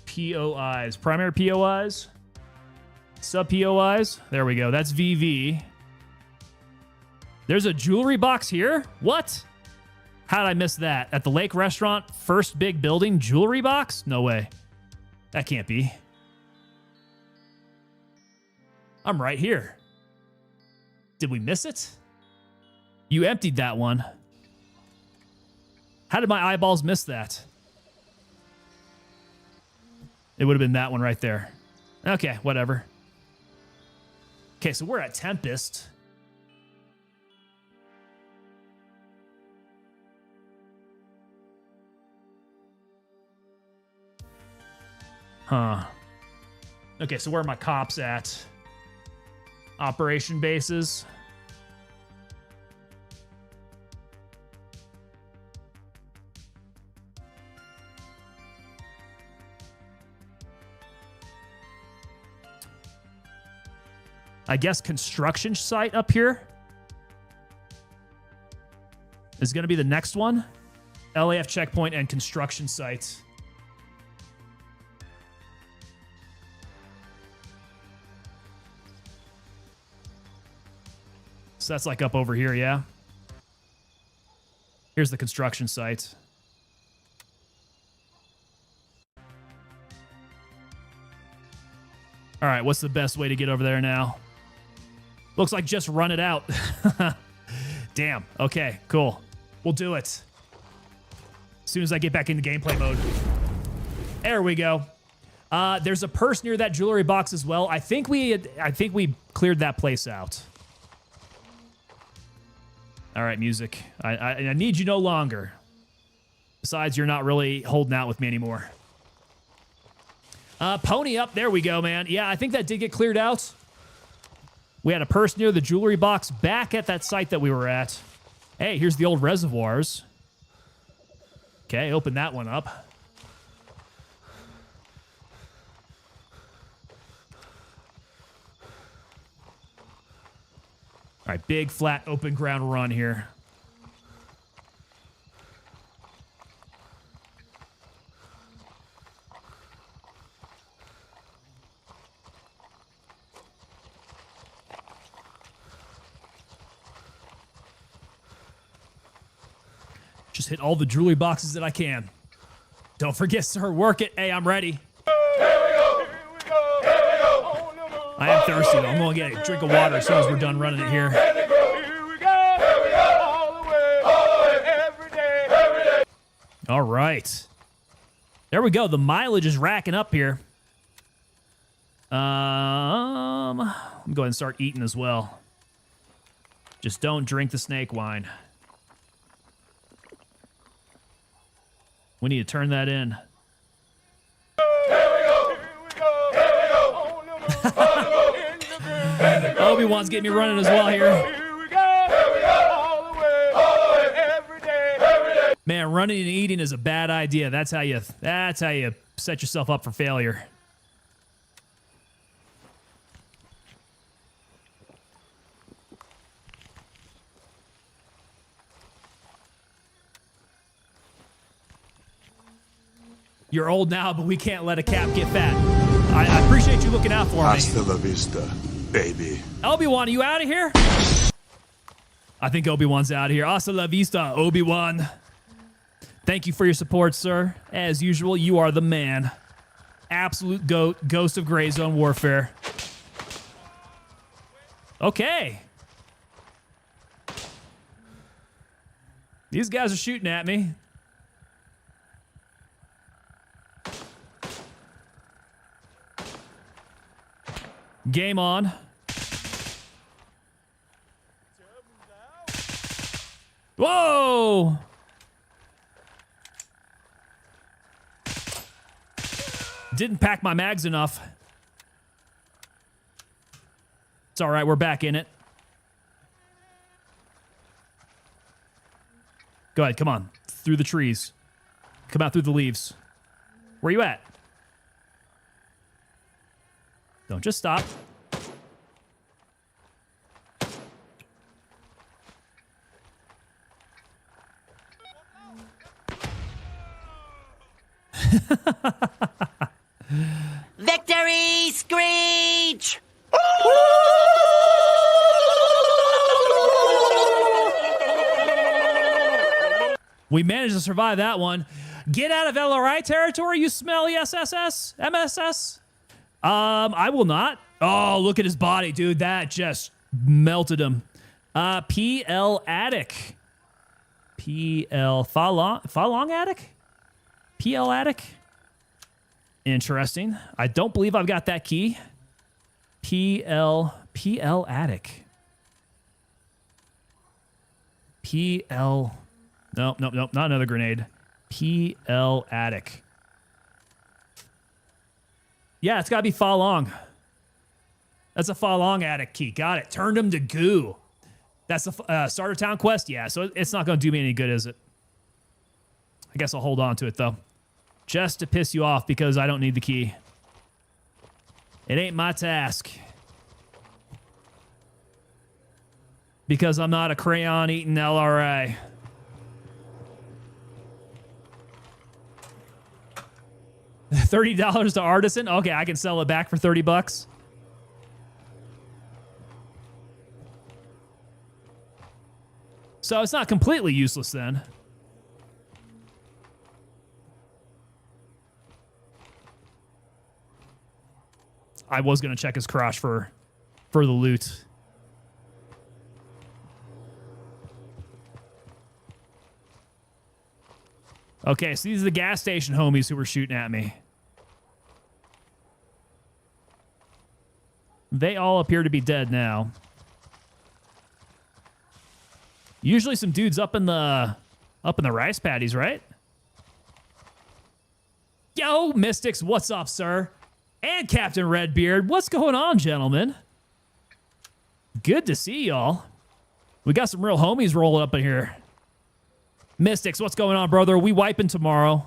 POIs. Primary POIs? Sub POIs? There we go. That's VV. There's a jewelry box here? What? How did I miss that? At the Lake Restaurant, first big building, jewelry box? No way. That can't be. I'm right here. Did we miss it? You emptied that one. How did my eyeballs miss that? It would have been that one right there. Okay, whatever. Okay, so we're at Tempest. Huh. Okay, so where are my cops at? Operation bases. I guess construction site up here is going to be the next one. LAF checkpoint and construction sites. So that's like up over here, yeah? Here's the construction site. All right, what's the best way to get over there now? Looks like just run it out. Damn. Okay, cool. We'll do it. As soon as I get back into gameplay mode. There we go. There's a purse near that jewelry box as well. I think we cleared that place out. All right, music. I need you no longer. Besides, you're not really holding out with me anymore. Pony up. There we go, man. Yeah, I think that did get cleared out. We had a purse near the jewelry box back at that site that we were at. Hey, here's the old reservoirs. Okay, open that one up. All right, big, flat, open ground run here. Just hit all the jewelry boxes that I can. Don't forget, sir, work it. Hey, I'm ready. I am thirsty, though. I'm going to get a drink of water as soon as we're done running it here. All right. There we go. The mileage is racking up here. I'm going to go ahead and start eating as well. Just don't drink the snake wine. We need to turn that in. Obi-Wan's getting me running as well here. Man, running and eating is a bad idea. That's how you set yourself up for failure. You're old now, but we can't let a cap get fat. I appreciate you looking out for me. Hasta la vista, baby. Obi-Wan, are you out of here? I think Obi-Wan's out of here. Hasta la vista, Obi-Wan. Thank you for your support, sir. As usual, you are the man. Absolute GOAT, ghost of Gray Zone Warfare. Okay. These guys are shooting at me. Game on. Whoa! Didn't pack my mags enough. It's all right, we're back in it. Go ahead, come on. Through the trees. Come out through the leaves. Where you at? Don't just stop. Victory screech! We managed to survive that one. Get out of LRI territory, you smelly SSS? MSS? I will not. Oh, look at his body, dude. That just melted him. PL Attic. PL Falong Attic? PL Attic? Interesting. I don't believe I've got that key. PL Attic. PL. Nope, not another grenade. PL Attic. Yeah, it's got to be Falong. That's a Falong Attic key. Got it. Turned him to goo. That's the starter town quest? Yeah, so it's not going to do me any good, is it? I guess I'll hold on to it, though. Just to piss you off because I don't need the key. It ain't my task. Because I'm not a crayon-eating LRA. $30 to Artisan? Okay, I can sell it back for 30 bucks. So it's not completely useless then. I was going to check his crotch for the loot. Okay, so these are the gas station homies who were shooting at me. They all appear to be dead now. Usually some dudes up in the rice paddies, right? Yo, Mystics, what's up, sir? And Captain Redbeard, what's going on, gentlemen? Good to see y'all. We got some real homies rolling up in here. Mystics, what's going on, brother? We wiping tomorrow.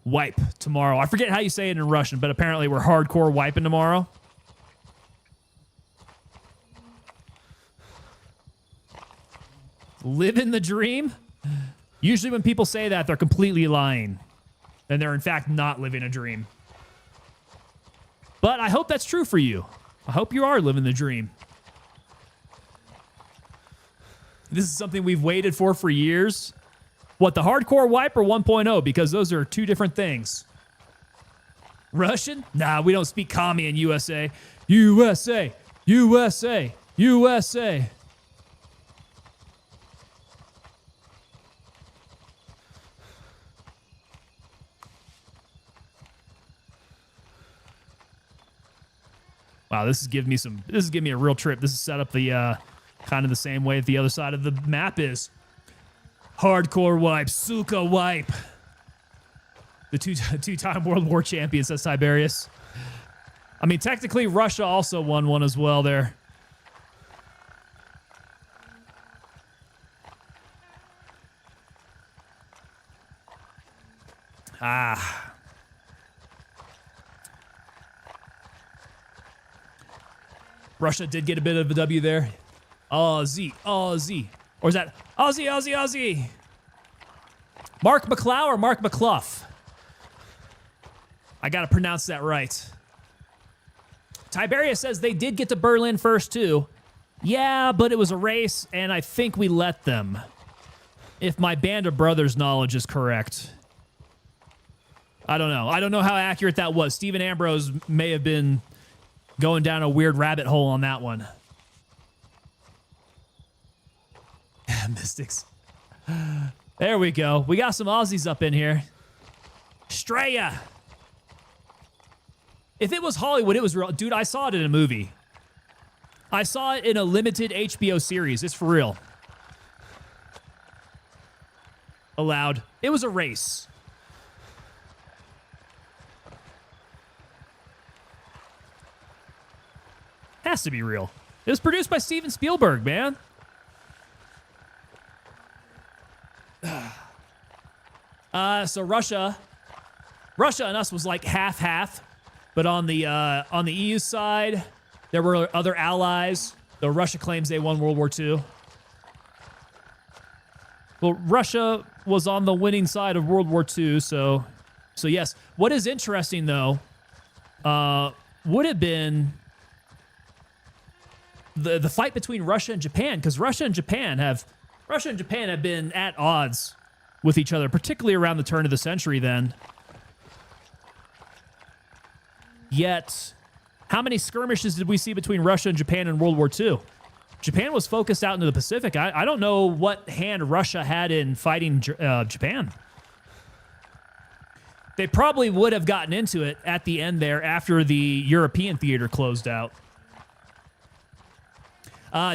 Wipe tomorrow. I forget how you say it in Russian, but apparently we're hardcore wiping tomorrow. Living the dream? Usually when people say that, they're completely lying. And they're in fact not living a dream. But I hope that's true for you. I hope you are living the dream. This is something we've waited for years. What, the hardcore wipe or 1.0? Because those are two different things. Russian? Nah, we don't speak commie in USA. USA, USA, USA. Wow, this is giving me a real trip. This is set up the kind of the same way the other side of the map is. Hardcore wipe, Suka wipe. The two-time World War champion, says Tiberius. I mean, technically, Russia also won one as well there. Ah. Russia did get a bit of a W there. Aussie, Aussie. Or is that Aussie, Aussie, Aussie? Mark McClough or Mark McClough? I got to pronounce that right. Tiberius says they did get to Berlin first, too. Yeah, but it was a race, and I think we let them. If my Band of Brothers knowledge is correct. I don't know. I don't know how accurate that was. Stephen Ambrose may have been going down a weird rabbit hole on that one. Mystics. There we go. We got some Aussies up in here. Straya. If it was Hollywood, it was real. Dude, I saw it in a movie. I saw it in a limited HBO series. It's for real. Allowed. It was a race. Has to be real. It was produced by Steven Spielberg, man. So Russia and us was like half-half, but on the EU side, there were other allies. Though Russia claims they won World War II. Well, Russia was on the winning side of World War II, so yes. What is interesting though, would have been the fight between Russia and Japan, because Russia and Japan have been at odds with each other, particularly around the turn of the century then. Yet, how many skirmishes did we see between Russia and Japan in World War II? Japan was focused out into the Pacific. I don't know what hand Russia had in fighting Japan. They probably would have gotten into it at the end there after the European theater closed out.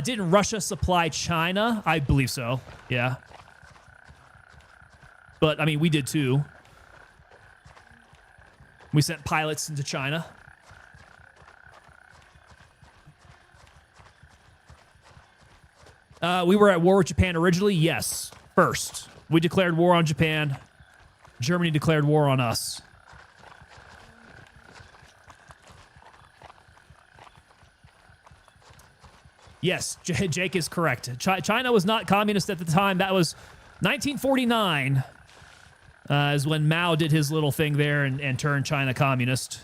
Didn't Russia supply China? I believe so, yeah. But, I mean, we did too. We sent pilots into China. We were at war with Japan originally, yes. First, we declared war on Japan. Germany declared war on us. Yes, Jake is correct. China was not communist at the time. That was 1949, is when Mao did his little thing there and turned China communist.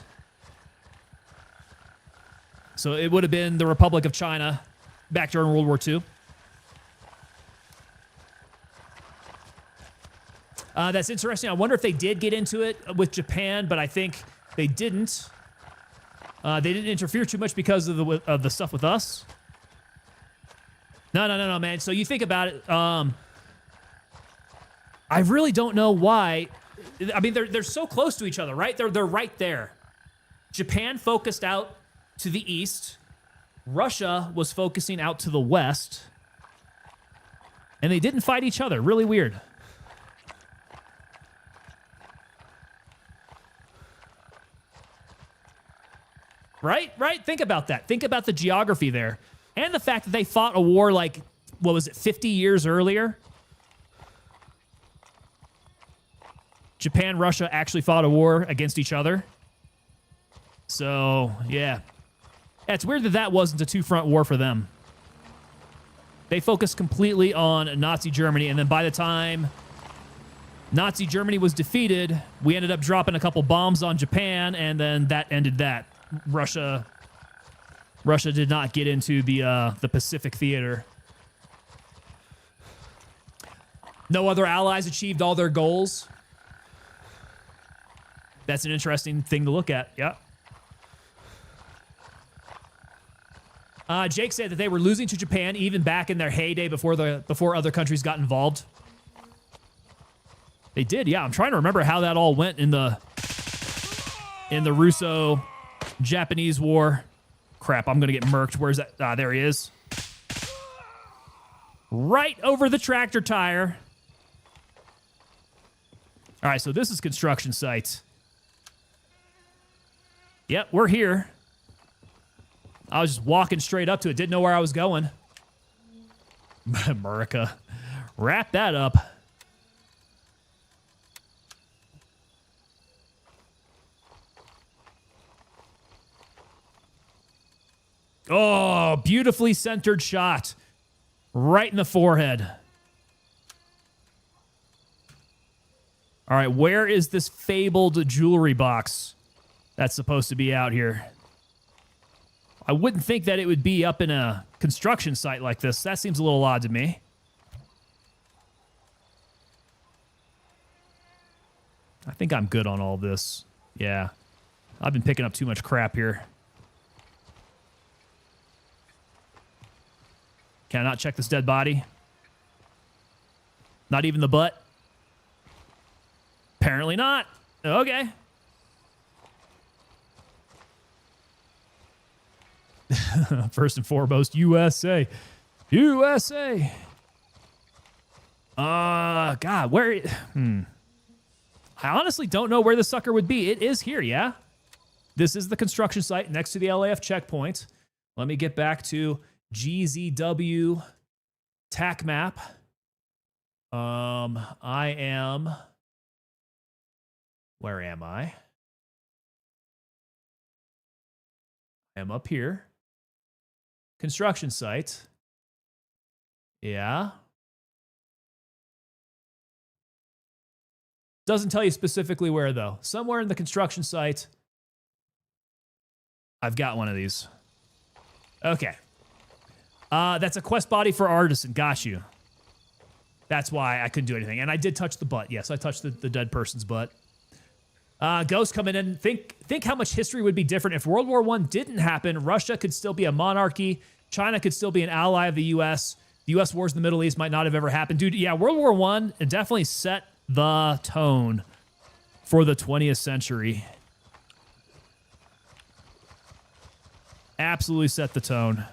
So it would have been the Republic of China back during World War II. That's interesting. I wonder if they did get into it with Japan, but I think they didn't. They didn't interfere too much because of the stuff with us. No, man. So you think about it. I really don't know why. I mean, they're so close to each other, right? They're right there. Japan focused out to the east. Russia was focusing out to the west. And they didn't fight each other. Really weird. Right? Think about that. Think about the geography there. And the fact that they fought a war like, what was it, 50 years earlier? Japan, Russia actually fought a war against each other. So, yeah. It's weird that wasn't a two-front war for them. They focused completely on Nazi Germany, and then by the time Nazi Germany was defeated, we ended up dropping a couple bombs on Japan, and then that ended that. Russia did not get into the Pacific theater. No other allies achieved all their goals. That's an interesting thing to look at. Yeah. Jake said that they were losing to Japan even back in their heyday before other countries got involved. They did, yeah. I'm trying to remember how that all went in the Russo-Japanese War. Crap, I'm gonna get murked. Where's that? Ah, there he is. Right over the tractor tire. All right, so this is construction sites. Yep, we're here. I was just walking straight up to it. Didn't know where I was going. America. Wrap that up. Oh, beautifully centered shot. Right in the forehead. All right, where is this fabled jewelry box that's supposed to be out here? I wouldn't think that it would be up in a construction site like this. That seems a little odd to me. I think I'm good on all this. Yeah. I've been picking up too much crap here. Can I not check this dead body? Not even the butt? Apparently not. Okay. First and foremost, USA. USA. God, where... I honestly don't know where the sucker would be. It is here, yeah? This is the construction site next to the LAF checkpoint. Let me get back to GZW TAC map. I am... Where am I? I am up here. Construction site. Yeah. Doesn't tell you specifically where, though. Somewhere in the construction site. I've got one of these. Okay. That's a quest body for Artisan. Got you. That's why I couldn't do anything. And I did touch the butt. Yes, I touched the dead person's butt. Ghost coming in. Think how much history would be different if World War I didn't happen. Russia could still be a monarchy. China could still be an ally of the U.S. The U.S. wars in the Middle East might not have ever happened. Dude, yeah, World War I, it definitely set the tone for the 20th century. Absolutely set the tone.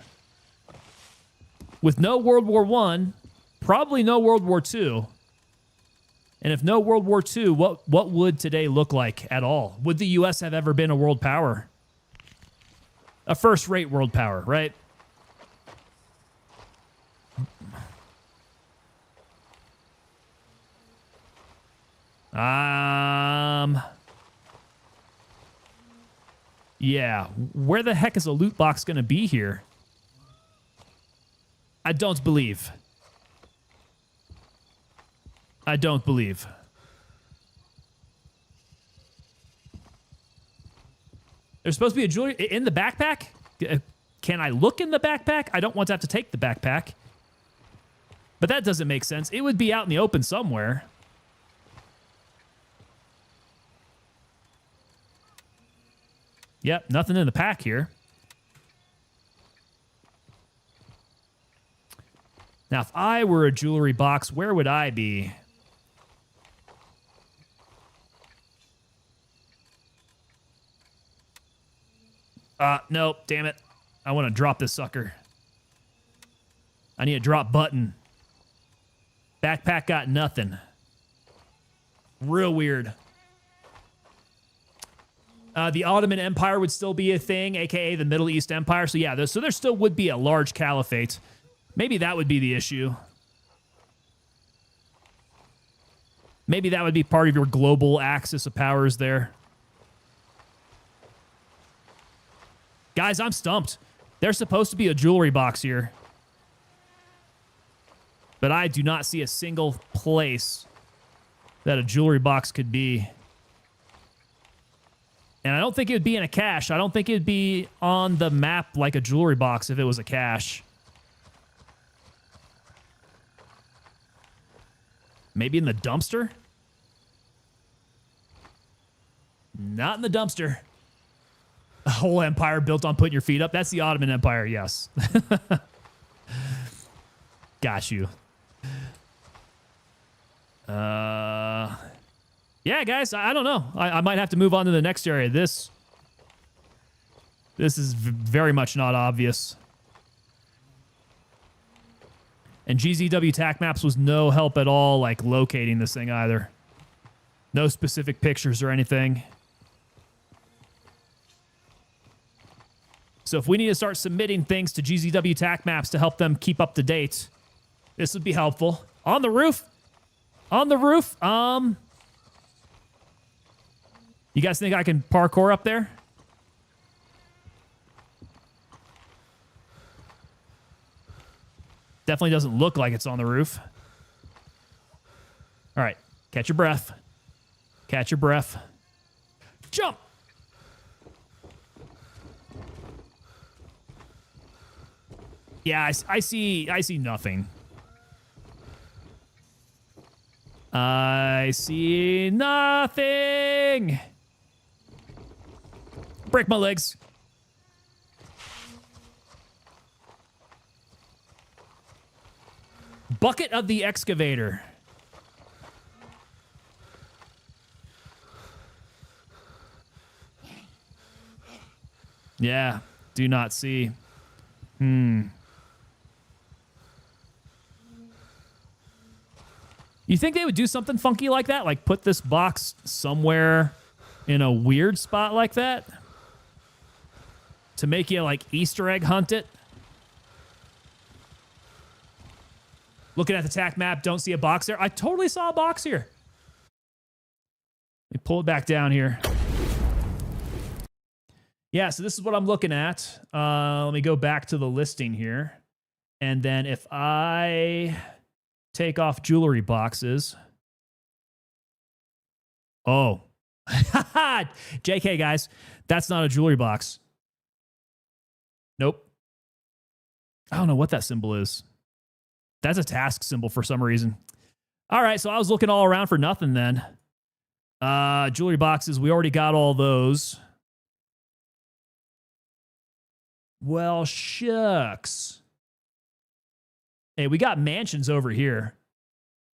With no World War I, probably no World War II. And if no World War II, what would today look like at all? Would the U.S. have ever been a world power? A first-rate world power, right? Yeah. Where the heck is a loot box going to be here? I don't believe. I don't believe. There's supposed to be a jewelry in the backpack? Can I look in the backpack? I don't want to have to take the backpack. But that doesn't make sense. It would be out in the open somewhere. Yep, nothing in the pack here. Now, if I were a jewelry box, where would I be? Nope, damn it. I want to drop this sucker. I need a drop button. Backpack got nothing. Real weird. The Ottoman Empire would still be a thing, aka the Middle East Empire. So yeah, there still would be a large caliphate. Maybe that would be the issue. Maybe that would be part of your global axis of powers there. Guys, I'm stumped. There's supposed to be a jewelry box here. But I do not see a single place that a jewelry box could be. And I don't think it would be in a cache. I don't think it would be on the map like a jewelry box if it was a cache. Maybe in the dumpster? Not in the dumpster. A whole empire built on putting your feet up. That's the Ottoman Empire, yes. Got you. Yeah, guys, I don't know. I might have to move on to the next area. This is very much not obvious. And GZW TAC Maps was no help at all, like, locating this thing either. No specific pictures or anything. So if we need to start submitting things to GZW TAC Maps to help them keep up to date, this would be helpful. On the roof? On the roof? You guys think I can parkour up there? Definitely doesn't look like it's on the roof. All right, catch your breath. Catch your breath. Jump! Yeah, I see nothing. I see nothing. Break my legs. Bucket of the excavator. Yeah, do not see. You think they would do something funky like that? Like put this box somewhere in a weird spot like that? To make you like Easter egg hunt it? Looking at the tack map, don't see a box there. I totally saw a box here. Let me pull it back down here. Yeah, so this is what I'm looking at. Let me go back to the listing here. And then if I take off jewelry boxes. Oh. JK, guys. That's not a jewelry box. Nope. I don't know what that symbol is. That's a task symbol for some reason. All right, so I was looking all around for nothing then. Jewelry boxes, we already got all those. Well, shucks. Hey, we got mansions over here.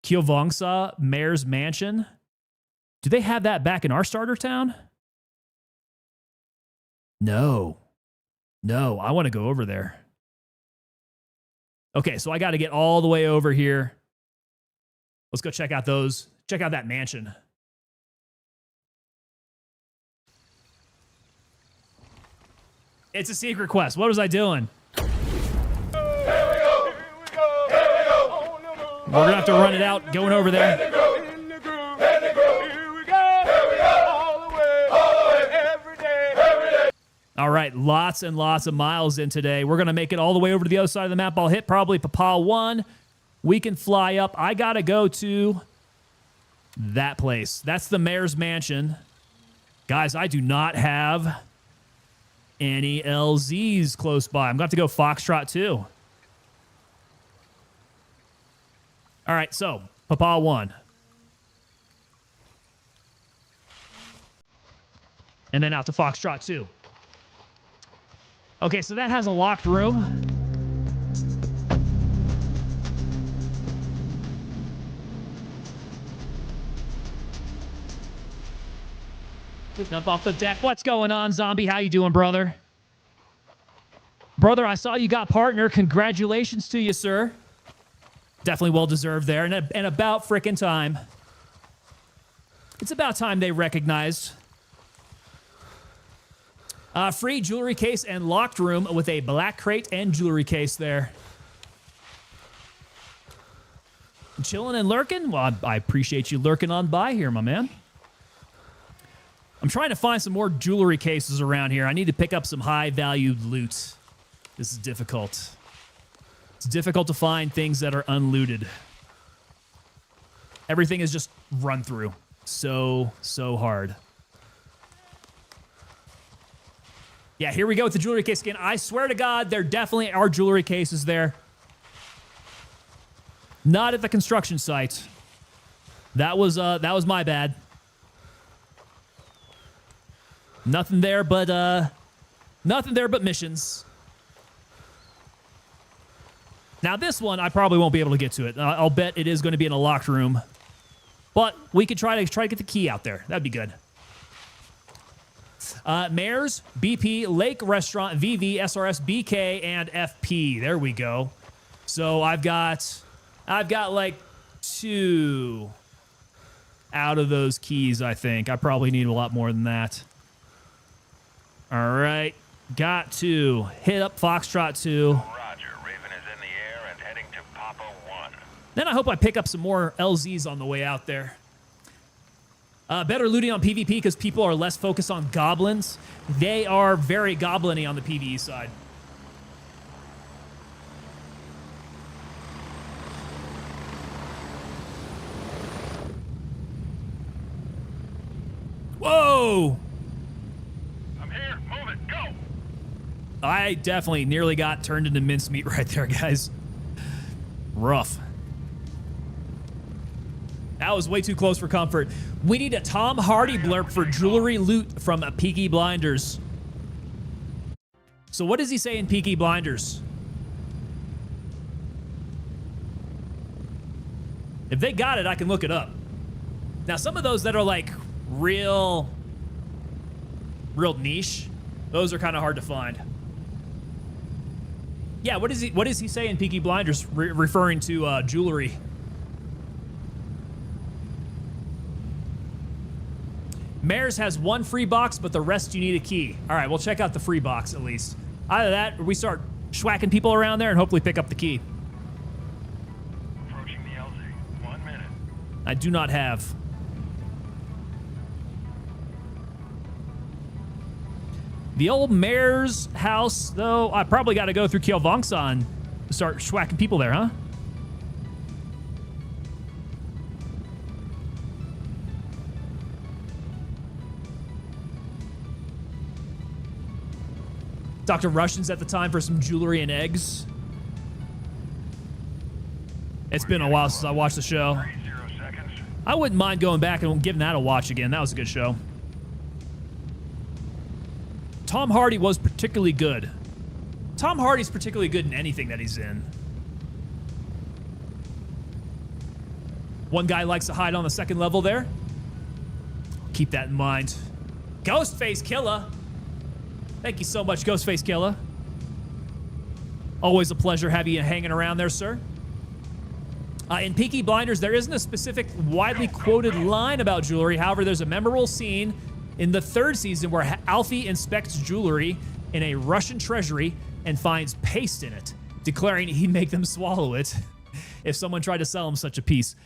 Kiovongsa, Mayor's Mansion. Do they have that back in our starter town? No. No, I want to go over there. Okay, so I got to get all the way over here. Let's go check out those. Check out that mansion. It's a secret quest. What was I doing? We're going to have to run it out going over there. All right, lots and lots of miles in today. We're going to make it all the way over to the other side of the map. I'll hit probably Papa 1. We can fly up. I got to go to that place. That's the Mayor's Mansion. Guys, I do not have any LZs close by. I'm going to have to go Foxtrot 2. All right, so Papa 1. And then out to Foxtrot 2. Okay, so that has a locked room. Jump off the deck. What's going on, Zombie? How you doing, brother? Brother, I saw you got partner. Congratulations to you, sir. Definitely well-deserved there. And about frickin' time. It's about time they recognized. Free jewelry case and locked room with a black crate and jewelry case there. Chilling and lurking? Well, I appreciate you lurking on by here, my man. I'm trying to find some more jewelry cases around here. I need to pick up some high-value loot. This is difficult. It's difficult to find things that are unlooted. Everything is just run through. So hard. Yeah, here we go with the jewelry case again. I swear to God, there definitely are jewelry cases there. Not at the construction site. That was my bad. Nothing there but missions. Now this one, I probably won't be able to get to it. I'll bet it is going to be in a locked room. But we could try to get the key out there. That'd be good. Mayor's, BP, Lake Restaurant, VV, SRS, BK, and FP. There we go. So I've got like 2 out of those keys, I think. I probably need a lot more than that. All right. Got to hit up Foxtrot 2. Roger. Raven is in the air and heading to Papa 1. Then I hope I pick up some more LZs on the way out there. Better looting on PvP because people are less focused on goblins. They are very goblin-y on the PvE side. Whoa! I'm here. Move it. Go. I definitely nearly got turned into mincemeat right there, guys. Rough. That was way too close for comfort. We need a Tom Hardy blurb for jewelry loot from Peaky Blinders. So what does he say in Peaky Blinders? If they got it, I can look it up. Now, some of those that are like real niche, those are kind of hard to find. Yeah, what does he say in Peaky Blinders referring to jewelry? Mares has one free box, but the rest you need a key. All right, we'll check out the free box at least. Either that, or we start schwacking people around there and hopefully pick up the key. Approaching the LZ. 1 minute. I do not have. The old mayor's house, though, I probably got to go through Kielvongsan to start schwacking people there, huh? Dr. Russians at the time for some jewelry and eggs. It's been a while since I watched the show. 30 seconds. I wouldn't mind going back and giving that a watch again. That was a good show. Tom Hardy was particularly good. Tom Hardy's particularly good in anything that he's in. One guy likes to hide on the second level there. Keep that in mind. Ghostface Killer. Thank you so much, Ghostface Killer. Always a pleasure having you hanging around there, sir. In Peaky Blinders, there isn't a specific widely quoted line about jewelry. However, there's a memorable scene in the 3rd season where Alfie inspects jewelry in a Russian treasury and finds paste in it, declaring he'd make them swallow it if someone tried to sell him such a piece.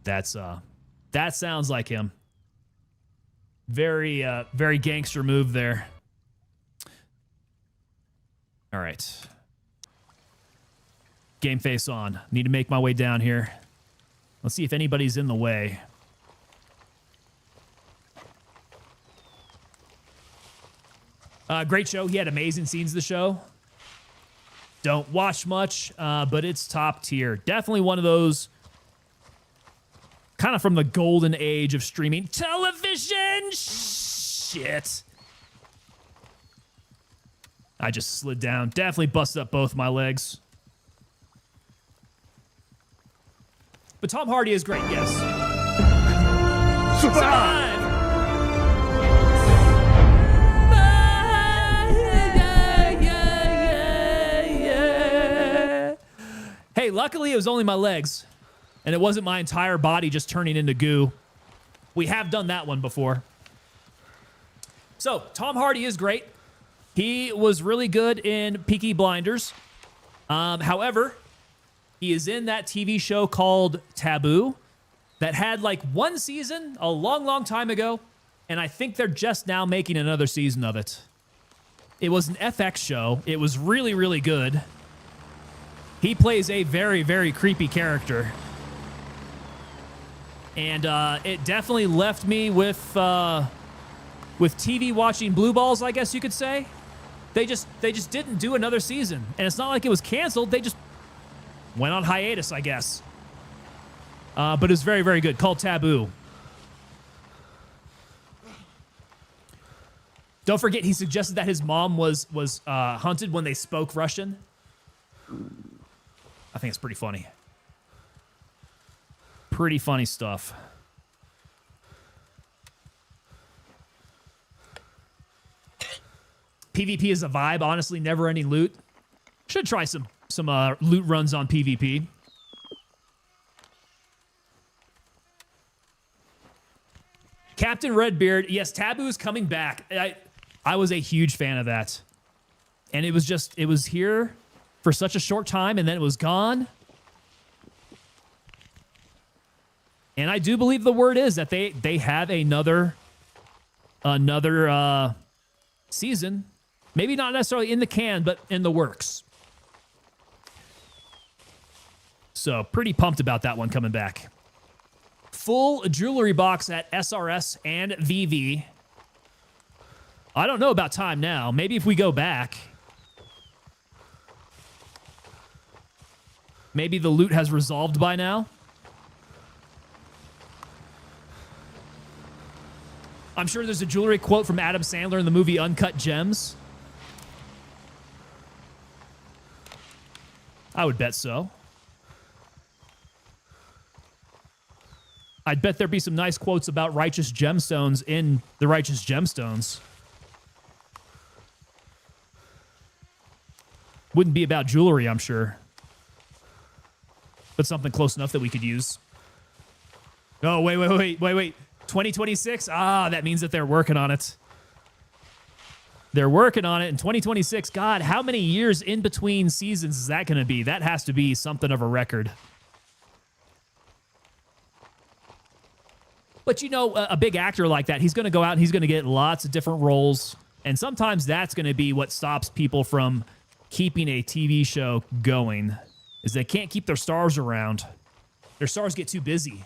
That sounds like him. Very gangster move there. All right. Game face on. Need to make my way down here. Let's see if anybody's in the way. Great show. He had amazing scenes of the show. Don't watch much, but it's top tier. Definitely one of those kind of from the golden age of streaming television. Shit. I just slid down. Definitely busted up both my legs. But Tom Hardy is great, yes. Survive! Hey, luckily it was only my legs, and it wasn't my entire body just turning into goo. We have done that one before. So, Tom Hardy is great. He was really good in Peaky Blinders. However, he is in that TV show called Taboo that had like one season a long, long time ago, and I think they're just now making another season of it. It was an FX show. It was really, really good. He plays a very, very creepy character. And it definitely left me with TV watching blue balls, I guess you could say. They just didn't do another season. And it's not like it was canceled. They just went on hiatus, I guess. But it's very, very good. Called Taboo. Don't forget, he suggested that his mom was hunted when they spoke Russian. I think it's pretty funny. Pretty funny stuff. PvP is a vibe. Honestly, never-ending loot. Should try some loot runs on PvP. Captain Redbeard. Yes, Taboo is coming back. I was a huge fan of that. And it was here for such a short time, and then it was gone. And I do believe the word is that they have another season. Maybe not necessarily in the can, but in the works. So pretty pumped about that one coming back. Full jewelry box at SRS and VV. I don't know about time now. Maybe if we go back. Maybe the loot has resolved by now. I'm sure there's a jewelry quote from Adam Sandler in the movie Uncut Gems. I would bet so. I'd bet there'd be some nice quotes about righteous gemstones in the Righteous Gemstones. Wouldn't be about jewelry, I'm sure. But something close enough that we could use. Oh, wait. 2026? Ah, that means that they're working on it. They're working on it in 2026. God, how many years in between seasons is that going to be? That has to be something of a record. But you know, a big actor like that, he's going to go out and he's going to get lots of different roles. And sometimes that's going to be what stops people from keeping a TV show going, is they can't keep their stars around. Their stars get too busy.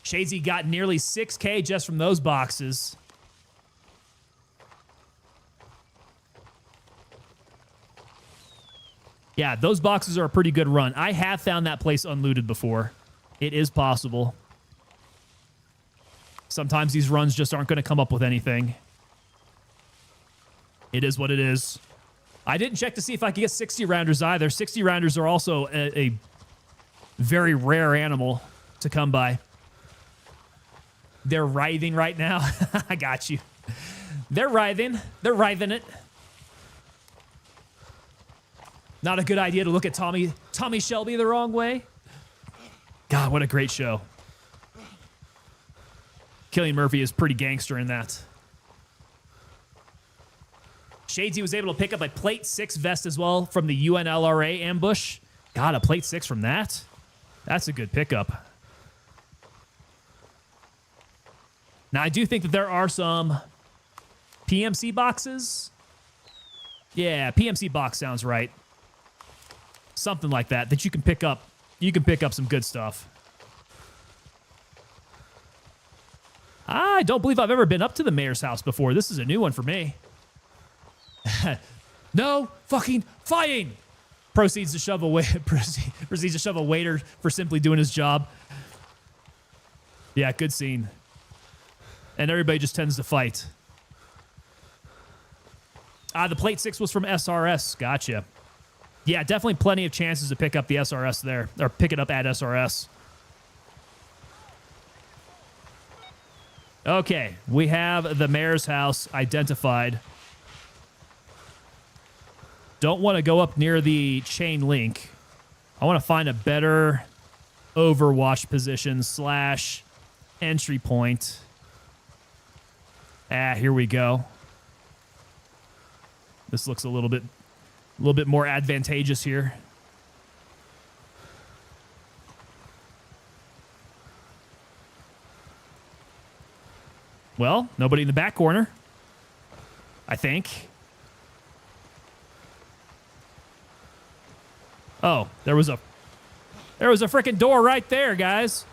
Shadesy got nearly 6K just from those boxes. Yeah, those boxes are a pretty good run. I have found that place unlooted before. It is possible. Sometimes these runs just aren't going to come up with anything. It is what it is. I didn't check to see if I could get 60 rounders either. 60 rounders are also a very rare animal to come by. They're writhing right now. I got you. They're writhing. They're writhing it. Not a good idea to look at Tommy Shelby the wrong way. God, what a great show. Cillian Murphy is pretty gangster in that. Shadesy was able to pick up a plate 6 vest as well from the UNLRA ambush. God, a plate 6 from that? That's a good pickup. Now, I do think that there are some PMC boxes. Yeah, PMC box sounds right. Something like that you can pick up. You can pick up some good stuff. I don't believe I've ever been up to the mayor's house before. This is a new one for me. No fucking fighting. Proceeds to shove a waiter for simply doing his job. Yeah, good scene. And everybody just tends to fight. The plate 6 was from SRS. Gotcha. Yeah, definitely plenty of chances to pick up the SRS there, or pick it up at SRS. Okay, we have the mayor's house identified. Don't want to go up near the chain link. I want to find a better overwatch position / entry point. Here we go. This looks a little bit more advantageous here. Well, nobody in the back corner, I think. Oh, there was a freaking door right there, guys.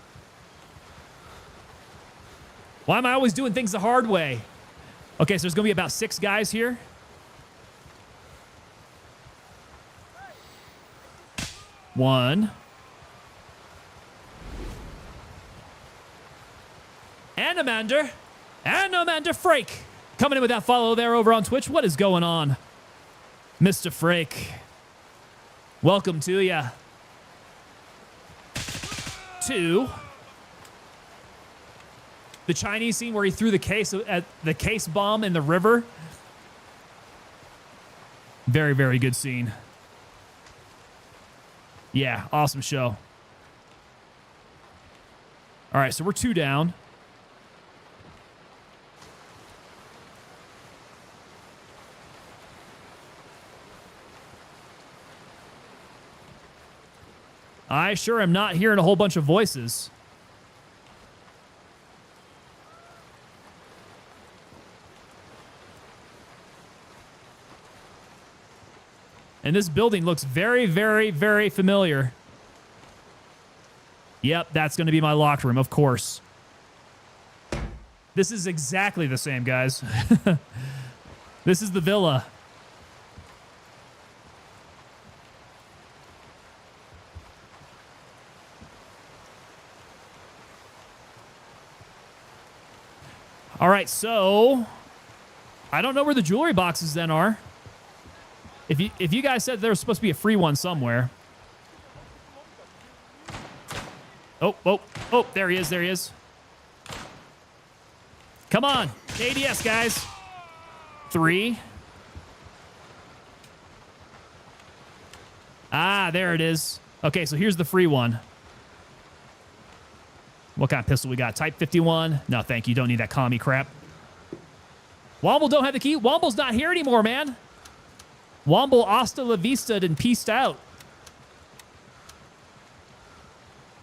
Why am I always doing things the hard way? Okay, so there's going to be about 6 guys here. One. Anomander Frake. Coming in with that follow there over on Twitch. What is going on, Mr. Frake? Welcome to ya. 2. The Chinese scene where he threw the case bomb in the river. Very, very good scene. Yeah, awesome show. All right, so we're 2 down. I sure am not hearing a whole bunch of voices. And this building looks very, very, very familiar. Yep, that's going to be my locker room, of course. This is exactly the same, guys. This is the villa. All right, so I don't know where the jewelry boxes then are. If you guys said there was supposed to be a free one somewhere. Oh, there he is, there he is. Come on, ADS, guys. 3. Ah, there it is. Okay, so here's the free one. What kind of pistol we got? Type 51? No, thank you. Don't need that commie crap. Womble don't have the key. Womble's not here anymore, man. Womble hasta la vista and peaced out.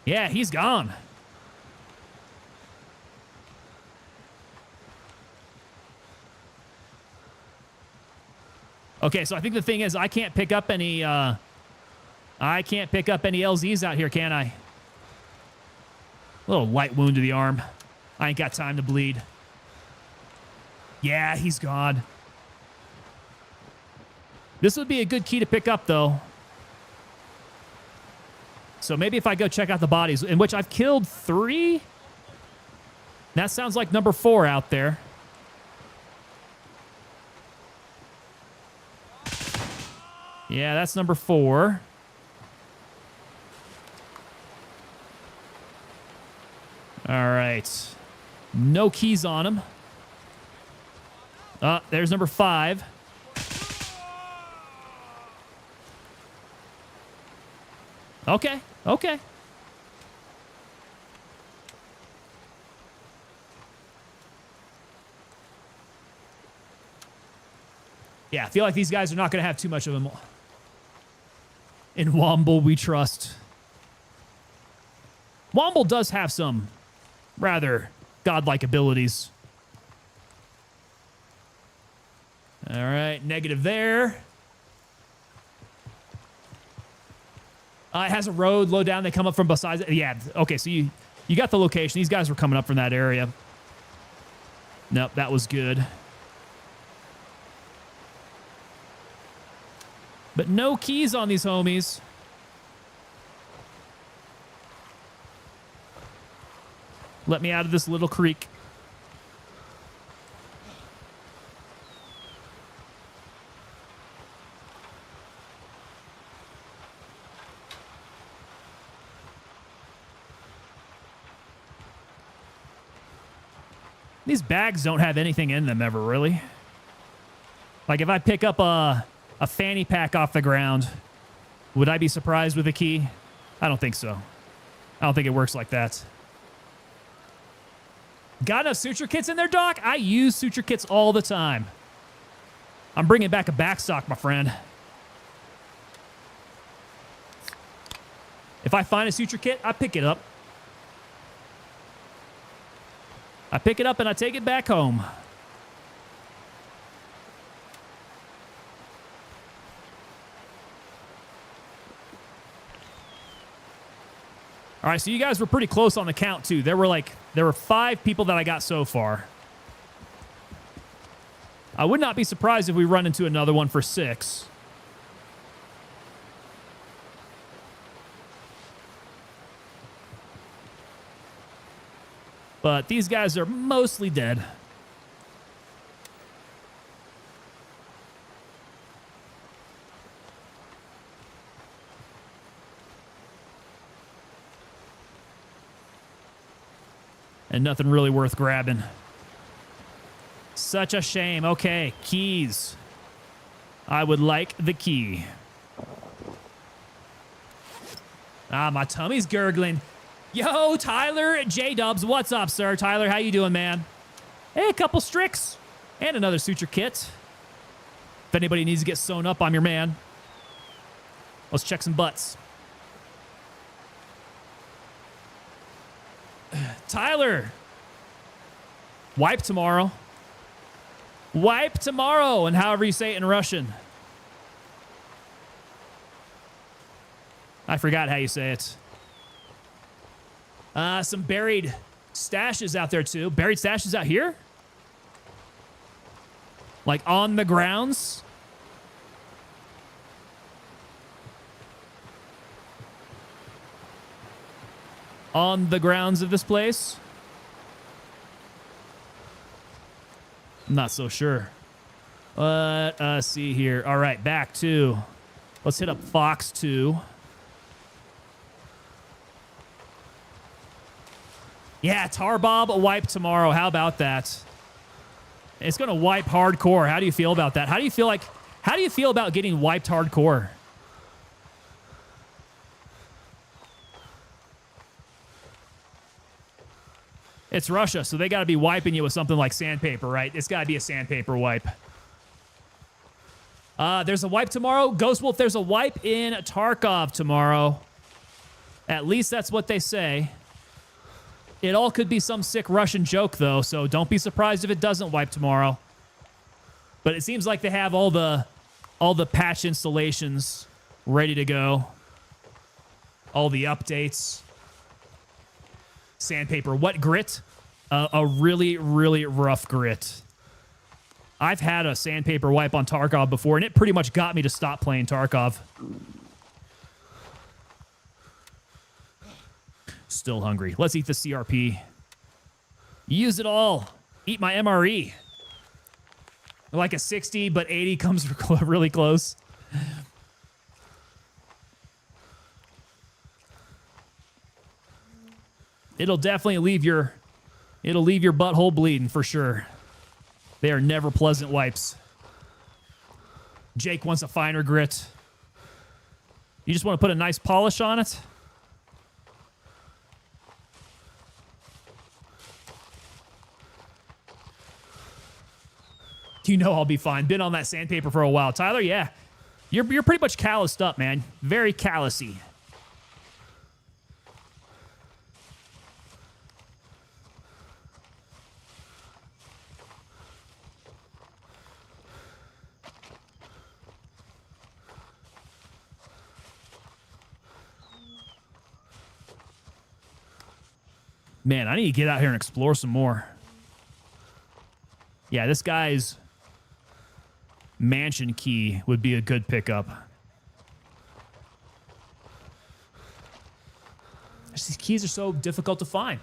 Yeah, he's gone. Okay, so I think the thing is I can't pick up any LZs out here, can I? A little light wound to the arm. I ain't got time to bleed. Yeah, he's gone. This would be a good key to pick up, though. So maybe if I go check out the bodies, in which I've killed 3. That sounds like number 4 out there. Yeah, that's number 4. All right. No keys on him. There's number 5. Okay, okay. Yeah, I feel like these guys are not going to have too much of them. In Womble, we trust. Womble does have some rather godlike abilities. All right, negative there. It has a road low down. They come up from besides it. Yeah, okay, so you got the location. These guys were coming up from that area. Nope, that was good. But no keys on these homies. Let me out of this little creek. These bags don't have anything in them ever, really. Like if I pick up a fanny pack off the ground, would I be surprised with a key? I don't think so. I don't think it works like that. Got enough suture kits in there, Doc? I use suture kits all the time. I'm bringing back a backstock, my friend. If I find a suture kit, I pick it up. I pick it up and I take it back home. All right, so you guys were pretty close on the count, too. There were 5 people that I got so far. I would not be surprised if we run into another one for 6. But these guys are mostly dead. And nothing really worth grabbing. Such a shame. Okay, keys. I would like the key. Ah, my tummy's gurgling. Yo, Tyler J-Dubs, what's up, sir? Tyler, how you doing, man? Hey, a couple Strix and another suture kit. If anybody needs to get sewn up, I'm your man. Let's check some butts. Tyler, wipe tomorrow. Wipe tomorrow, and however you say it in Russian. I forgot how you say it. Some buried stashes out there too. Buried stashes out here? Like on the grounds? On the grounds of this place? I'm not so sure. Let's see here. All right, back to... Let's hit up Fox 2. Yeah, Tarbob a wipe tomorrow. How about that? It's going to wipe hardcore. How do you feel about that? How do you feel about getting wiped hardcore? It's Russia, so they got to be wiping you with something like sandpaper, right? It's got to be a sandpaper wipe. There's a wipe tomorrow. Ghost Wolf, there's a wipe in Tarkov tomorrow. At least that's what they say. It all could be some sick Russian joke, though, so don't be surprised if it doesn't wipe tomorrow. But it seems like they have all the patch installations ready to go. All the updates. Sandpaper. What grit? A really, really rough grit. I've had a sandpaper wipe on Tarkov before, and it pretty much got me to stop playing Tarkov. Still hungry. Let's eat the CRP. Use it all. Eat my MRE. Like a 60, but 80 comes really close. It'll definitely leave your butthole bleeding for sure. They are never pleasant wipes. Jake wants a finer grit. You just want to put a nice polish on it? You know I'll be fine. Been on that sandpaper for a while. Tyler, yeah. You're pretty much calloused up, man. Very callousy. Man, I need to get out here and explore some more. Yeah, this guy's mansion key would be a good pickup. These keys are so difficult to find.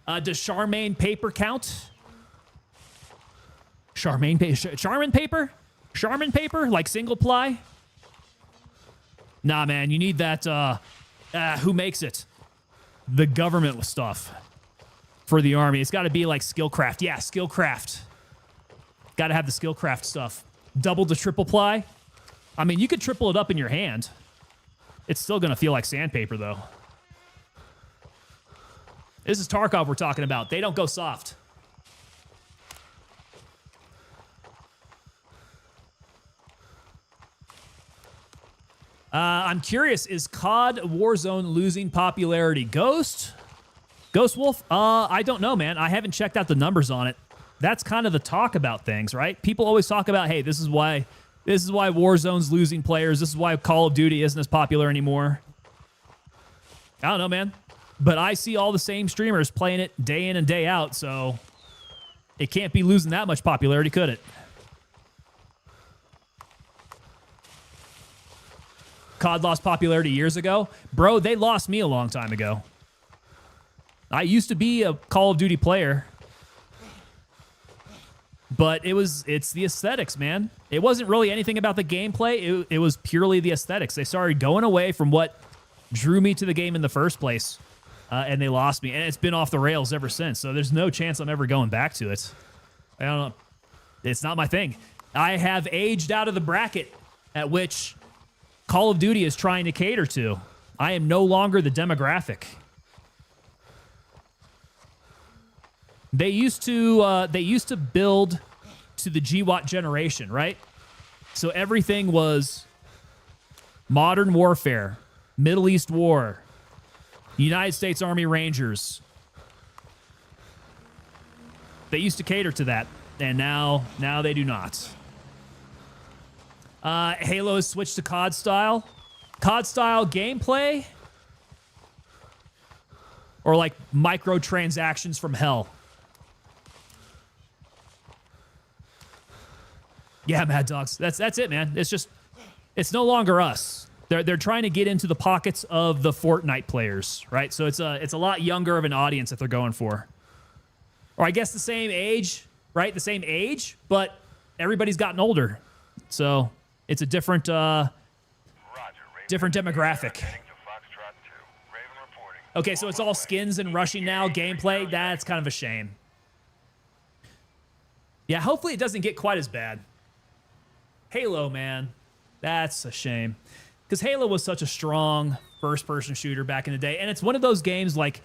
Does Charmaine paper count? Charmaine paper? Charmin paper? Like single ply? Nah, man, you need that, who makes it? The government stuff. For the army. It's got to be like Skillcraft. Yeah, Skillcraft. Got to have the Skillcraft stuff. Double to triple ply. I mean, you could triple it up in your hand. It's still going to feel like sandpaper, though. This is Tarkov we're talking about. They don't go soft. I'm curious, is COD Warzone losing popularity? Ghost Wolf? I don't know, man. I haven't checked out the numbers on it. That's kind of the talk about things, right? People always talk about, hey, this is why Warzone's losing players. This is why Call of Duty isn't as popular anymore. I don't know, man. But I see all the same streamers playing it day in and day out, so it can't be losing that much popularity, could it? COD lost popularity years ago. Bro, they lost me a long time ago. I used to be a Call of Duty player, but it's the aesthetics, man. It wasn't really anything about the gameplay. It was purely the aesthetics. They started going away from what drew me to the game in the first place, and they lost me. And it's been off the rails ever since, so there's no chance I'm ever going back to it. I don't know. It's not my thing. I have aged out of the bracket at which Call of Duty is trying to cater to. I am no longer the demographic. They used to build to the GWAT generation, right? So everything was modern warfare, Middle East war, United States Army Rangers. They used to cater to that, and now they do not. Halo has switched to COD style. COD style gameplay? or like microtransactions from hell. Yeah, Mad Dogs. That's it, man. It's no longer us. They're trying to get into the pockets of the Fortnite players, right? So it's a lot younger of an audience that they're going for. Or I guess the same age, right? The same age, but everybody's gotten older. So it's a different different demographic. Okay, so it's all skins and rushing now, gameplay. That's kind of a shame. Yeah, hopefully it doesn't get quite as bad. Halo, man. That's a shame. Because Halo was such a strong first-person shooter back in the day. And it's one of those games like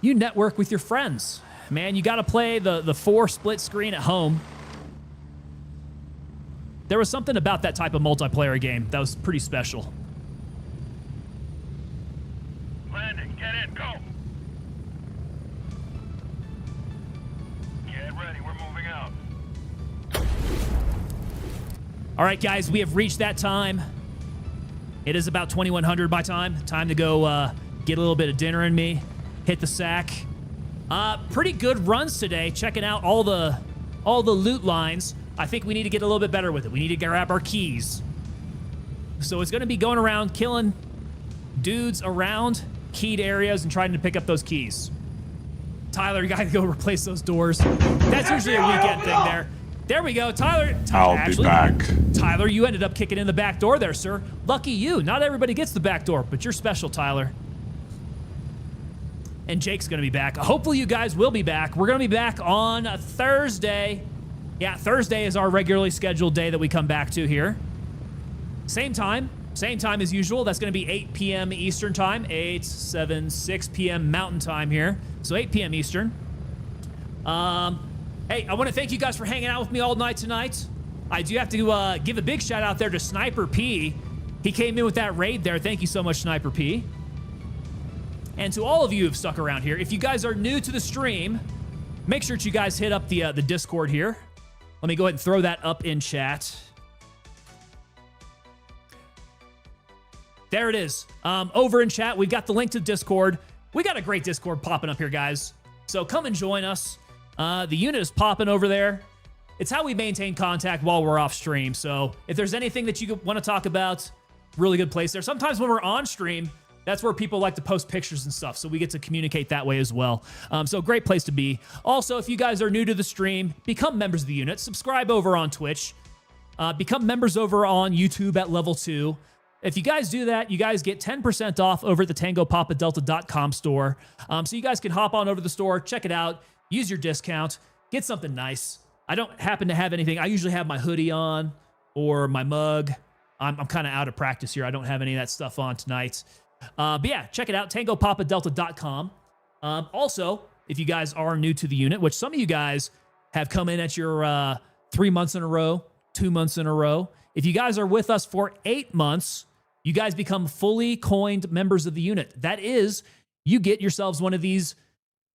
you network with your friends. Man, you got to play the 4 split screen at home. There was something about that type of multiplayer game that was pretty special. Landing, get in, go! Get ready, we're moving out. All right, guys, we have reached that time. It is about 2100 my time. Time to go get a little bit of dinner in me, hit the sack. Pretty good runs today. Checking out all the loot lines. I think we need to get a little bit better with it. We need to grab our keys. So it's going to be going around killing dudes around keyed areas and trying to pick up those keys. Tyler, you got to go replace those doors. That's usually a weekend thing there. There we go, Tyler. I'll be back. Tyler, you ended up kicking in the back door there, sir. Lucky you. Not everybody gets the back door, but you're special, Tyler. And Jake's going to be back. Hopefully you guys will be back. We're going to be back on Thursday. Yeah, Thursday is our regularly scheduled day that we come back to here. Same time as usual. That's going to be 8 p.m. Eastern time. 6 p.m. Mountain time here. So 8 p.m. Eastern. Hey, I want to thank you guys for hanging out with me all night tonight. I do have to give a big shout out there to Sniper P. He came in with that raid there. Thank you so much, Sniper P. And to all of you who've stuck around here, if you guys are new to the stream, make sure that you guys hit up the Discord here. Let me go ahead and throw that up in chat. There it is. Over in chat, we've got the link to Discord. We got a great Discord popping up here, guys. So come and join us. The unit is popping over there. It's how we maintain contact while we're off stream. So if there's anything that you want to talk about, really good place there. Sometimes when we're on stream, that's where people like to post pictures and stuff. So we get to communicate that way as well. So great place to be. Also, if you guys are new to the stream, become members of the unit. Subscribe over on Twitch. Become members over on YouTube at level 2. If you guys do that, you guys get 10% off over at the TangoPapaDelta.com store. So you guys can hop on over to the store, check it out, use your discount, get something nice. I don't happen to have anything. I usually have my hoodie on or my mug. I'm kind of out of practice here. I don't have any of that stuff on tonight. But yeah, check it out, TangoPapaDelta.com. Also, if you guys are new to the unit, which some of you guys have come in at your 3 months in a row, 2 months in a row. If you guys are with us for 8 months, you guys become fully coined members of the unit. That is, you get yourselves one of these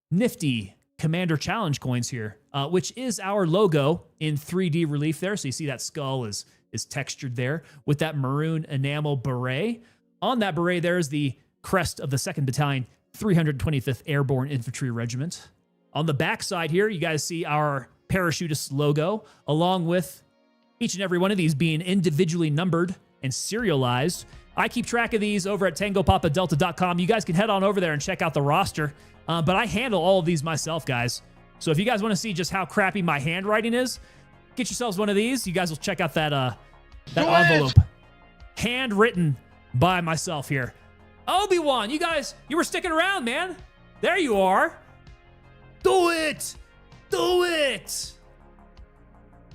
nifty Commander Challenge coins here, which is our logo in 3D relief there. So you see that skull is textured there with that maroon enamel beret. On that beret, there is the crest of the 2nd Battalion, 325th Airborne Infantry Regiment. On the back side here, you guys see our parachutist logo, along with each and every one of these being individually numbered and serialized. I keep track of these over at TangoPapaDelta.com. You guys can head on over there and check out the roster. But I handle all of these myself, guys. So if you guys want to see just how crappy my handwriting is, get yourselves one of these. You guys will check out that envelope. Handwritten by myself here. Obi-Wan, you guys, you were sticking around, man. There you are. Do it. Do it.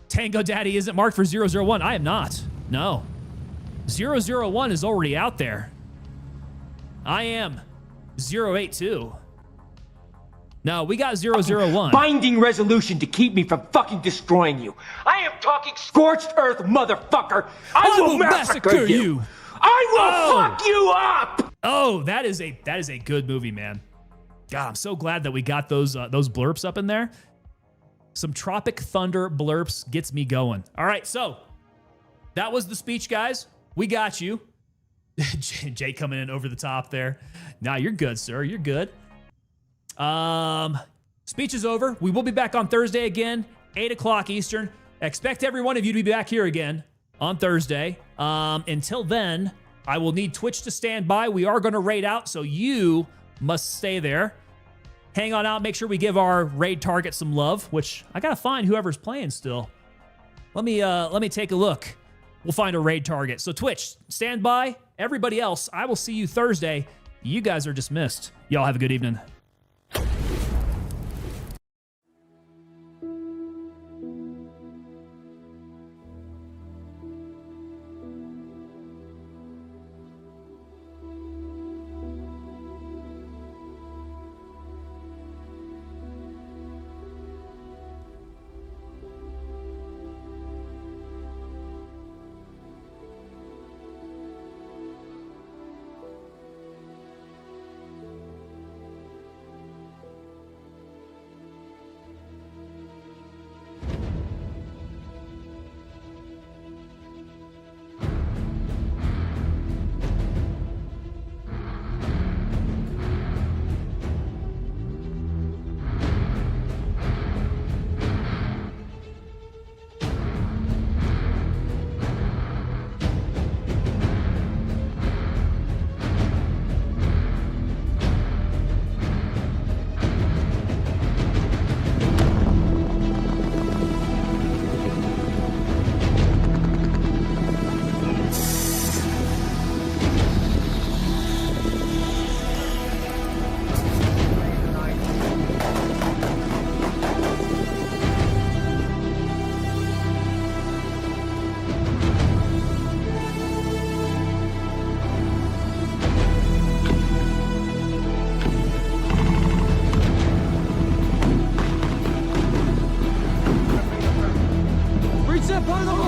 Tango Daddy isn't marked for 001. I am not. No. 001 is already out there. I am 082. No, we got 001. Binding resolution to keep me from fucking destroying you. I am talking scorched earth, motherfucker. I will massacre you. I will fuck you up. Oh, that is a good movie, man. God, I'm so glad that we got those blurps up in there. Some Tropic Thunder blurps gets me going. All right, so that was the speech, guys. We got you. Jay coming in over the top there. Nah, you're good, sir. You're good. Speech is over. We will be back on Thursday again, 8 o'clock Eastern. Expect every one of you to be back here again on Thursday. Until then, I will need Twitch to stand by. We are going to raid out, so you must stay there. Hang on out. Make sure we give our raid target some love, which I got to find whoever's playing still. Let me take a look. We'll find a raid target. So Twitch, stand by. Everybody else, I will see you Thursday. You guys are dismissed. Y'all have a good evening. Reach that part of the